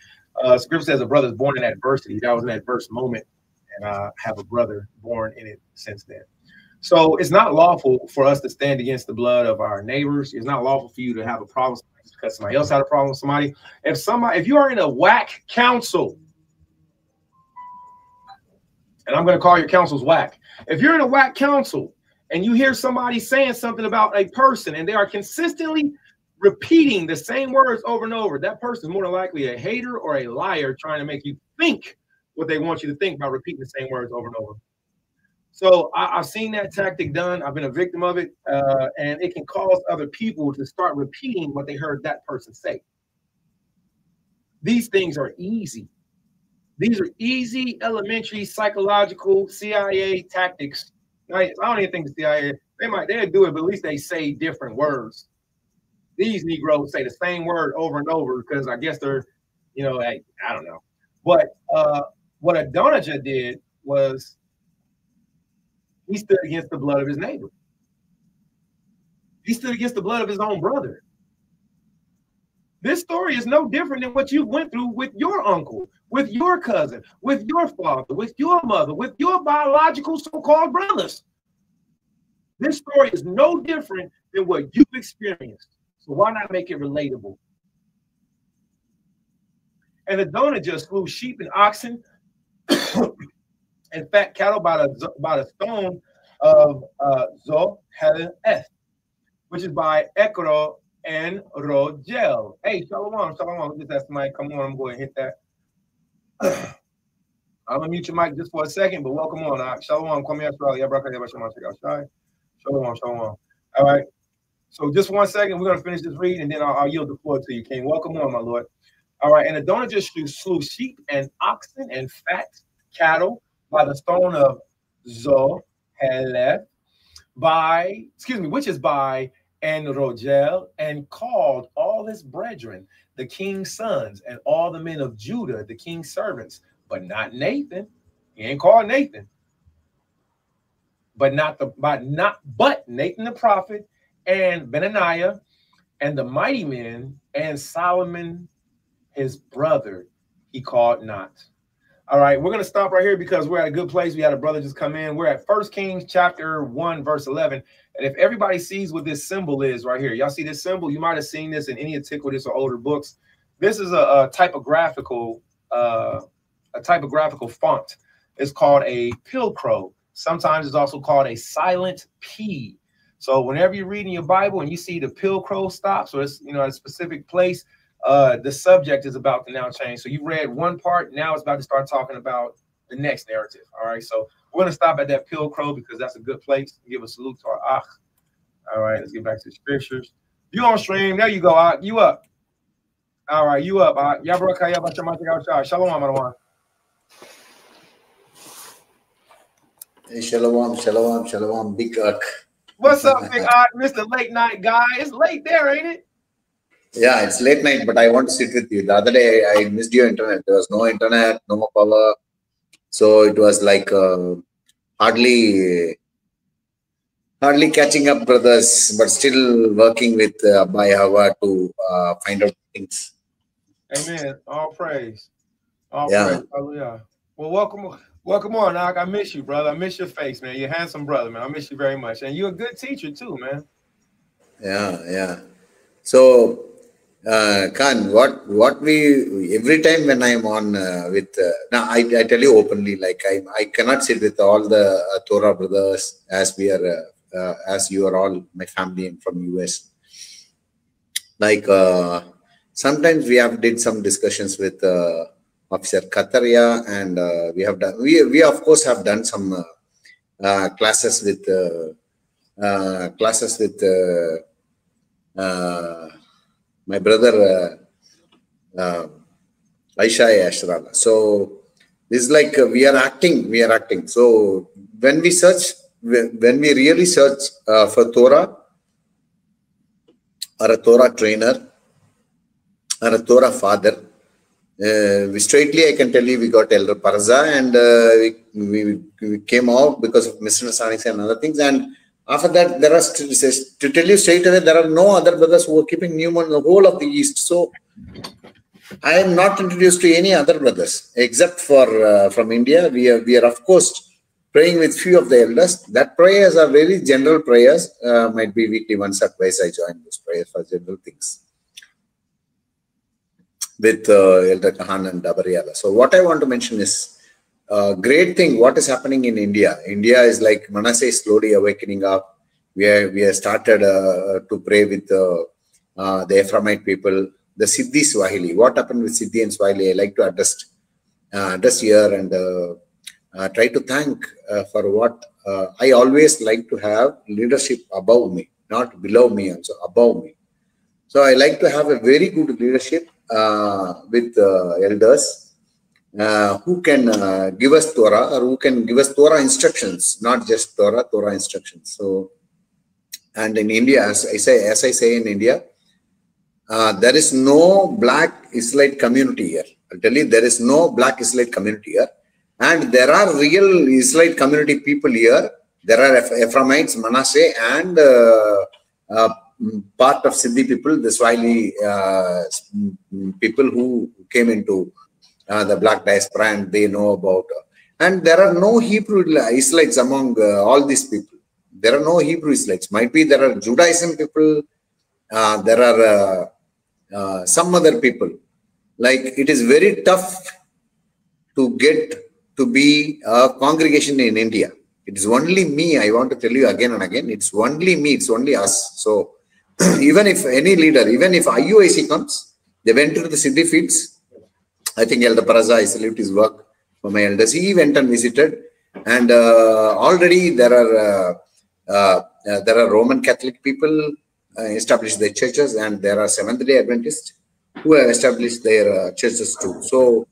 Scripture says a brother is born in adversity. That was an adverse moment, and I have a brother born in it since then. So it's not lawful for us to stand against the blood of our neighbors. It's not lawful for you to have a problem because somebody else had a problem with somebody. If you are in a whack council, and I'm going to call your councils whack. If you're in a whack council and you hear somebody saying something about a person and they are consistently repeating the same words over and over, that person is more than likely a hater or a liar trying to make you think what they want you to think by repeating the same words over and over. So I've seen that tactic done. I've been a victim of it, and it can cause other people to start repeating what they heard that person say. These things are easy. These are easy, elementary, psychological CIA tactics. I don't even think the CIA, they'll do it, but at least they say different words. These Negroes say the same word over and over because I guess they're, I don't know. But what Adonijah did was he stood against the blood of his neighbor. He stood against the blood of his own brother. This story is no different than what you went through with your uncle, with your cousin, with your father, with your mother, with your biological so-called brothers. This story is no different than what you've experienced. So why not make it relatable? And Adonijah slew sheep and oxen and fat cattle by the stone of Zoheleth, which is by Ekro and Rogel. Hey, shalom, shalom. Just ask somebody, come on, I'm going to hit that. I'm going to mute your mic just for a second, but welcome on. Shalom, come here, shalom, shalom. All right. So just 1 second, we're going to finish this reading, and then I'll yield the floor to you, King. Welcome on, my Lord. All right. And Adonijah slew sheep and oxen and fat cattle by the stone of Zoheleth, which is by and Rogel, and called all his brethren, the king's sons, and all the men of Judah, the king's servants, but not Nathan. He ain't called Nathan, but Nathan the prophet, and Benaniah, and the mighty men, and Solomon his brother he called not. All right, we're going to stop right here because we're at a good place. We had a brother just come in. We're at 1 Kings chapter 1, verse 11. And if everybody sees what this symbol is right here, y'all see this symbol? You might have seen this in any Antiquities or older books. This is a typographical font. It's called a pilcrow. Sometimes it's also called a silent P. So whenever you're reading your Bible and you see the pilcrow stops, or it's at a specific place, the subject is about to now change. So you read one part, now it's about to start talking about the next narrative. All right, so we're going to stop at that pilcrow because that's a good place to give a salute to our Ach. All right, let's get back to the scriptures. You on stream? There you go, Ach. You up? All right, you up, Ach. Shalom, Adawan. Hey, shalom, big Ach. What's up, big Ach, Mr. Late Night Guy? It's late there, ain't it? Yeah, it's late night, but I want to sit with you. The other day, I missed your internet. There was no internet, no more power. So it was like hardly catching up, brothers, but still working with Abba Hawa to find out things. Amen. All praise. All praise. Hallelujah. Well, welcome on, Ach. I miss you, brother. I miss your face, man. You're a handsome brother, man. I miss you very much. And you're a good teacher, too, man. Yeah. So, Khan, what we every time when I'm on with now I tell you openly, like I cannot sit with all the Torah brothers as we are as you are all my family and from US. Like sometimes we have did some discussions with Officer Kataria, and we of course have done some classes with my brother Chayei Ashrala. So this is like we are acting. So when we really search for Torah or a Torah trainer or a Torah father, straightly I can tell you we got Elder Parza, and we came out because of misunderstandings and other things. And after that, there are, to tell you straight away, there are no other brothers who are keeping Newman in the whole of the East. So I am not introduced to any other brothers except for from India. We are of course praying with few of the elders. That prayers are very general prayers. Might be weekly once or twice I join those prayers for general things with Elder Kahan and Dabariala. So what I want to mention is great thing what is happening in India. India is like Manasseh is slowly awakening up. We have started to pray with the Ephraimite people, the Siddhi Swahili. What happened with Siddhi and Swahili? I like to address here, and try to thank for what I always like to have leadership above me, not below me, also above me. So I like to have a very good leadership with elders who can give us Torah, or who can give us Torah instructions, not just Torah instructions. So, and in India, as I say in India, there is no black Israelite community here. I'll tell you, there is no black Israelite community here. And there are real Israelite community people here. There are Ephraimites, Manasseh, and part of Siddhi people, the Swahili people who came into the black diaspora, and they know about. And there are no Hebrew Israelites among all these people. There are no Hebrew Israelites. Might be there are Judaism people. There are some other people. Like, it is very tough to get to be a congregation in India. It is only me. I want to tell you again and again. It's only me. It's only us. So even if any leader, even if IUIC comes, they went into the Siddhi fields. I think Elder Paraza, I salute his work for my elders. He went and visited, and already there are Roman Catholic people established their churches, and there are Seventh-day Adventists who have established their churches too. So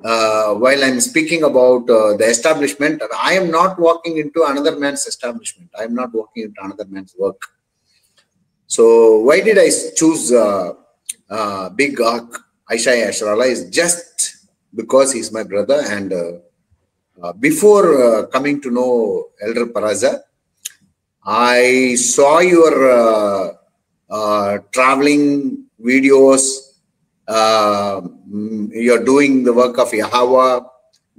while I'm speaking about the establishment, I am not walking into another man's establishment. I am not walking into another man's work. So why did I choose Big Ark Chayei Ashrala? Is just because he's my brother, and before coming to know Elder Paraza, I saw your traveling videos. You're doing the work of Yahweh,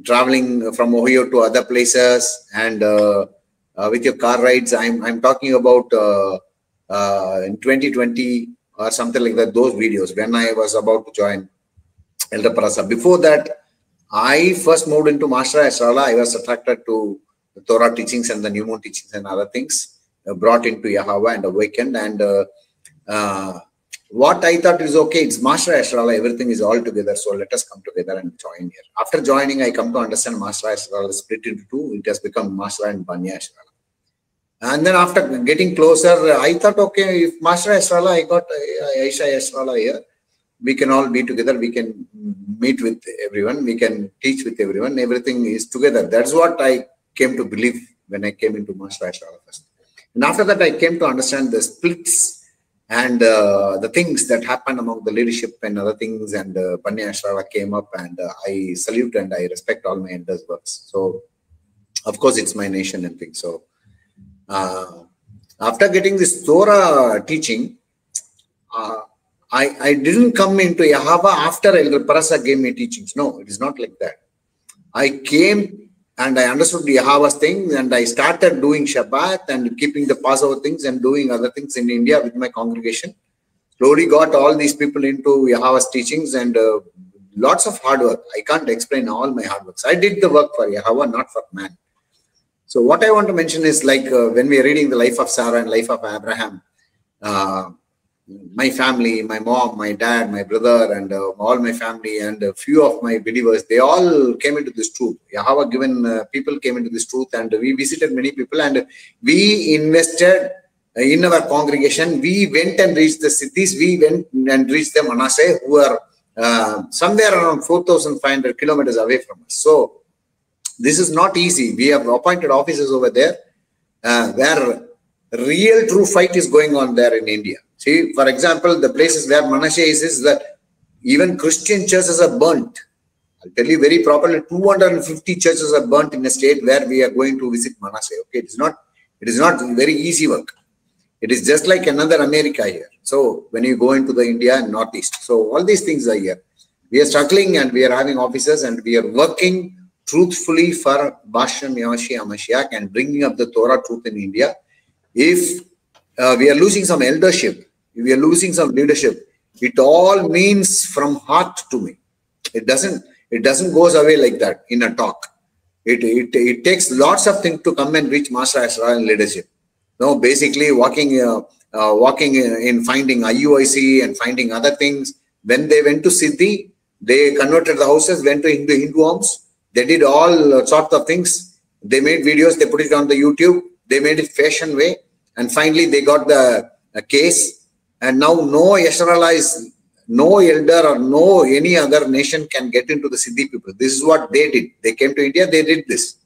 traveling from Ohio to other places, and with your car rides. I'm talking about in 2020 or something like that, those videos when I was about to join Elder Paraza. Before that, I first moved into Master Ashrala. I was attracted to the Torah teachings and the New Moon teachings and other things, brought into Yahweh and awakened. And what I thought is, okay, it's Master Ashrala, everything is all together, so let us come together and join here. After joining, I come to understand Master Ashrala is split into two. It has become Master and Banya Ashrala. And then after getting closer, I thought, okay, if Master Ashrala, I got Chayei Ashrala here, we can all be together, we can meet with everyone, we can teach with everyone, everything is together. That's what I came to believe when I came into Master Ashrala first. And after that, I came to understand the splits and the things that happened among the leadership and other things. And Banya Ashrala came up, and I salute and I respect all my elders' works. So, of course, it's my nation and things. So, after getting this Torah teaching, I didn't come into Yahweh after Elder Paraza gave me teachings. No, it is not like that. I came and I understood Yahweh's things, and I started doing Shabbat and keeping the Passover things and doing other things in India with my congregation. Slowly got all these people into Yahweh's teachings, and lots of hard work. I can't explain all my hard works. I did the work for Yahweh, not for man. So what I want to mention is, like when we are reading the life of Sarah and life of Abraham, my family, my mom, my dad, my brother, and all my family, and a few of my believers, they all came into this truth. Yahweh given people came into this truth, and we visited many people, and we invested in our congregation. We went and reached the cities. We went and reached the Manasseh, who are somewhere around 4,500 kilometers away from us. So this is not easy. We have appointed officers over there where real true fight is going on there in India. See, for example, the places where Manasseh is that even Christian churches are burnt. I'll tell you very properly, 250 churches are burnt in a state where we are going to visit Manasseh. Okay, it is not very easy work. It is just like another America here. So when you go into the India and Northeast, so all these things are here. We are struggling, and we are having officers, and we are working truthfully for Bashem Yamashiach Mashiach and bringing up the Torah truth in India. If we are losing some eldership, if we are losing some leadership, it all means from heart to me. It doesn't goes away like that in a talk. It takes lots of things to come and reach Master Ashrala and leadership. No, basically walking in finding IUIC and finding other things. When they went to Siddhi, they converted the houses, went to Hindu homes. They did all sorts of things. They made videos, they put it on the YouTube, they made it fashion way, and finally they got the case. And now no Yasharala is, no elder or no any other nation can get into the Siddhi people. This is what they did. They came to India, they did this.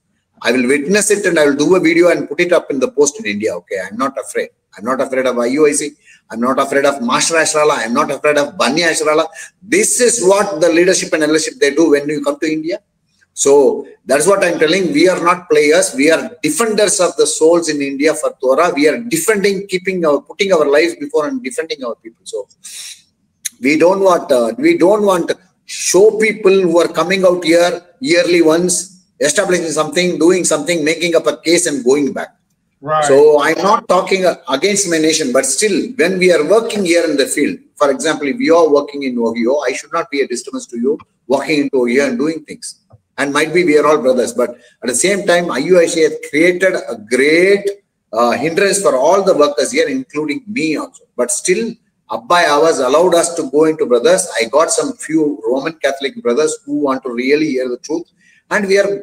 I will witness it and I will do a video and put it up in the post in India. Okay, I'm not afraid. I'm not afraid of IUIC. I'm not afraid of Master Ashrala. I'm not afraid of Banya Ashrala. This is what the leadership and eldership they do when you come to India. So that's what I'm telling. We are not players. We are defenders of the souls in India for TORAH. We are defending, putting our lives before and defending our people. So we don't want show people who are coming out here yearly once, establishing something, doing something, making up a case and going back. Right. So I'm not talking against my nation, but still, when we are working here in the field, for example, if you are working in Ohio, I should not be a disturbance to you walking into Ohio and doing things. And might be we are all brothers, but at the same time, IUIC has created a great hindrance for all the workers here, including me also. But still, Abbai Awas allowed us to go into brothers. I got some few Roman Catholic brothers who want to really hear the truth. And we are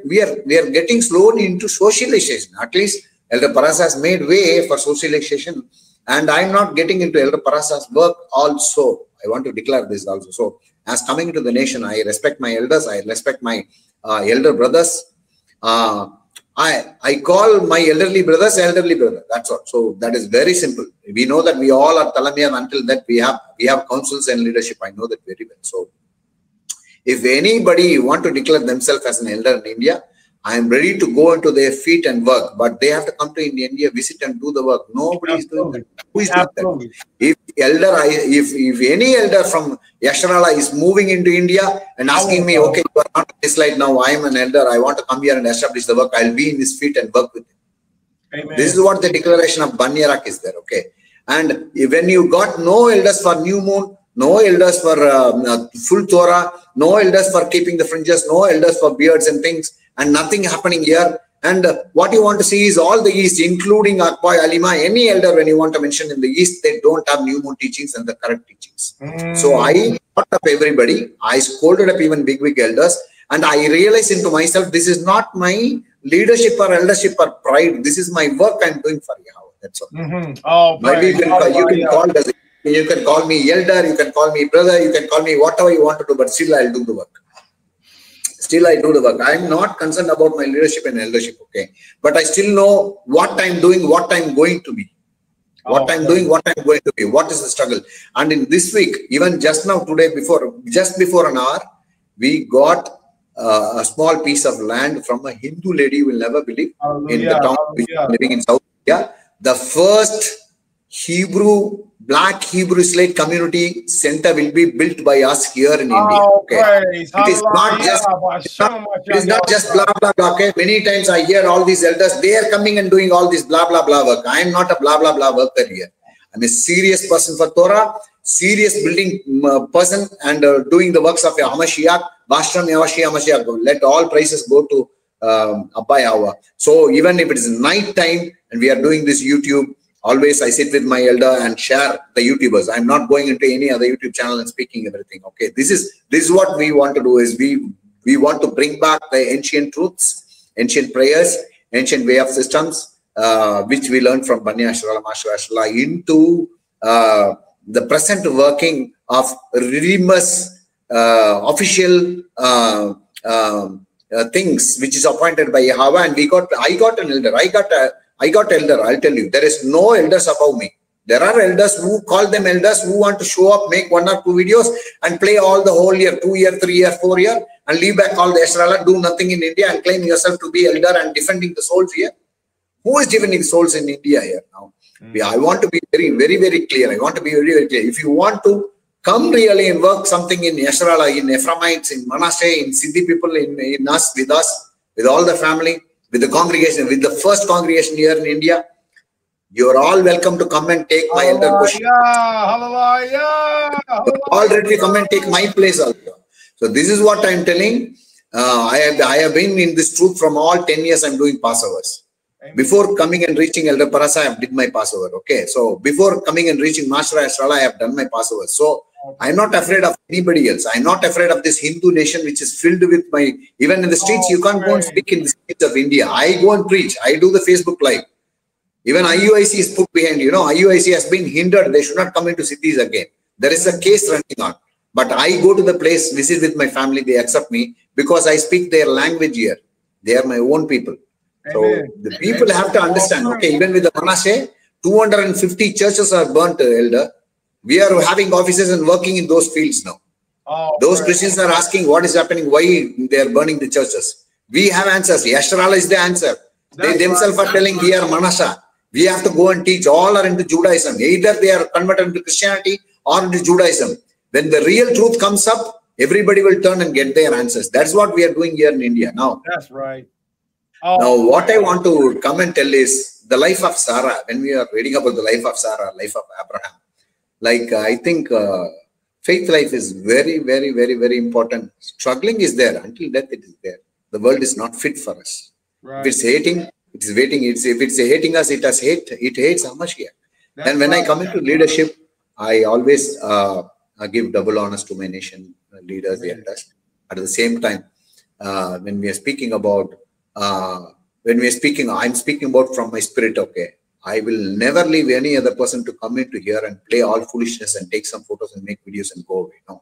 getting slowly into socialization. At least Elder Parasa has made way for socialization, and I'm not getting into Elder Parasa's work also. I want to declare this also. So, as coming into the nation, I respect my elders. I respect my elder brothers. I call my elderly brothers elderly brother. That's all. So that is very simple. We know that we all are Talamiyam. Until that we have councils and leadership. I know that very well. So, if anybody want to declare themselves as an elder in India, I am ready to go into their feet and work. But they have to come to India, visit and do the work. Nobody is doing that. Who is doing that? If any elder from Yasharala is moving into India and asking me, okay, you are not on this slide now, I am an elder, I want to come here and establish the work, I'll be in his feet and work with him. Amen. This is what the declaration of Banyarak is there, okay? And when you got no elders for New Moon, no elders for full TORAH, no elders for keeping the fringes, no elders for beards and things, and nothing happening here. And what you want to see is all the East, including Akboy, Alima, any elder when you want to mention in the East, they don't have New Moon teachings and the correct teachings. So I brought up everybody. I scolded up even big elders. And I realized into myself, this is not my leadership or eldership or pride. This is my work I'm doing for Yahweh. That's all. Oh, maybe you can call me elder, you can call me brother, you can call me whatever you want to do, but still I'll do the work. Still I do the work. I'm not concerned about my leadership and eldership, okay? But I still know what I'm doing, what I'm going to be. What I'm doing, what I'm going to be. What is the struggle? And in this week, even just now, today, just before an hour, we got a small piece of land from a Hindu lady, you will never believe, in the town living in South India. The first Black Hebrew Slate Community Center will be built by us here in India. Okay? It is not just blah blah blah. Okay? Many times I hear all these elders, they are coming and doing all this blah blah blah work. I am not a blah blah blah worker here. I'm a serious person for TORAH, serious building person, and doing the works of Hamashiach, Bashram Hamashiach. Let all praises go to Abba Yahweh. So even if it is night time and we are doing this YouTube, always I sit with my elder and share the YouTubers. I'm not going into any other YouTube channel and speaking everything. Okay, this is what we want to do. Is we want to bring back the ancient truths, ancient prayers, ancient way of systems, which we learned from Bani Ashrala, Master Ashrala, into the present working of redeemers, official things which is appointed by Yahweh. And I got an elder. I got elder, I'll tell you. There is no elders above me. There are elders who call them elders who want to show up, make 1 or 2 videos and play all the whole year, 2 year, 3 year, 4 year, and leave back all the Yasharala, do nothing in India and claim yourself to be elder and defending the souls here. Who is defending souls in India here now? I want to be very, very clear. I want to be very, very clear. If you want to come really and work something in Yasharala, in Ephraimites, in Manasseh, in Siddhi people, in us, with all the family, with the congregation, with the first congregation here in India, you are all welcome to come and take my elder position. All ready to come and take my place also. So this is what I am telling. I have been in this truth from all 10 years. I am doing Passovers. Before coming and reaching Elder Parasa, I have did my Passover. Okay, so before coming and reaching Master Ashrala, I have done my Passover. So I'm not afraid of anybody else. I'm not afraid of this Hindu nation, which is filled with my, even in the streets, you can't go and speak in the streets of India. I go and preach. I do the Facebook Live. Even IUIC is put behind, IUIC has been hindered. They should not come into cities again. There is a case running on. But I go to the place, visit with my family, they accept me because I speak their language here. They are my own people. So the people have to understand, okay, even with the Manasseh, 250 churches are burnt, Elder. We are having offices and working in those fields now. Those Christians are asking what is happening, why they are burning the churches. We have answers. Yasharala is the answer. They themselves are telling we are Manasseh. We have to go and teach. All are into Judaism. Either they are converted into Christianity or into Judaism. When the real truth comes up, everybody will turn and get their answers. That's what we are doing here in India now. That's right. Now, what I want to come and tell is the life of Sarah. When we are reading about the life of Sarah, life of Abraham, I think faith life is very, very, very, very important. Struggling is there. Until death, it is there. The world is not fit for us. Right. If it's hating, it is waiting. If it's hating us, it hates Hamashiach. And when I come into leadership, I always give double honors to my nation leaders. At the same time, when we are speaking about, I'm speaking about from my spirit, okay. I will never leave any other person to come into here and play all foolishness and take some photos and make videos and go away. No.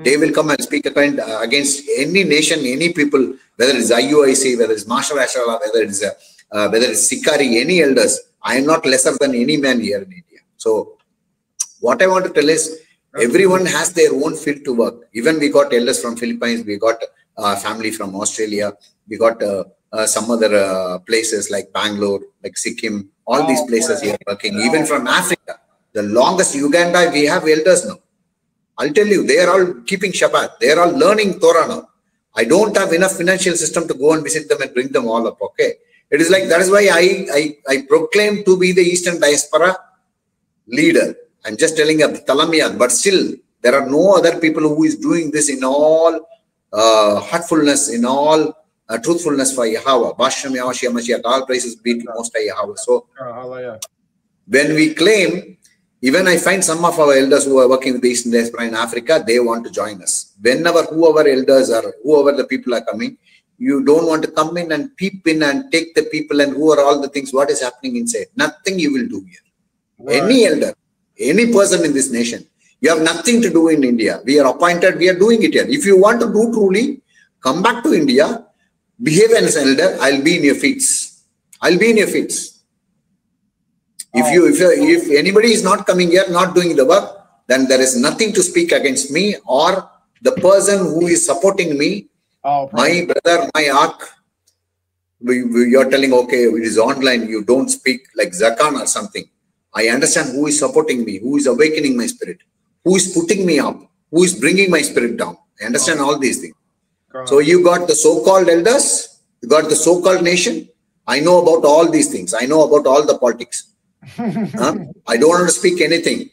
They will come and speak against any nation, any people, whether it's IUIC, whether it's Master Ashrala, whether it's Sikari, any elders. I am not lesser than any man here in India. So what I want to tell is everyone has their own field to work. Even we got elders from Philippines, we got family from Australia, we got some other places like Bangalore, like Sikkim, all these places here working. Even from Africa, the longest Uganda, we have elders now. I'll tell you, they are all keeping Shabbat. They are all learning Torah now. I don't have enough financial system to go and visit them and bring them all up, okay? It is like, that is why I proclaim to be the Eastern Diaspora leader. I'm just telling you, Talamiyat, but still, there are no other people who is doing this in all heartfulness, in all truthfulness for Yahweh. Basham Yahweh Mashiach, all praises be to Most High Yahweh. So, when we claim, even I find some of our elders who are working with the Eastern Diaspora in Africa, they want to join us. Whenever whoever elders are, whoever the people are coming, you don't want to come in and peep in and take the people and who are all the things, what is happening inside. Nothing you will do here. Right. Any elder, any person in this nation, you have nothing to do in India. We are appointed, we are doing it here. If you want to do truly, come back to India, behave as an elder, I'll be in your feet. I'll be in your feet. If anybody is not coming here, not doing the work, then there is nothing to speak against me or the person who is supporting me. My brother, my ark, you're telling, okay, it is online, you don't speak like Zakan or something. I understand who is supporting me, who is awakening my spirit, who is putting me up, who is bringing my spirit down. I understand all these things. So you got the so-called elders, you got the so-called nation. I know about all these things. I know about all the politics. I don't want to speak anything.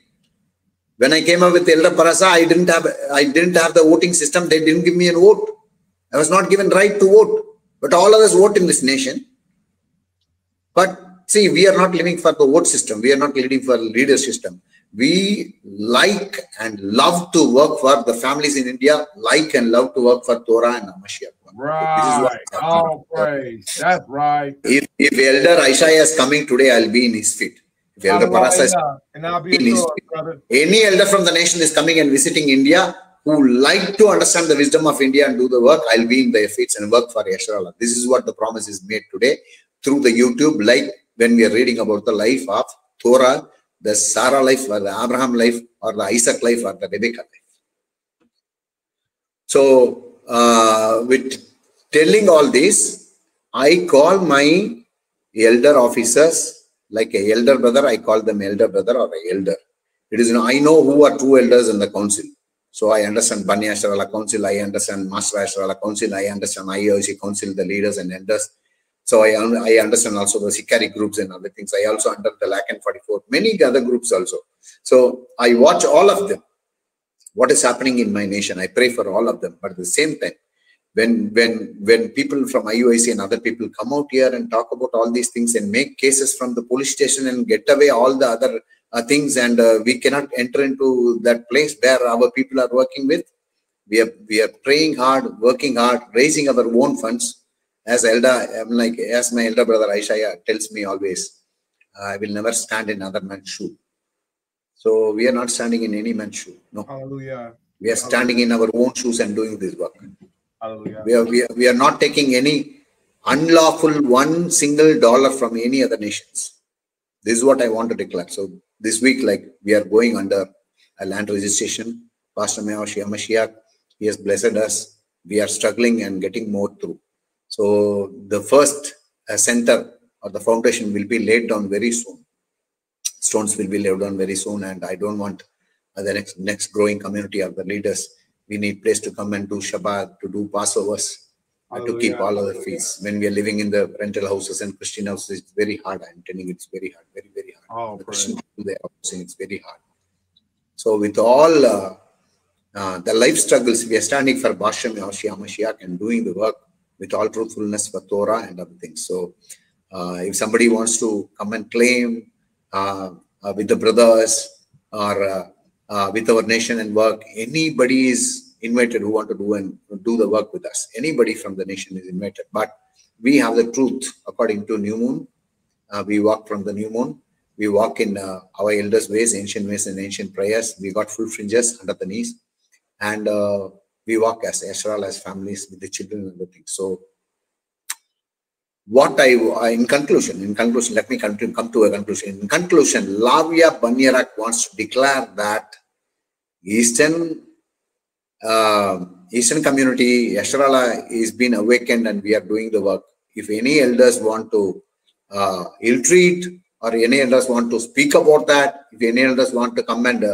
When I came up with Elder Parasa, I didn't have the voting system. They didn't give me a vote. I was not given right to vote. But all others vote in this nation. But see, we are not living for the vote system. We are not living for the leader system. We like and love to work for the families in India, like and love to work for Torah and Hamashiach. Right. Oh, praise. That's right. If Elder Aishaiah is coming today, I'll be in his feet. If Elder Parasa is in his feet. Any elder from the nation is coming and visiting India who like to understand the wisdom of India and do the work, I'll be in their feet and work for Yasharallah. This is what the promise is made today through the YouTube, like when we are reading about the life of Torah, the Sarah life, or the Abraham life, or the Isaac life, or the Rebecca life. So, with telling all this, I call my elder officers, like a elder brother, I call them elder brother or a elder. It is, I know who are true elders in the council. So I understand Bani Ashrala Council, I understand Master Ashrala Council, I understand IOC Council, the leaders and elders. So I understand also the Sikari groups and other things. I also under the LAC and 44, many other groups also. So I watch all of them. What is happening in my nation? I pray for all of them. But at the same time, when people from IUIC and other people come out here and talk about all these things and make cases from the police station and get away all the other things, and we cannot enter into that place where our people are working with. We are praying hard, working hard, raising our own funds. As as my elder brother Aishaya tells me always, I will never stand in another man's shoe. So we are not standing in any man's shoe. No. Hallelujah. We are standing in our own shoes and doing this work. Hallelujah. We are not taking any unlawful $1 single from any other nations. This is what I want to declare. So this week, like, we are going under a land registration. Pastor Mashiach, he has blessed us. We are struggling and getting more through. So the first center or the foundation will be laid down very soon. Stones will be laid down very soon, and I don't want the next growing community of the leaders. We need place to come and do Shabbat, to do Passovers, to keep all other feasts. When we are living in the rental houses and Christian houses, it's very hard. I'm telling you, it's very hard, very, very hard. The Christian people, they are saying it's very hard. So with all the life struggles, we are standing for Bashem Mashiach and doing the work with all truthfulness for Torah and other things. So if somebody wants to come and claim with the brothers or with our nation and work, anybody is invited who want to do the work with us. Anybody from the nation is invited. But we have the truth according to new moon. We walk from the new moon. We walk in our elders' ways, ancient prayers. We got full fringes under the knees. And we walk as Israel, as families with the children and the things. So what in conclusion, let me come to a conclusion. In conclusion, Lavia Banyarak wants to declare that Eastern community, Yasharala, is being awakened and we are doing the work. If any elders want to ill-treat or any elders want to speak about that, if any elders want to come and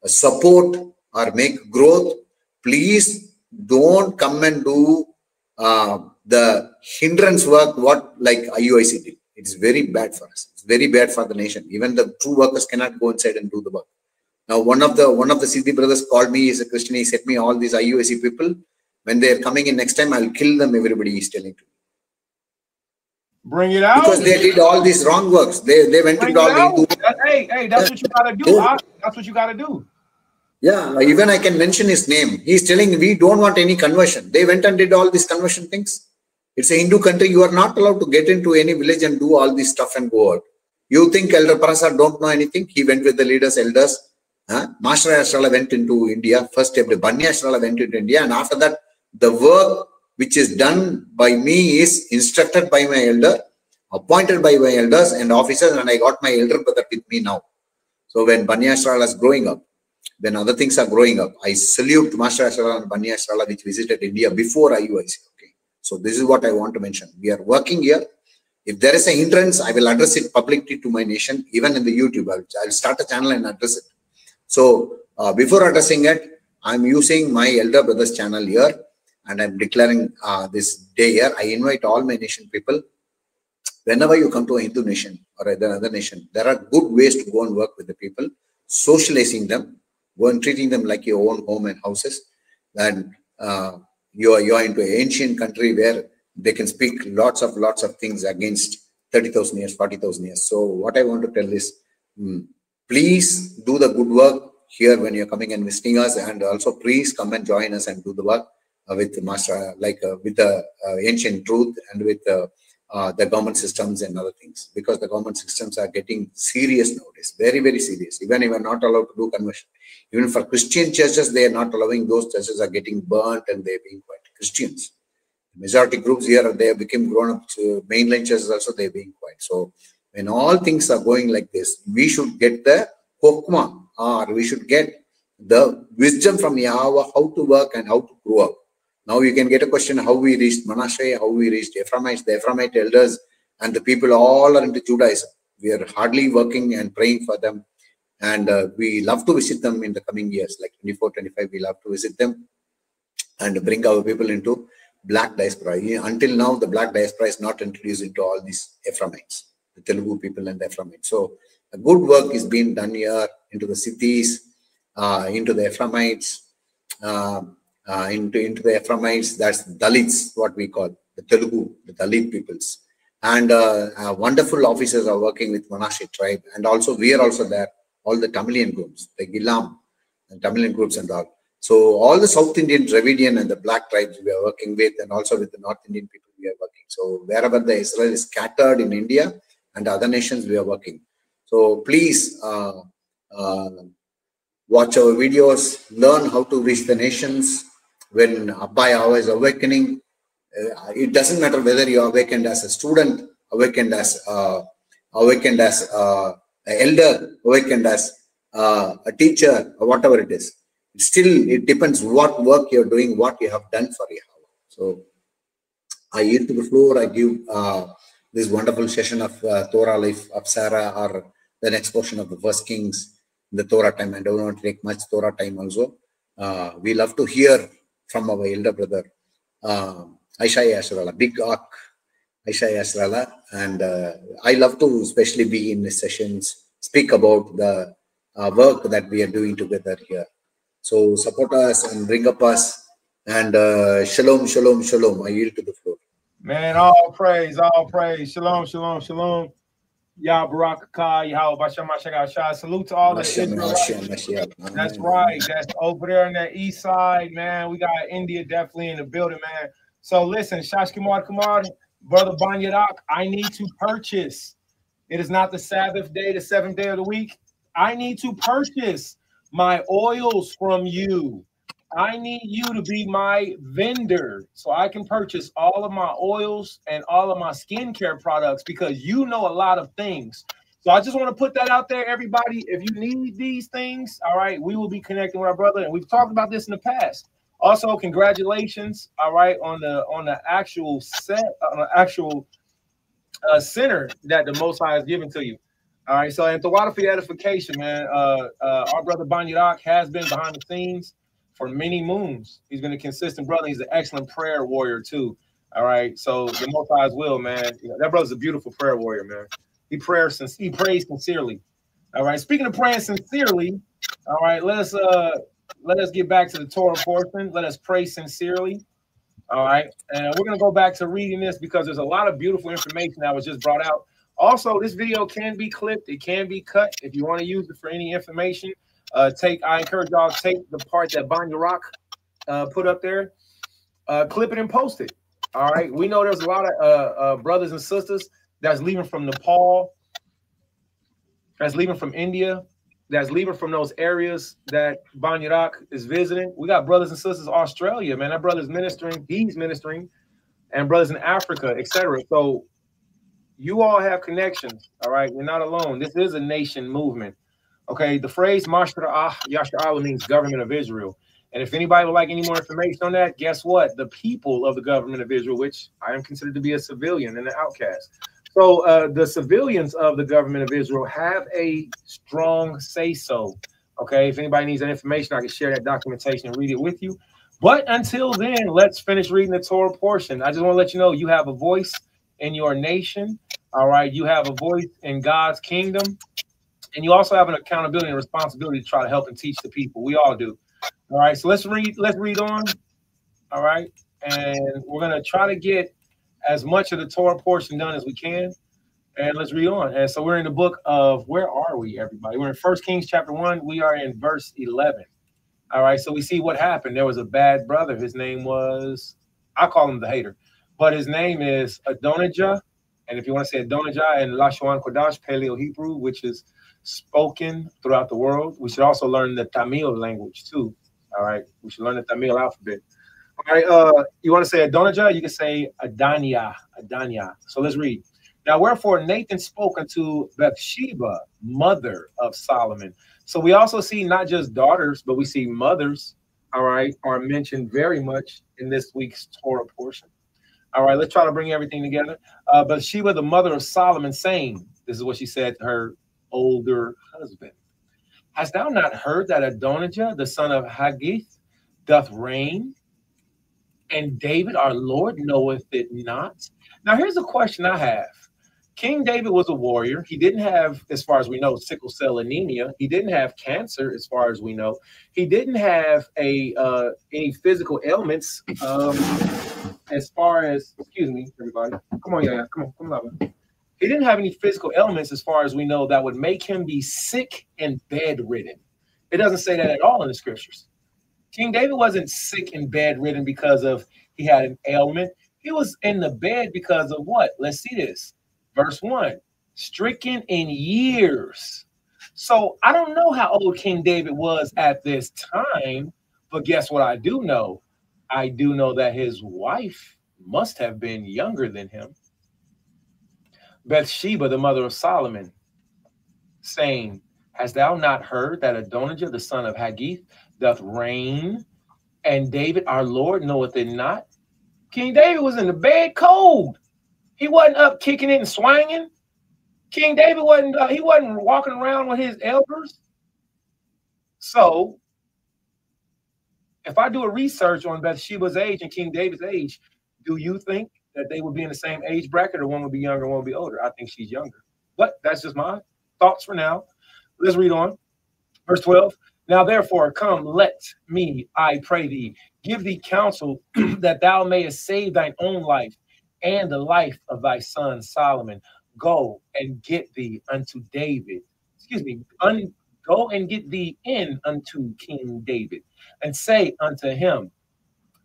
support or make growth, please don't come and do the hindrance work like IUIC did. It's very bad for us. It's very bad for the nation. Even the true workers cannot go inside and do the work. Now, one of the Siddhi brothers called me. He's a Christian. He said me, all these IUIC people, when they are coming in next time, I'll kill them. Everybody is telling to me. Bring it out. Because they did all these wrong works. They went to all. Hey, that's what you gotta do. That's what you gotta do. Yeah, even I can mention his name. He's telling we don't want any conversion. They went and did all these conversion things. It's a Hindu country. You are not allowed to get into any village and do all this stuff and go out. You think Elder Prasad don't know anything? He went with the leaders, elders. Master Ashrala went into India. First step, the Banya Ashrala went into India. And after that, the work which is done by me is instructed by my elder, appointed by my elders and officers. And I got my elder brother with me now. So when Banya Ashrala is growing up, when other things are growing up, I salute Master Ashrala and Banya Ashrala, which visited India before IUIC. Okay. So this is what I want to mention. We are working here. If there is a hindrance, I will address it publicly to my nation, even in the YouTube. I'll start a channel and address it. So before addressing it, I'm using my elder brother's channel here, and I'm declaring this day here. I invite all my nation people. Whenever you come to a Hindu nation or another nation, there are good ways to go and work with the people, socializing them, go and treating them like your own home and houses. And you are into an ancient country where they can speak lots of things against 30,000 years, 40,000 years. So what I want to tell is, please do the good work here when you're coming and visiting us, and also please come and join us and do the work with Master, with the ancient truth and with the government systems and other things, because the government systems are getting serious nowadays, very, very serious. Even if we are not allowed to do conversion, even for Christian churches, they are not allowing. Those churches are getting burnt and they're being quiet. Christians, majority groups here, they have become grown up to mainline churches also, they're being quiet. So when all things are going like this, we should get the hokmah, or we should get the wisdom from Yahweh, how to work and how to grow up. Now you can get a question how we reached Manasseh, how we reached Ephraimites, the Ephraimite elders, and the people all are into Judaism. We are hardly working and praying for them. And we love to visit them in the coming years, like 24, 25, we love to visit them and bring our people into black diaspora. Until now, the black diaspora is not introduced into all these Ephraimites, the Telugu people and the Ephraimites. So a good work is being done here into the cities, into the Ephraimites, into the Ephraimites, that's Dalits, what we call the Telugu, the Dalit peoples. And wonderful officers are working with Manasseh tribe, and also we are also there all the Tamilian groups, the Gilam and Tamilian groups and all. So all the South Indian, Dravidian and the black tribes we are working with, and also with the North Indian people we are working. So wherever the Israel is scattered in India and other nations, we are working. So please watch our videos, learn how to reach the nations. When Abba Yahweh is awakening, it doesn't matter whether you are awakened as a student, awakened as an elder, awakened as a teacher, or whatever it is. It depends what work you're doing, what you have done for Yahweh. So I yield to the floor. I give this wonderful session of Torah Life of Sarah, or the next portion of the First Kings, the Torah time. I don't want to take much Torah time also. We love to hear from our elder brother, Chayei Asrallah, Big Ark, Chayei Asrallah. And I love to especially be in the sessions, speak about the work that we are doing together here. So support us and bring up us. And shalom, shalom, shalom. I yield to the floor. Man, all praise, all praise. Shalom, shalom, shalom. Yah Barakah, Yahweh Bashem Shah. Salute to all the Israelites. That's right. That's over there on the east side, man. We got India definitely in the building, man. So listen, Shash Kumar, Brother Banyadak, I need to purchase. It is not the Sabbath day, the 7th day of the week. I need to purchase my oils from you. I need you to be my vendor so I can purchase all of my oils and all of my skincare products, because you know a lot of things. So I just want to put that out there, everybody. If you need these things, all right, we will be connecting with our brother. And we've talked about this in the past. Also, congratulations, all right, on the actual center that the Most High has given to you. All right, so and Tawada for your edification, man. Our brother Banyadak has been behind the scenes for many moons. He's been a consistent brother. He's an excellent prayer warrior too. All right, so the Most High's will, man. You know, that brother's a beautiful prayer warrior, man. He prays sincerely. All right. Speaking of praying sincerely, all right, let us get back to the Torah portion. Let us pray sincerely. All right, and we're gonna go back to reading this because there's a lot of beautiful information that was just brought out. Also, this video can be clipped. It can be cut if you want to use it for any information. I encourage y'all to take the part that Banyadak put up there, clip it and post it. All right. We know there's a lot of brothers and sisters that's leaving from Nepal, that's leaving from India, that's leaving from those areas that Banyadak is visiting. We got brothers and sisters in Australia, man. That brother's ministering, he's ministering, and brothers in Africa, etc. So you all have connections. All right. You're not alone. This is a nation movement. Okay, the phrase Mashra'ah Yasha'Allah means government of Israel. And if anybody would like any more information on that, guess what? The people of the government of Israel, which I am considered to be a civilian and an outcast. So the civilians of the government of Israel have a strong say-so. Okay, if anybody needs that information, I can share that documentation and read it with you. But until then, let's finish reading the Torah portion. I just want to let you know you have a voice in your nation. All right, you have a voice in God's kingdom. And you also have an accountability and responsibility to try to help and teach the people. We all do. All right. So let's read on. All right. And we're going to try to get as much of the Torah portion done as we can. And let's read on. And so we're in the book of, where are we, everybody? We're in 1 Kings chapter 1. We are in verse 11. All right. So we see what happened. There was a bad brother. His name was, I call him the hater, but his name is Adonijah. And if you want to say Adonijah in Lashon Kodash, Paleo Hebrew, which is spoken throughout the world. We should also learn the Tamil language too. All right, we should learn the Tamil alphabet. All right, you want to say Adonijah? You can say Adania. So let's read. Now, wherefore Nathan spoke unto Bathsheba, mother of Solomon. So we also see not just daughters, but we see mothers. All right, are mentioned very much in this week's Torah portion. All right, let's try to bring everything together. Bathsheba, the mother of Solomon, saying, this is what she said to her older husband. Hast thou not heard that Adonijah, the son of Haggith, doth reign? And David, our Lord, knoweth it not? Now, here's a question I have. King David was a warrior. He didn't have, as far as we know, sickle cell anemia. He didn't have cancer, as far as we know. He didn't have any physical ailments. As far as, excuse me, everybody. Come on, yeah, come on, He didn't have any physical ailments, as far as we know, that would make him be sick and bedridden. It doesn't say that at all in the scriptures. King David wasn't sick and bedridden because of he had an ailment. He was in the bed because of what? Let's see this. Verse 1, stricken in years. So I don't know how old King David was at this time, but guess what I do know? I do know that his wife must have been younger than him. Bathsheba, the mother of Solomon, saying, hast thou not heard that Adonijah, the son of Haggith, doth reign, and David our Lord knoweth it not? King David was in the bed cold. He wasn't up kicking it and swinging. King David wasn't, he wasn't walking around with his elders. So if I do a research on Bathsheba's age and King David's age, do you think that they would be in the same age bracket, or one would be younger, one would be older? I think she's younger. But that's just my thoughts for now. Let's read on. Verse 12. Now therefore, come, let me, I pray thee, give thee counsel that thou mayest save thine own life and the life of thy son Solomon. Go and get thee unto David. Excuse me. Go and get thee in unto King David, and say unto him,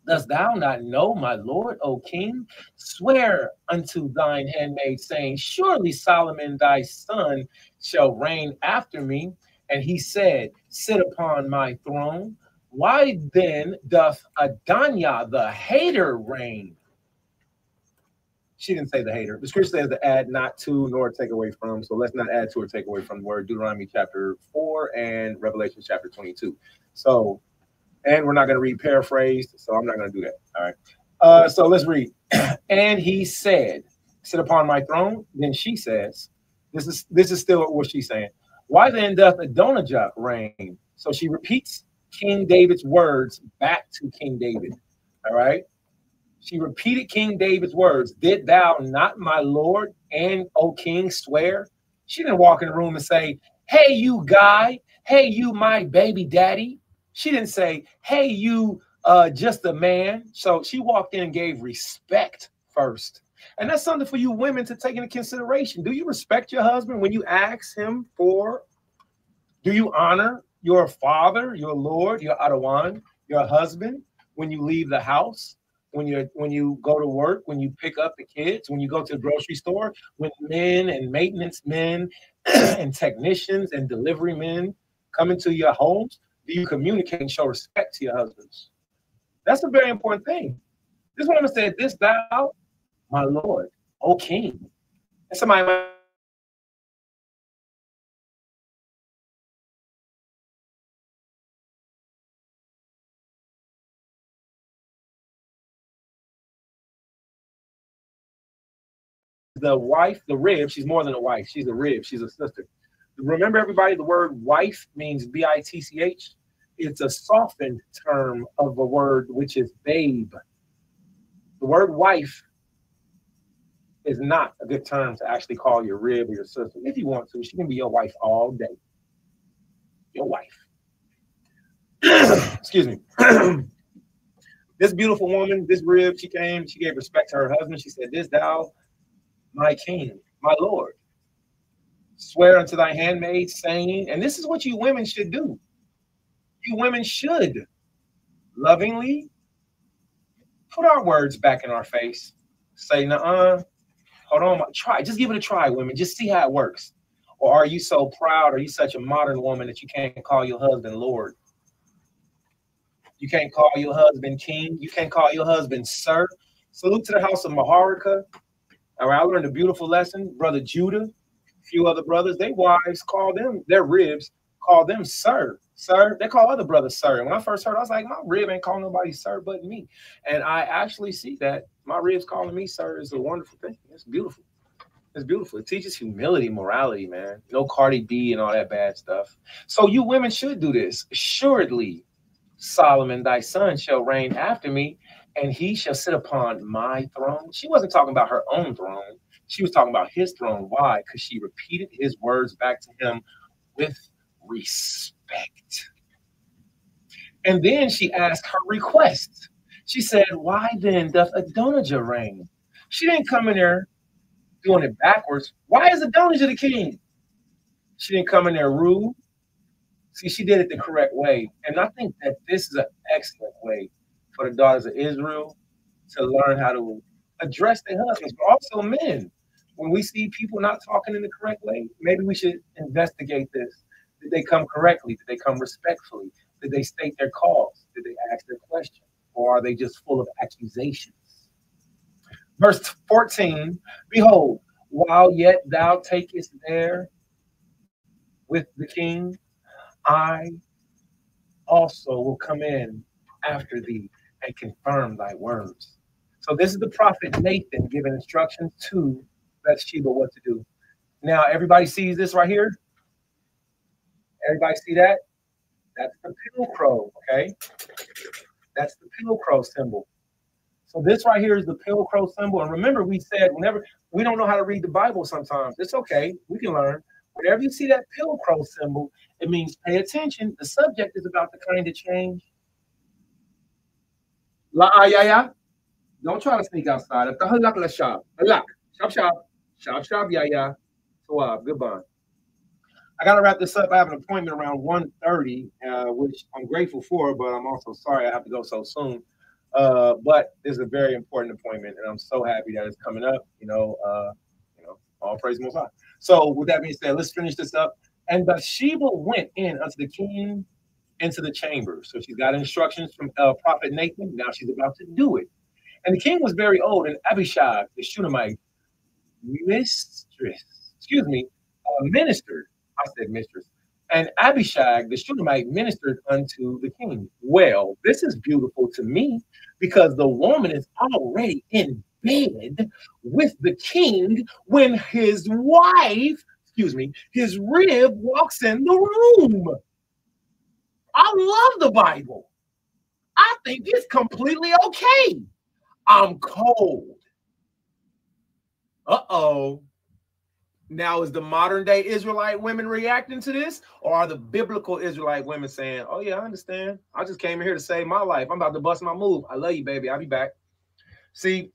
dost thou not know, my lord, O king? Swear unto thine handmaid, saying, surely Solomon thy son shall reign after me. And he said, sit upon my throne. Why then doth Adonijah the hater reign? She didn't say the hater. The scripture says to add not to nor take away from. So let's not add to or take away from the word. Deuteronomy chapter 4 and Revelation chapter 22. So, and we're not going to read paraphrased, so I'm not going to do that. All right. So let's read. And he said, sit upon my throne. Then she says, this is still what she's saying. Why then doth Adonijah reign? So she repeats King David's words back to King David. All right. She repeated King David's words. Did thou not, my lord and O king, swear? She didn't walk in the room and say, hey, you guy. Hey, you, my baby daddy. She didn't say, hey, you, just a man. So she walked in and gave respect first. And that's something for you women to take into consideration. Do you respect your husband when you ask him for? Do you honor your father, your lord, your Adawan, your husband when you leave the house? When you go to work, when you pick up the kids, when you go to the grocery store, when men and maintenance men and technicians and delivery men come into your homes, do you communicate and show respect to your husbands? That's a very important thing. This woman said, this thou, my lord, O king. And somebody might the wife, the rib, she's more than a wife. She's a rib. She's a sister. Remember, everybody, the word wife means B-I-T-C-H. It's a softened term of a word which is babe. The word wife is not a good term to actually call your rib or your sister. If you want to, she can be your wife all day. Your wife. Excuse me. This beautiful woman, this rib, she came, she gave respect to her husband. She said, this thou, my king, my lord, swear unto thy handmaid, saying, and this is what you women should do. You women should lovingly put our words back in our face. Say, nuh-uh, hold on, try, just give it a try, women. Just see how it works. Or are you so proud? Are you such a modern woman that you can't call your husband Lord? You can't call your husband king. You can't call your husband sir. Salute to the house of Maharika. All right, I learned a beautiful lesson. Brother Judah, a few other brothers, they wives call them, their ribs, call them sir. Sir, they call other brothers sir. And when I first heard, I was like, my rib ain't calling nobody sir but me. And I actually see that my ribs calling me sir is a wonderful thing. It's beautiful. It's beautiful. It teaches humility, morality, man. No Cardi B and all that bad stuff. So you women should do this. Assuredly, Solomon, thy son, shall reign after me, and he shall sit upon my throne. She wasn't talking about her own throne. She was talking about his throne. Why? Because she repeated his words back to him with respect. And then she asked her request. She said, why then doth Adonijah reign? She didn't come in there doing it backwards. Why is Adonijah the king? She didn't come in there rude. See, she did it the correct way. And I think that this is an excellent way for the daughters of Israel to learn how to address their husbands, but also men. When we see people not talking in the correct way, maybe we should investigate this. Did they come correctly? Did they come respectfully? Did they state their cause? Did they ask their question? Or are they just full of accusations? Verse 14, behold, while yet thou takest there with the king, I also will come in after thee and confirm thy words. So this is the prophet Nathan giving instructions to Bathsheba what to do. Now, everybody sees this right here? Everybody see that? That's the pilcrow, okay? That's the pilcrow symbol. So this right here is the pilcrow symbol. And remember, we said whenever we don't know how to read the Bible sometimes, it's okay. We can learn. Whenever you see that pilcrow symbol, it means pay attention. The subject is about to kind of change. La ya. Don't try to sneak outside. Shop, ya. So goodbye. I gotta wrap this up. I have an appointment around 1:30, which I'm grateful for, but I'm also sorry I have to go so soon. But this is a very important appointment, and I'm so happy that it's coming up. All praise Most High. So with that being said, let's finish this up. And Bathsheba went in unto the king into the chamber. So she's got instructions from Prophet Nathan. Now she's about to do it. And the king was very old, and Abishag, the Shunammite ministered. I said mistress. And Abishag, the Shunammite, ministered unto the king. Well, this is beautiful to me because the woman is already in bed with the king when his wife, his rib walks in the room. I love the Bible. I think it's completely okay. I'm cold. Uh-oh. Now, is the modern day Israelite women reacting to this? Or are the biblical Israelite women saying, oh, yeah, I understand. I just came here to save my life. I'm about to bust my move. I love you, baby. I'll be back. See,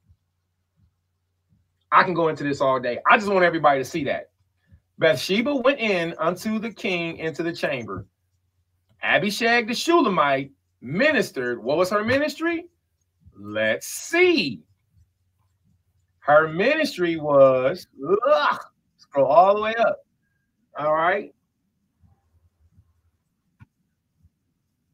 I can go into this all day. I just want everybody to see that. Bathsheba went in unto the king into the chamber. Abishag the Shulamite ministered. What was her ministry? Let's see. Her ministry was, scroll all the way up. All right.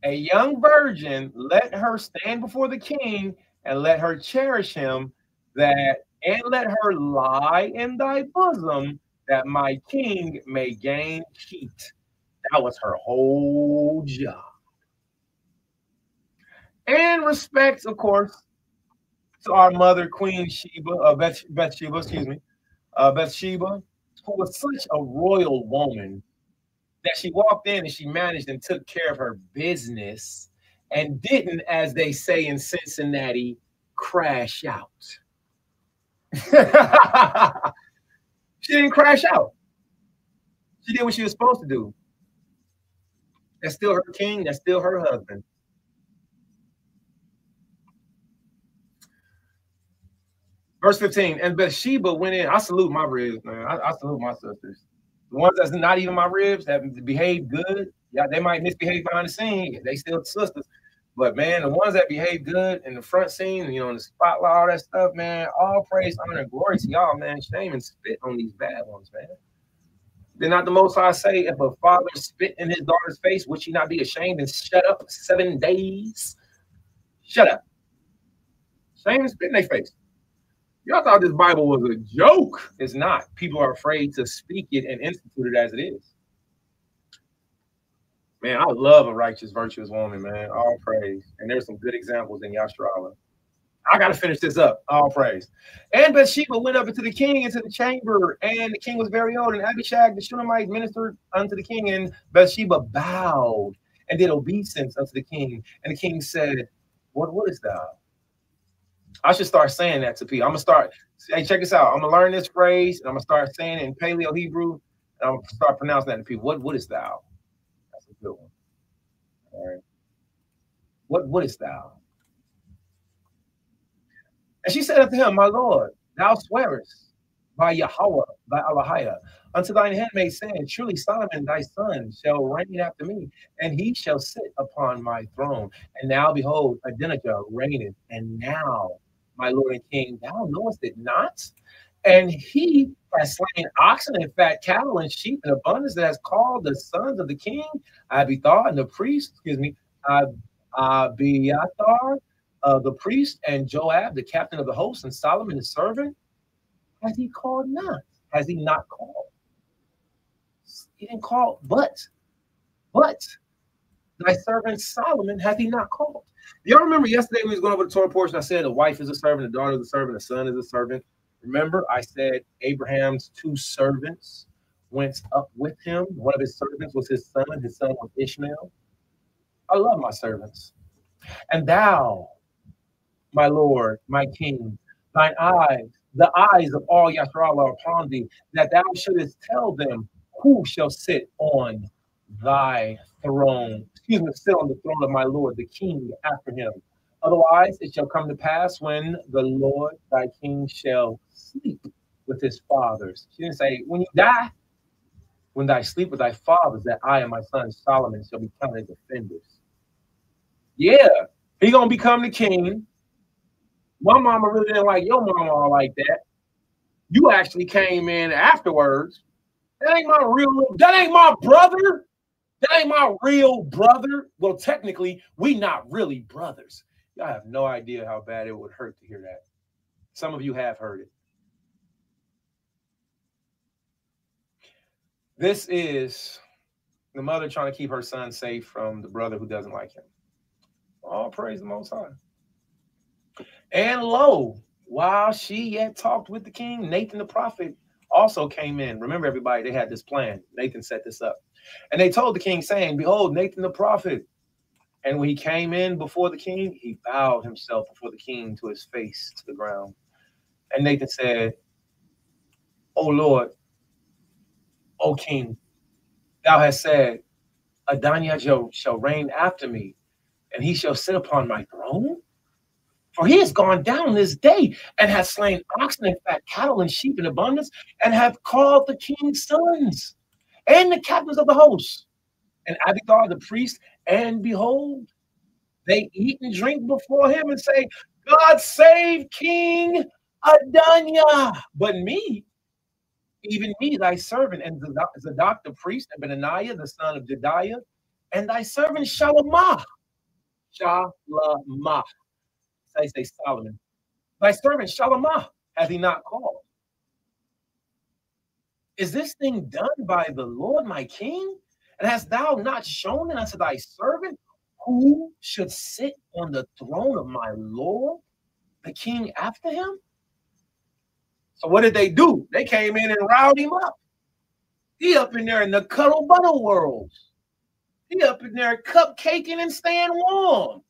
A young virgin, let her stand before the king and let her cherish him, and let her lie in thy bosom, that my king may gain heat. That was her whole job. And respect, of course, to our mother, Queen Sheba, Bathsheba, Bathsheba, who was such a royal woman that she walked in and she managed and took care of her business and didn't, as they say in Cincinnati, crash out. She didn't crash out. She did what she was supposed to do. That's still her king. That's still her husband. Verse 15, and Bathsheba went in. I salute my ribs, man. I salute my sisters. The ones that's not even my ribs, that behave good. Yeah, they might misbehave behind the scene. They still sisters. But, man, the ones that behave good in the front scene, in the spotlight, all that stuff, man, all praise, honor, and glory to y'all, man. Shame and spit on these bad ones, man. Did not the Most High say, if a father spit in his daughter's face, would she not be ashamed and shut up 7 days? Shut up. Shame and spit in their face. Y'all thought this Bible was a joke. It's not. People are afraid to speak it and institute it as it is. Man, I love a righteous, virtuous woman, man. All praise. And there's some good examples in Yasharala. I got to finish this up. All praise. And Bathsheba went up into the king, into the chamber, and the king was very old. And Abishag the Shunammite ministered unto the king, and Bathsheba bowed and did obeisance unto the king. And the king said, what is thou? I should start saying that to people. I'm going to start, hey, check this out. I'm going to learn this phrase, and I'm going to start saying it in Paleo Hebrew, and I'm going to start pronouncing that to people. What is thou? That's a good one. All right. What is thou? And she said unto him, my lord, thou swearest by Yahweh, by Allahiyah, unto thine handmaid, saying, Truly Solomon thy son shall reign after me, and he shall sit upon my throne. And now behold, Adonijah reigneth, and now, my Lord and King, thou knowest it not? And he has slain oxen and fat cattle and sheep in abundance, that has called the sons of the king, Abiathar, and the priest, Abiathar, the priest, and Joab, the captain of the host, and Solomon, his servant. Has he called not? Has he not called? He didn't call, but thy servant Solomon hath he not called. Y'all remember yesterday we was going over the Torah portion, I said a wife is a servant, a daughter is a servant, a son is a servant. Remember, I said Abraham's two servants went up with him. One of his servants was his son was Ishmael. I love my servants. And thou, my Lord, my King, thine eyes, the eyes of all Yasharallah are upon thee, that thou shouldest tell them who shall sit on thy throne. Excuse me, sit on the throne of my Lord, the King, after him. Otherwise, it shall come to pass when the Lord thy King shall sleep with his fathers. She didn't say, when you die, when thy sleep with thy fathers, that I and my son Solomon shall become his defenders. Yeah, he gonna become the king. My mama really didn't like your mama like that. You actually came in afterwards. That ain't my brother. That ain't my real brother. Well, technically, we not really brothers. Y'all have no idea how bad it would hurt to hear that. Some of you have heard it. This is the mother trying to keep her son safe from the brother who doesn't like him. All praise the Most High. And lo, while she yet talked with the king, Nathan the prophet also came in. Remember, everybody, they had this plan. Nathan set this up. And they told the king, saying, Behold, Nathan the prophet. And when he came in before the king, he bowed himself before the king to his face to the ground. And Nathan said, O Lord, O king, thou hast said, Adonijah shall reign after me, and he shall sit upon my throne? For he has gone down this day and hath slain oxen and fat cattle and sheep in abundance, and hath called the king's sons and the captains of the hosts and Abiathar the priest, and behold, they eat and drink before him and say, God save King Adonijah. But me, even me, thy servant, and Zadok the priest, and Benaniah the son of Jediah, and thy servant Shalamah. I say Solomon. Thy servant Shalamah hath he not called. Is this thing done by the Lord my king? And hast thou not shown it unto thy servant who should sit on the throne of my Lord, the king after him? So what did they do? They came in and riled him up. He up in there in the cuddle buddle world. He up in there cupcaking and staying warm.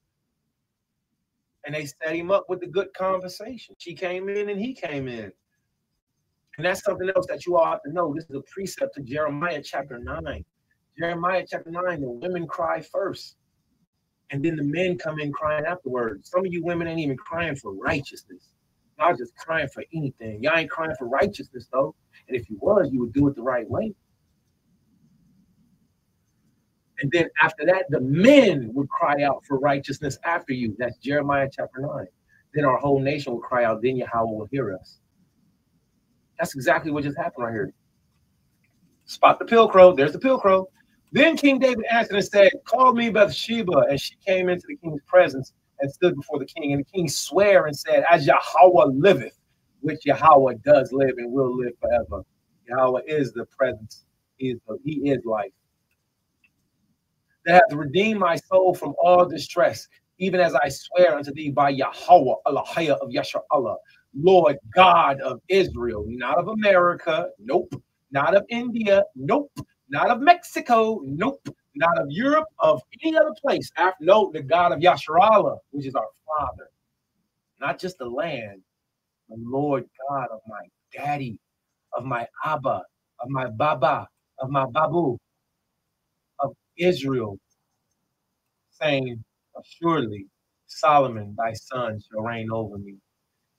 And they set him up with the good conversation. She came in and he came in. And that's something else that you all have to know. This is a precept to Jeremiah chapter 9. Jeremiah chapter 9, the women cry first. And then the men come in crying afterwards. Some of you women ain't even crying for righteousness. Y'all just crying for anything. Y'all ain't crying for righteousness, though. And if you was, you would do it the right way. And then after that, the men would cry out for righteousness after you. That's Jeremiah chapter 9. Then our whole nation will cry out, then Yahweh will hear us. That's exactly what just happened right here. Spot the pilcrow. There's the pilcrow. Then King David answered and said, Call me Bathsheba. And she came into the king's presence and stood before the king. And the king sware and said, As Yahweh liveth, which Yahweh does live and will live forever. Yahweh is the presence. He is life. That hath redeemed my soul from all distress, even as I swear unto thee by Yahweh, Allahiyah of Yasharallah, Lord God of Israel, not of America, nope, not of India, nope, not of Mexico, nope, not of Europe, of any other place. No, the God of Yasharallah, which is our Father, not just the land, the Lord God of my daddy, of my Abba, of my Baba, of my Babu, of Israel, saying, Assuredly, Solomon, thy son, shall reign over me.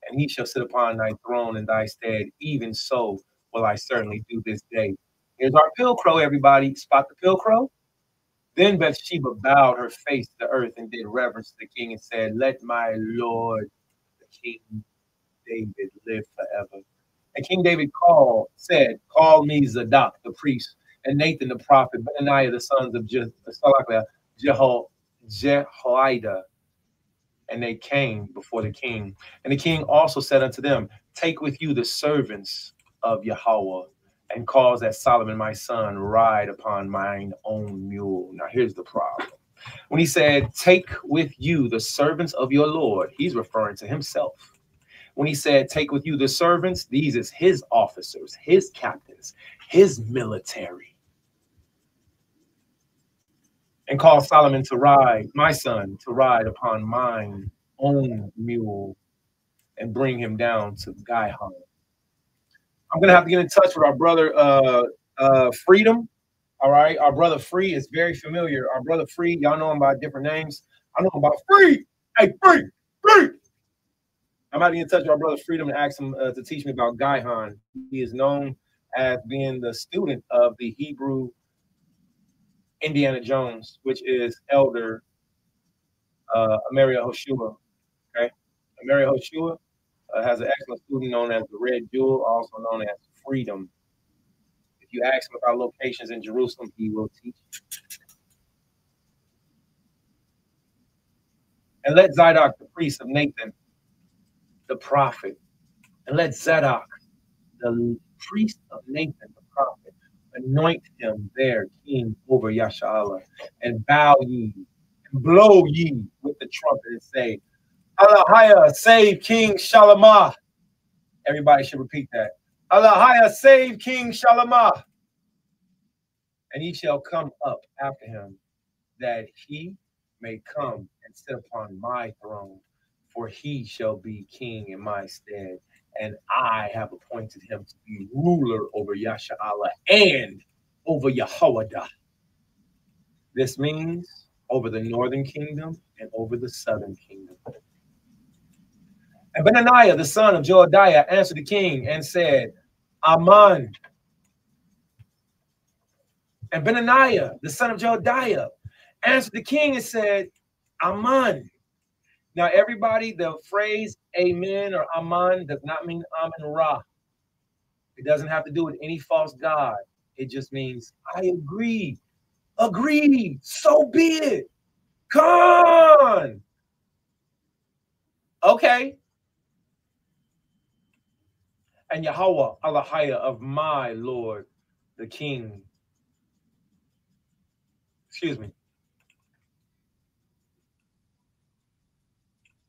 and he shall sit upon thy throne in thy stead. Even so will I certainly do this day. Here's our pilcrow, everybody. Spot the pilcrow. Then Bathsheba bowed her face to the earth and did reverence to the king and said, let my lord, the king David, live forever. And King David said, call me Zadok, the priest, and Nathan, the prophet, Benaniah, the sons of Jehoiada. And they came before the king. And the king also said unto them, take with you the servants of Yahweh, and cause that Solomon my son ride upon mine own mule. Now here's the problem. When he said, take with you the servants of your Lord, he's referring to himself. When he said, take with you the servants, these is his officers, his captains, his military. And cause Solomon to ride, my son, to ride upon mine own mule, and bring him down to Gihon. I'm going to have to get in touch with our brother Freedom. All right. Our brother Free is very familiar. Our brother Free, y'all know him by different names. I know him by Free. Hey, Free. I'm about to get in touch with our brother Freedom and ask him to teach me about Gihon. He is known as being the student of the Hebrew Indiana Jones, which is Elder Ameria Hoshua. Okay. Ameria Hoshua has an excellent student known as the Red Jewel, also known as Freedom. If you ask him about locations in Jerusalem, he will teach you. And let Zadok, the priest of Nathan, the prophet, and let Zadok, the priest of Nathan, the prophet, anoint him there king over Yasharallah, and bow ye, and blow ye with the trumpet, and say, Allahaya, save King Shalamah. Everybody should repeat that. Allahaya, save King Shalamah. And he shall come up after him, that he may come and sit upon my throne, for he shall be king in my stead, and I have appointed him to be ruler over Yasharallah and over Yehoiada. This means over the northern kingdom and over the southern kingdom. And Benaniah, the son of Jehoiada, answered the king and said, Aman. And Benaniah, the son of Jehoiada, answered the king and said, Aman. Now, everybody, the phrase amen or aman does not mean amen ra. It doesn't have to do with any false god. It just means I agree. Agreed. So be it. Come on. Okay. And Yahweh, Allahaya of my Lord, the king. Excuse me.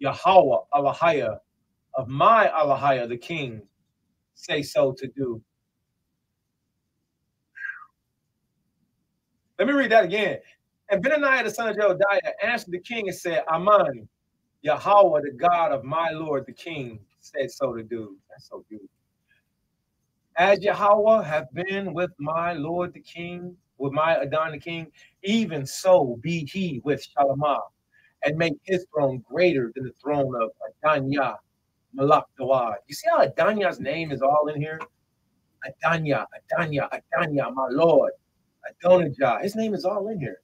Yahweh, Allahaya of my Allahaya, the king, say so to do. Let me read that again. And Benaniah, the son of Jehoiada, answered the king and said, Aman, Yahweh, the God of my Lord, the king, said so to do. That's so beautiful. As Yahweh have been with my Lord the king, with my Adon the king, even so be he with Shalamah, and make his throne greater than the throne of Adanya, Malak Dawad. You see how Adanya's name is all in here? Adanya, Adanya, Adanya, my Lord. Adonijah. His name is all in here.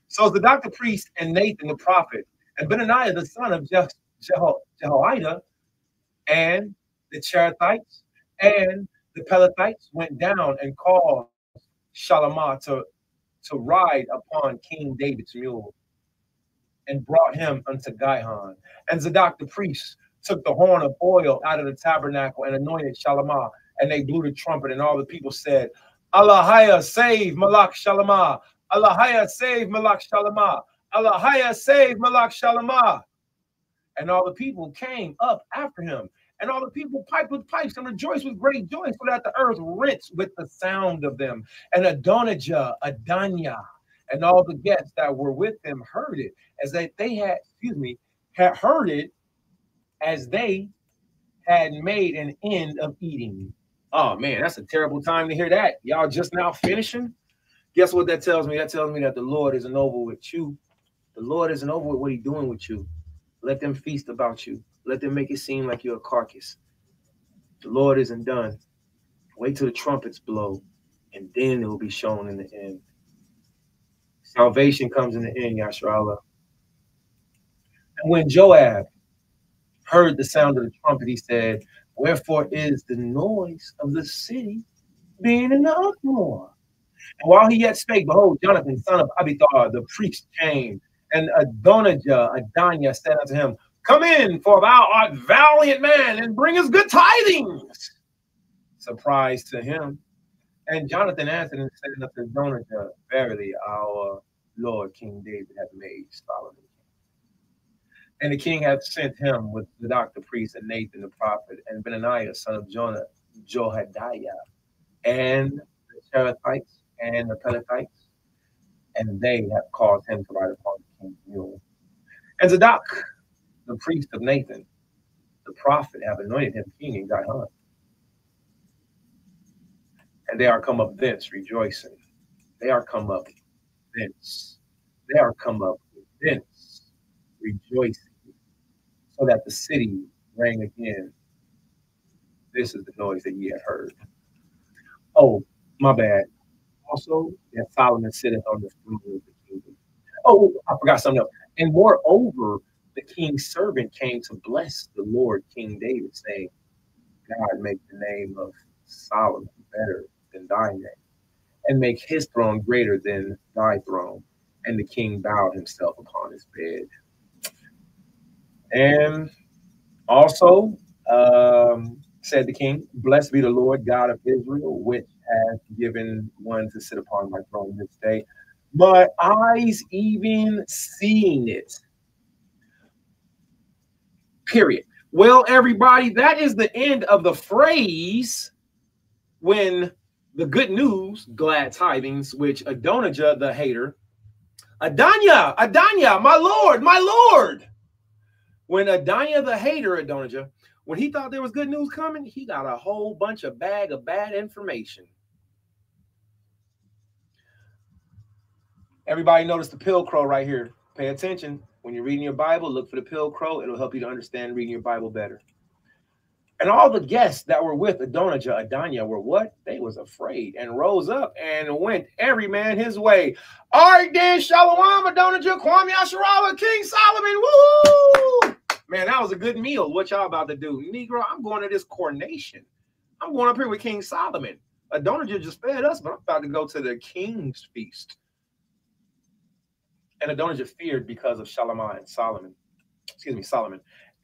So the doctor priest and Nathan the prophet, and Benaniah the son of Jehoiada, and the Cherethites and the Pelethites went down and called Shalamah to ride upon King David's mule, and brought him unto Gihon. And Zadok the priest took the horn of oil out of the tabernacle and anointed Shalamah, and they blew the trumpet, and all the people said, Allahaya, save Malak Shalamah. Allahaya, save Malak Shalamah. Allahaya, save Malak Shalamah. And all the people came up after him. And all the people piped with pipes and rejoiced with great joy, so that the earth rent with the sound of them. And Adonijah, Adanya, and all the guests that were with them heard it, as they had heard it, as they had made an end of eating. Oh man, that's a terrible time to hear that. Y'all just now finishing. Guess what that tells me? That tells me that the Lord isn't over with you. The Lord isn't over with what he's doing with you. Let them feast about you. Let them make it seem like you're a carcass. The Lord isn't done. Wait till the trumpets blow, and then it will be shown in the end. Salvation comes in the end, Yasharallah. And when Joab heard the sound of the trumpet, he said, wherefore is the noise of the city being in the uproar? And while he yet spake, behold, Jonathan, son of Abiathar, the priest, came. And Adonijah said unto him, come in, for thou art valiant man, and bring us good tidings. Surprise to him. And Jonathan answered and said unto Adonijah, verily our Lord King David hath made Solomon. And the king hath sent him with Zadok the priest, and Nathan the prophet, and Benaniah son of Jehoiada, and the Cherethites and the Pelethites, and they have caused him to ride upon the king's mule. And Zadok, the priest of Nathan, the prophet, have anointed him king in Gihon. And they are come up thence rejoicing. They are come up thence. They are come up thence rejoicing, so that the city rang again. This is the noise that ye had heard. Oh, my bad. Also, that Solomon sitteth on the throne of the kingdom. Oh, I forgot something else. And moreover, the king's servant came to bless the Lord King David, saying, God, make the name of Solomon better than thy name, and make his throne greater than thy throne. And the king bowed himself upon his bed. And also, said the king, blessed be the Lord God of Israel, which has given one to sit upon my throne this day. My eyes even seeing it. Period. Well, everybody, that is the end of the phrase when the good news, glad tidings, which Adonijah the hater, Adonijah, my Lord. When Adonijah the hater, Adonijah, when he thought there was good news coming, he got a whole bunch of bag of bad information. Everybody notice the pill crow right here. Pay attention. When you're reading your Bible, look for the pill crow. It'll help you to understand reading your Bible better. And all the guests that were with Adonijah were what? They was afraid and rose up and went every man his way. All right, then, Shalom, Adonijah, Kwame Yasharallah, King Solomon. Woo! Man, that was a good meal. What y'all about to do? Negro, I'm going to this coronation. I'm going up here with King Solomon. Adonijah just fed us, but I'm about to go to the king's feast. And Adonijah feared because of Solomon,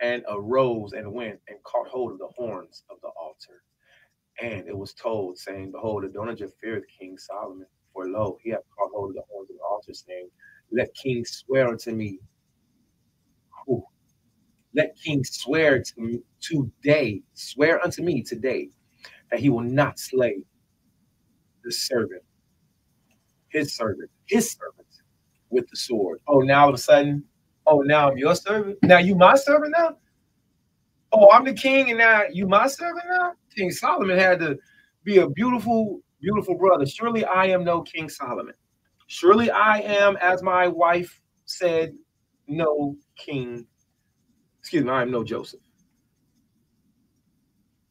and arose and went and caught hold of the horns of the altar. And it was told, saying, behold, Adonijah feared King Solomon, for lo, he hath caught hold of the horns of the altar, saying, let King swear unto me. Ooh. Let King swear to me today, swear unto me today, that he will not slay the servant, his servant, with the sword. Oh, now all of a sudden, oh, now I'm your servant? Now you my servant now? Oh, I'm the king and now you my servant now? King Solomon had to be a beautiful, beautiful brother. Surely I am no King Solomon. Surely I am, as my wife said, no king. Excuse me, I am no Joseph.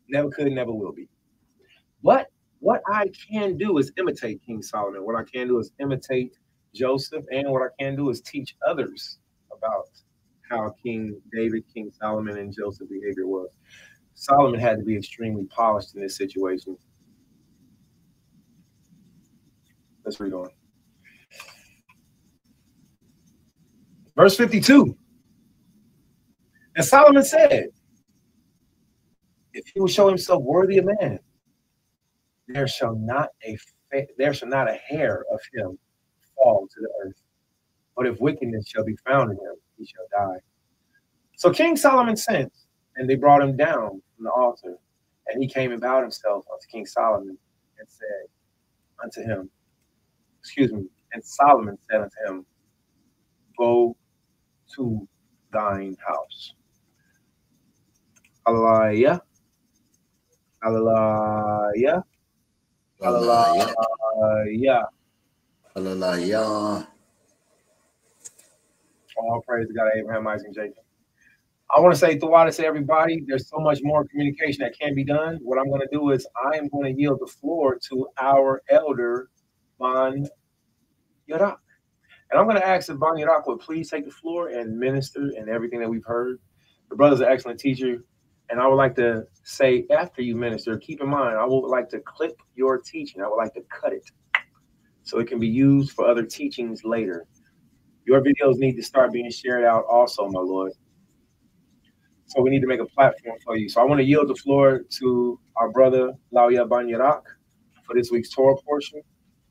Never could, never will be. What I can do is imitate King Solomon. What I can do is imitate Joseph, and what I can do is teach others about how King David, King Solomon, and Joseph's behavior was. Solomon had to be extremely polished in this situation. Let's read on. Verse 52. And Solomon said, if he will show himself worthy of man, there shall not a hair of him fall to the earth. But if wickedness shall be found in him, he shall die. So King Solomon sent, and they brought him down from the altar. And he came and bowed himself unto King Solomon and said unto him, and Solomon said unto him, go to thine house. Hallelujah. Hallelujah. Hallelujah. Hallelujah. All praise to God, Abraham, Isaac, and Jacob. I want to say TORAH to everybody. There's so much more communication that can be done. What I'm going to do is I am going to yield the floor to our elder, Ban Yarak. And I'm going to ask if Ban Yarak would please take the floor and minister and everything that we've heard. The brother's an excellent teacher. And I would like to say, after you minister, keep in mind, I would like to clip your teaching. I would like to cut it so it can be used for other teachings later. Your videos need to start being shared out also, my Lord. So we need to make a platform for you. So I want to yield the floor to our brother, Lauya Ban Yarak, for this week's Torah portion.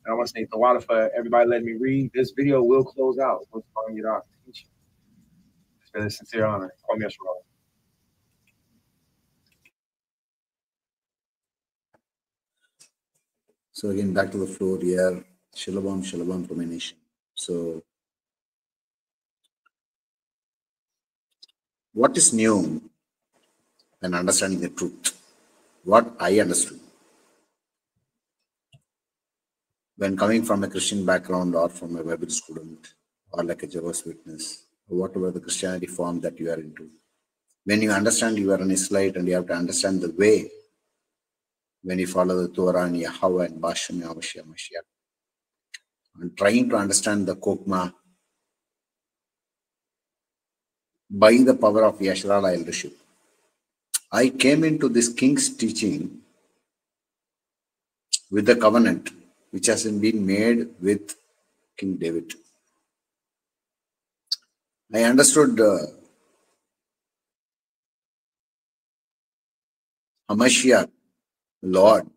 And I want to say TORAH for everybody letting me read. This video will close out with Ban Yarak teaching. It's been a sincere honor. Call me Yeshua. So again, back to the floor here. Shalom, shalom from a nation. So what is new when understanding the truth? What I understood when coming from a Christian background or from a Bible student or like a Jehovah's Witness, or whatever the Christianity form that you are into. When you understand you are an Israelite and you have to understand the way when you follow the Torah and Yahweh and Bashem, Yahweh, Mashiach, and trying to understand the Kokma by the power of Yashrala eldership. I came into this king's teaching with the covenant which has been made with King David. I understood Hamashiach, Lord,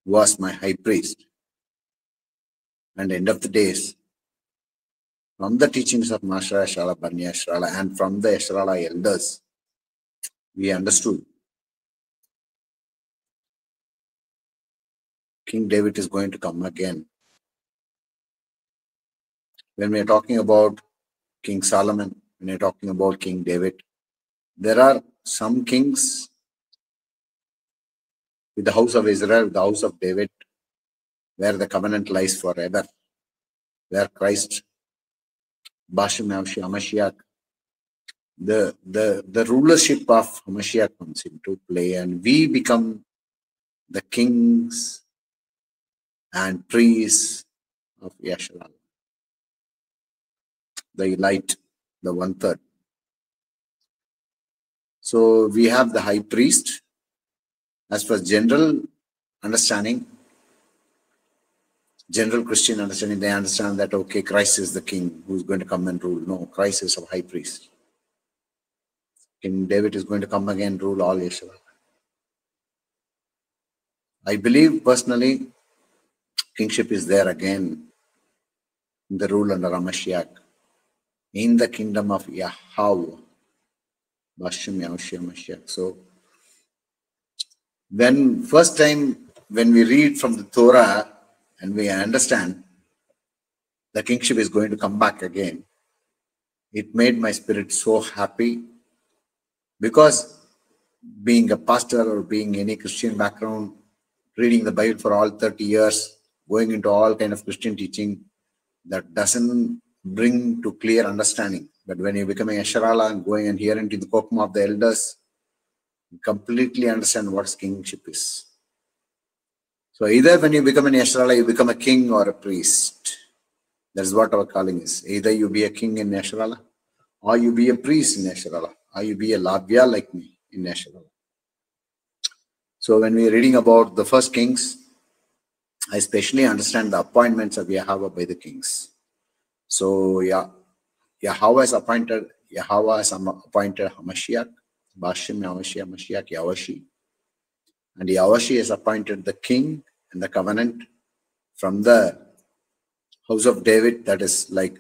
was my high priest. And end of the days, from the teachings of Master Yashrala, Banya Yashrala, and from the Yashrala elders, we understood King David is going to come again. When we are talking about King Solomon, when we are talking about King David, there are some kings with the house of Israel, the house of David, where the covenant lies forever, where Christ, Bashem, Hamashiach, the rulership of Hamashiach comes into play, and we become the kings and priests of Yasharal, the elite, the one-third. So we have the high priest. As per general understanding, general Christian understanding, they understand that, okay, Christ is the king who's going to come and rule. No, Christ is a high priest. King David is going to come again and rule all Israel. I believe personally, kingship is there again in the rule under Hamashiach, in the kingdom of Yahweh, Bashem, Mashiach. So, when first time when we read from the Torah and we understand the kingship is going to come back again, it made my spirit so happy, because being a pastor or being any Christian background, reading the Bible for all 30 years, going into all kind of Christian teaching, that doesn't bring to clear understanding. But when you become a Yasharala and going and hearing to the Kokma of the elders, you completely understand what kingship is. So either when you become an Yasharala, you become a king or a priest. That's what our calling is. Either you be a king in Yasharala, or you be a priest in Yasharala, or you be a Lavya like me in Yasharala. So when we're reading about the first kings, I especially understand the appointments of Yahweh by the kings. So Yahweh has appointed Hamashiach, Bashem, Mashiach, Yawashi. And Yawashi has appointed the king and the covenant from the house of David, that is like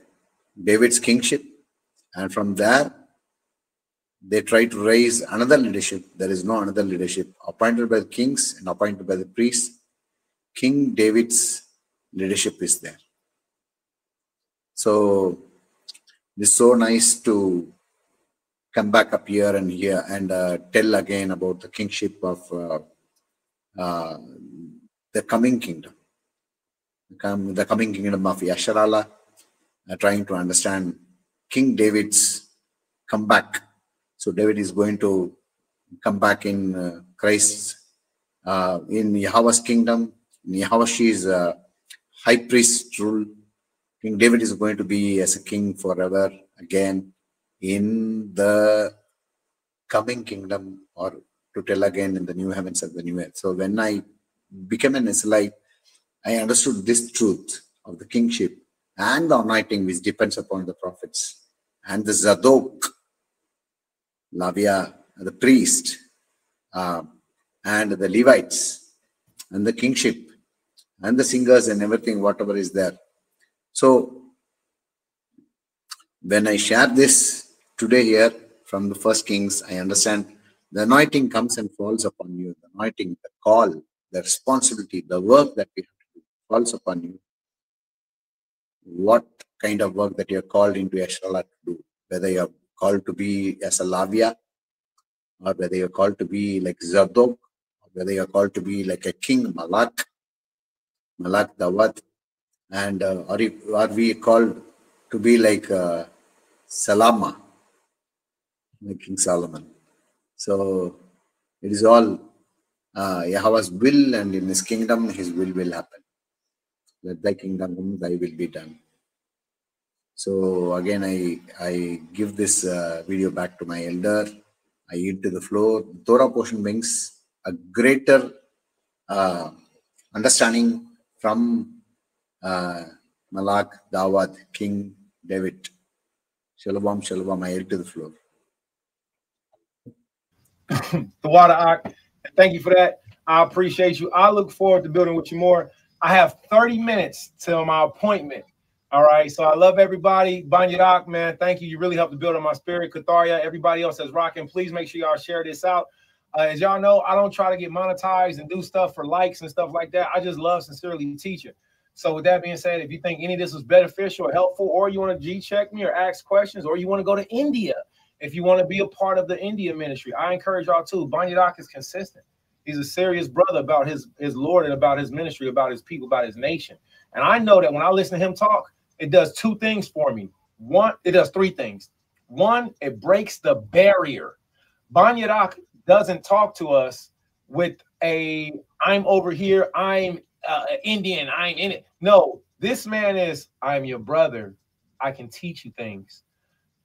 David's kingship. And from there, they try to raise another leadership. There is no another leadership appointed by the kings and appointed by the priests. King David's leadership is there. So it's so nice to come back up here and here and tell again about the kingship of the coming kingdom. The coming kingdom of Yasharala, trying to understand King David's comeback So David is going to come back in Christ's, in Yahweh's kingdom. In Yahweh's high priest rule. King David is going to be as a king forever again in the coming kingdom, or to tell again, in the new heavens and the new earth. So when I became an Israelite, I understood this truth of the kingship and the anointing which depends upon the prophets and the Zadok, Lavia, the priest, and the Levites, and the kingship, and the singers and everything, whatever is there. So when I share this today here from the First Kings, I understand the anointing comes and falls upon you. The anointing, the call, the responsibility, the work that we have to do falls upon you. What kind of work that you are called into Yeshua to do, whether you are called to be as a Lavia, or whether you are called to be like Zadok, or whether you are called to be like a king, Malak Dawat, and are we called to be like Salama, like King Solomon. So it is all Yahweh's will, and in his kingdom, his will happen. Let thy kingdom come, thy will be done. So again, I give this video back to my elder. I yield to the floor. The Torah portion brings a greater understanding from Malak, Dawad, King David. Shalom, shalom. I yield to the floor. The water, thank you for that. I appreciate you. I look forward to building with you more. I have 30 minutes till my appointment. All right. So I love everybody. Banyadak, man, thank you. You really helped to build on my spirit. TORAH, everybody else that's rocking. Please make sure y'all share this out. As y'all know, I don't try to get monetized and do stuff for likes and stuff like that. I just love sincerely teaching. So with that being said, if you think any of this was beneficial or helpful, or you want to G-check me or ask questions, or you want to go to India, if you want to be a part of the India ministry, I encourage y'all too. Banyadak is consistent. He's a serious brother about his Lord and about his ministry, about his people, about his nation. And I know that when I listen to him talk, it does two things for me. One, it does three things. One, it breaks the barrier. Banyadak doesn't talk to us with a, I'm over here, I'm Indian, I'm in it. No, this man is, I'm your brother. I can teach you things.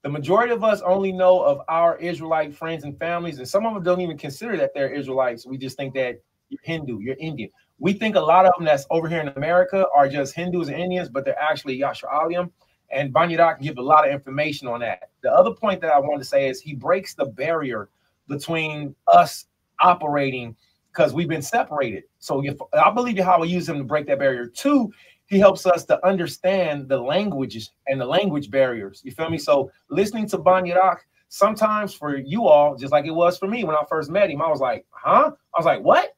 The majority of us only know of our Israelite friends and families, and some of them don't even consider that they're Israelites. We just think that you're Hindu, you're Indian. We think a lot of them that's over here in America are just Hindus and Indians, but they're actually Yasha'alim. And Banyadak can give a lot of information on that. The other point that I want to say is he breaks the barrier between us operating, because we've been separated. So I believe how we use him to break that barrier. Two, he helps us to understand the languages and the language barriers. You feel me? So listening to Banyadak, sometimes for you all, just like it was for me when I first met him, I was like, huh? I was like, what?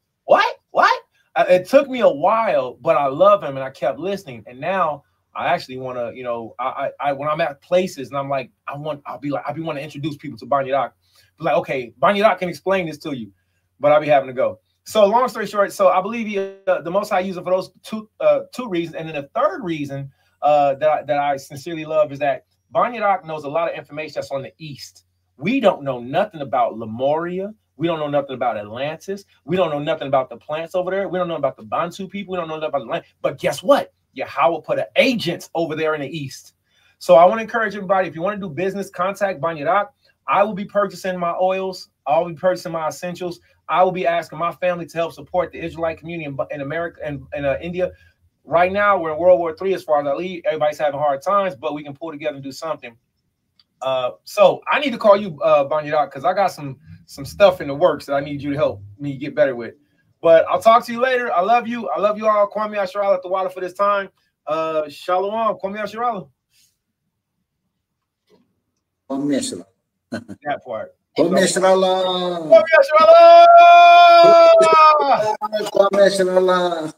It took me a while, but I love him and I kept listening. And now I actually want to, you know, I when I'm at places and I'm like, I'll be wanting to introduce people to Banyadak. Like, okay, Banyadak can explain this to you, but I'll be having to go. So long story short, so I believe the Most High uses it for those two reasons. And then the third reason that I sincerely love is that Banyadak knows a lot of information that's on the East. We don't know nothing about Lemuria. We don't know nothing about Atlantis. We don't know nothing about the plants over there. We don't know about the Bantu people. We don't know nothing about the land. But guess what? Yahweh put an agent over there in the East. So I want to encourage everybody, if you want to do business, contact Banyadak. I will be purchasing my oils. I'll be purchasing my essentials. I will be asking my family to help support the Israelite community in America and India. Right now, we're in World War III as far as I leave. Everybody's having hard times, but we can pull together and do something. So I need to call you, Banyadak, because I got some stuff in the works that I need you to help me get better with. But I'll talk to you later. I love you. I love you all. Kwame Asherallah at the water for this time. Shalom. Kwame Asherallah. Kwame Asherallah. That part. Kwame Asherallah. Kwame Asherallah. Kwame Asherallah.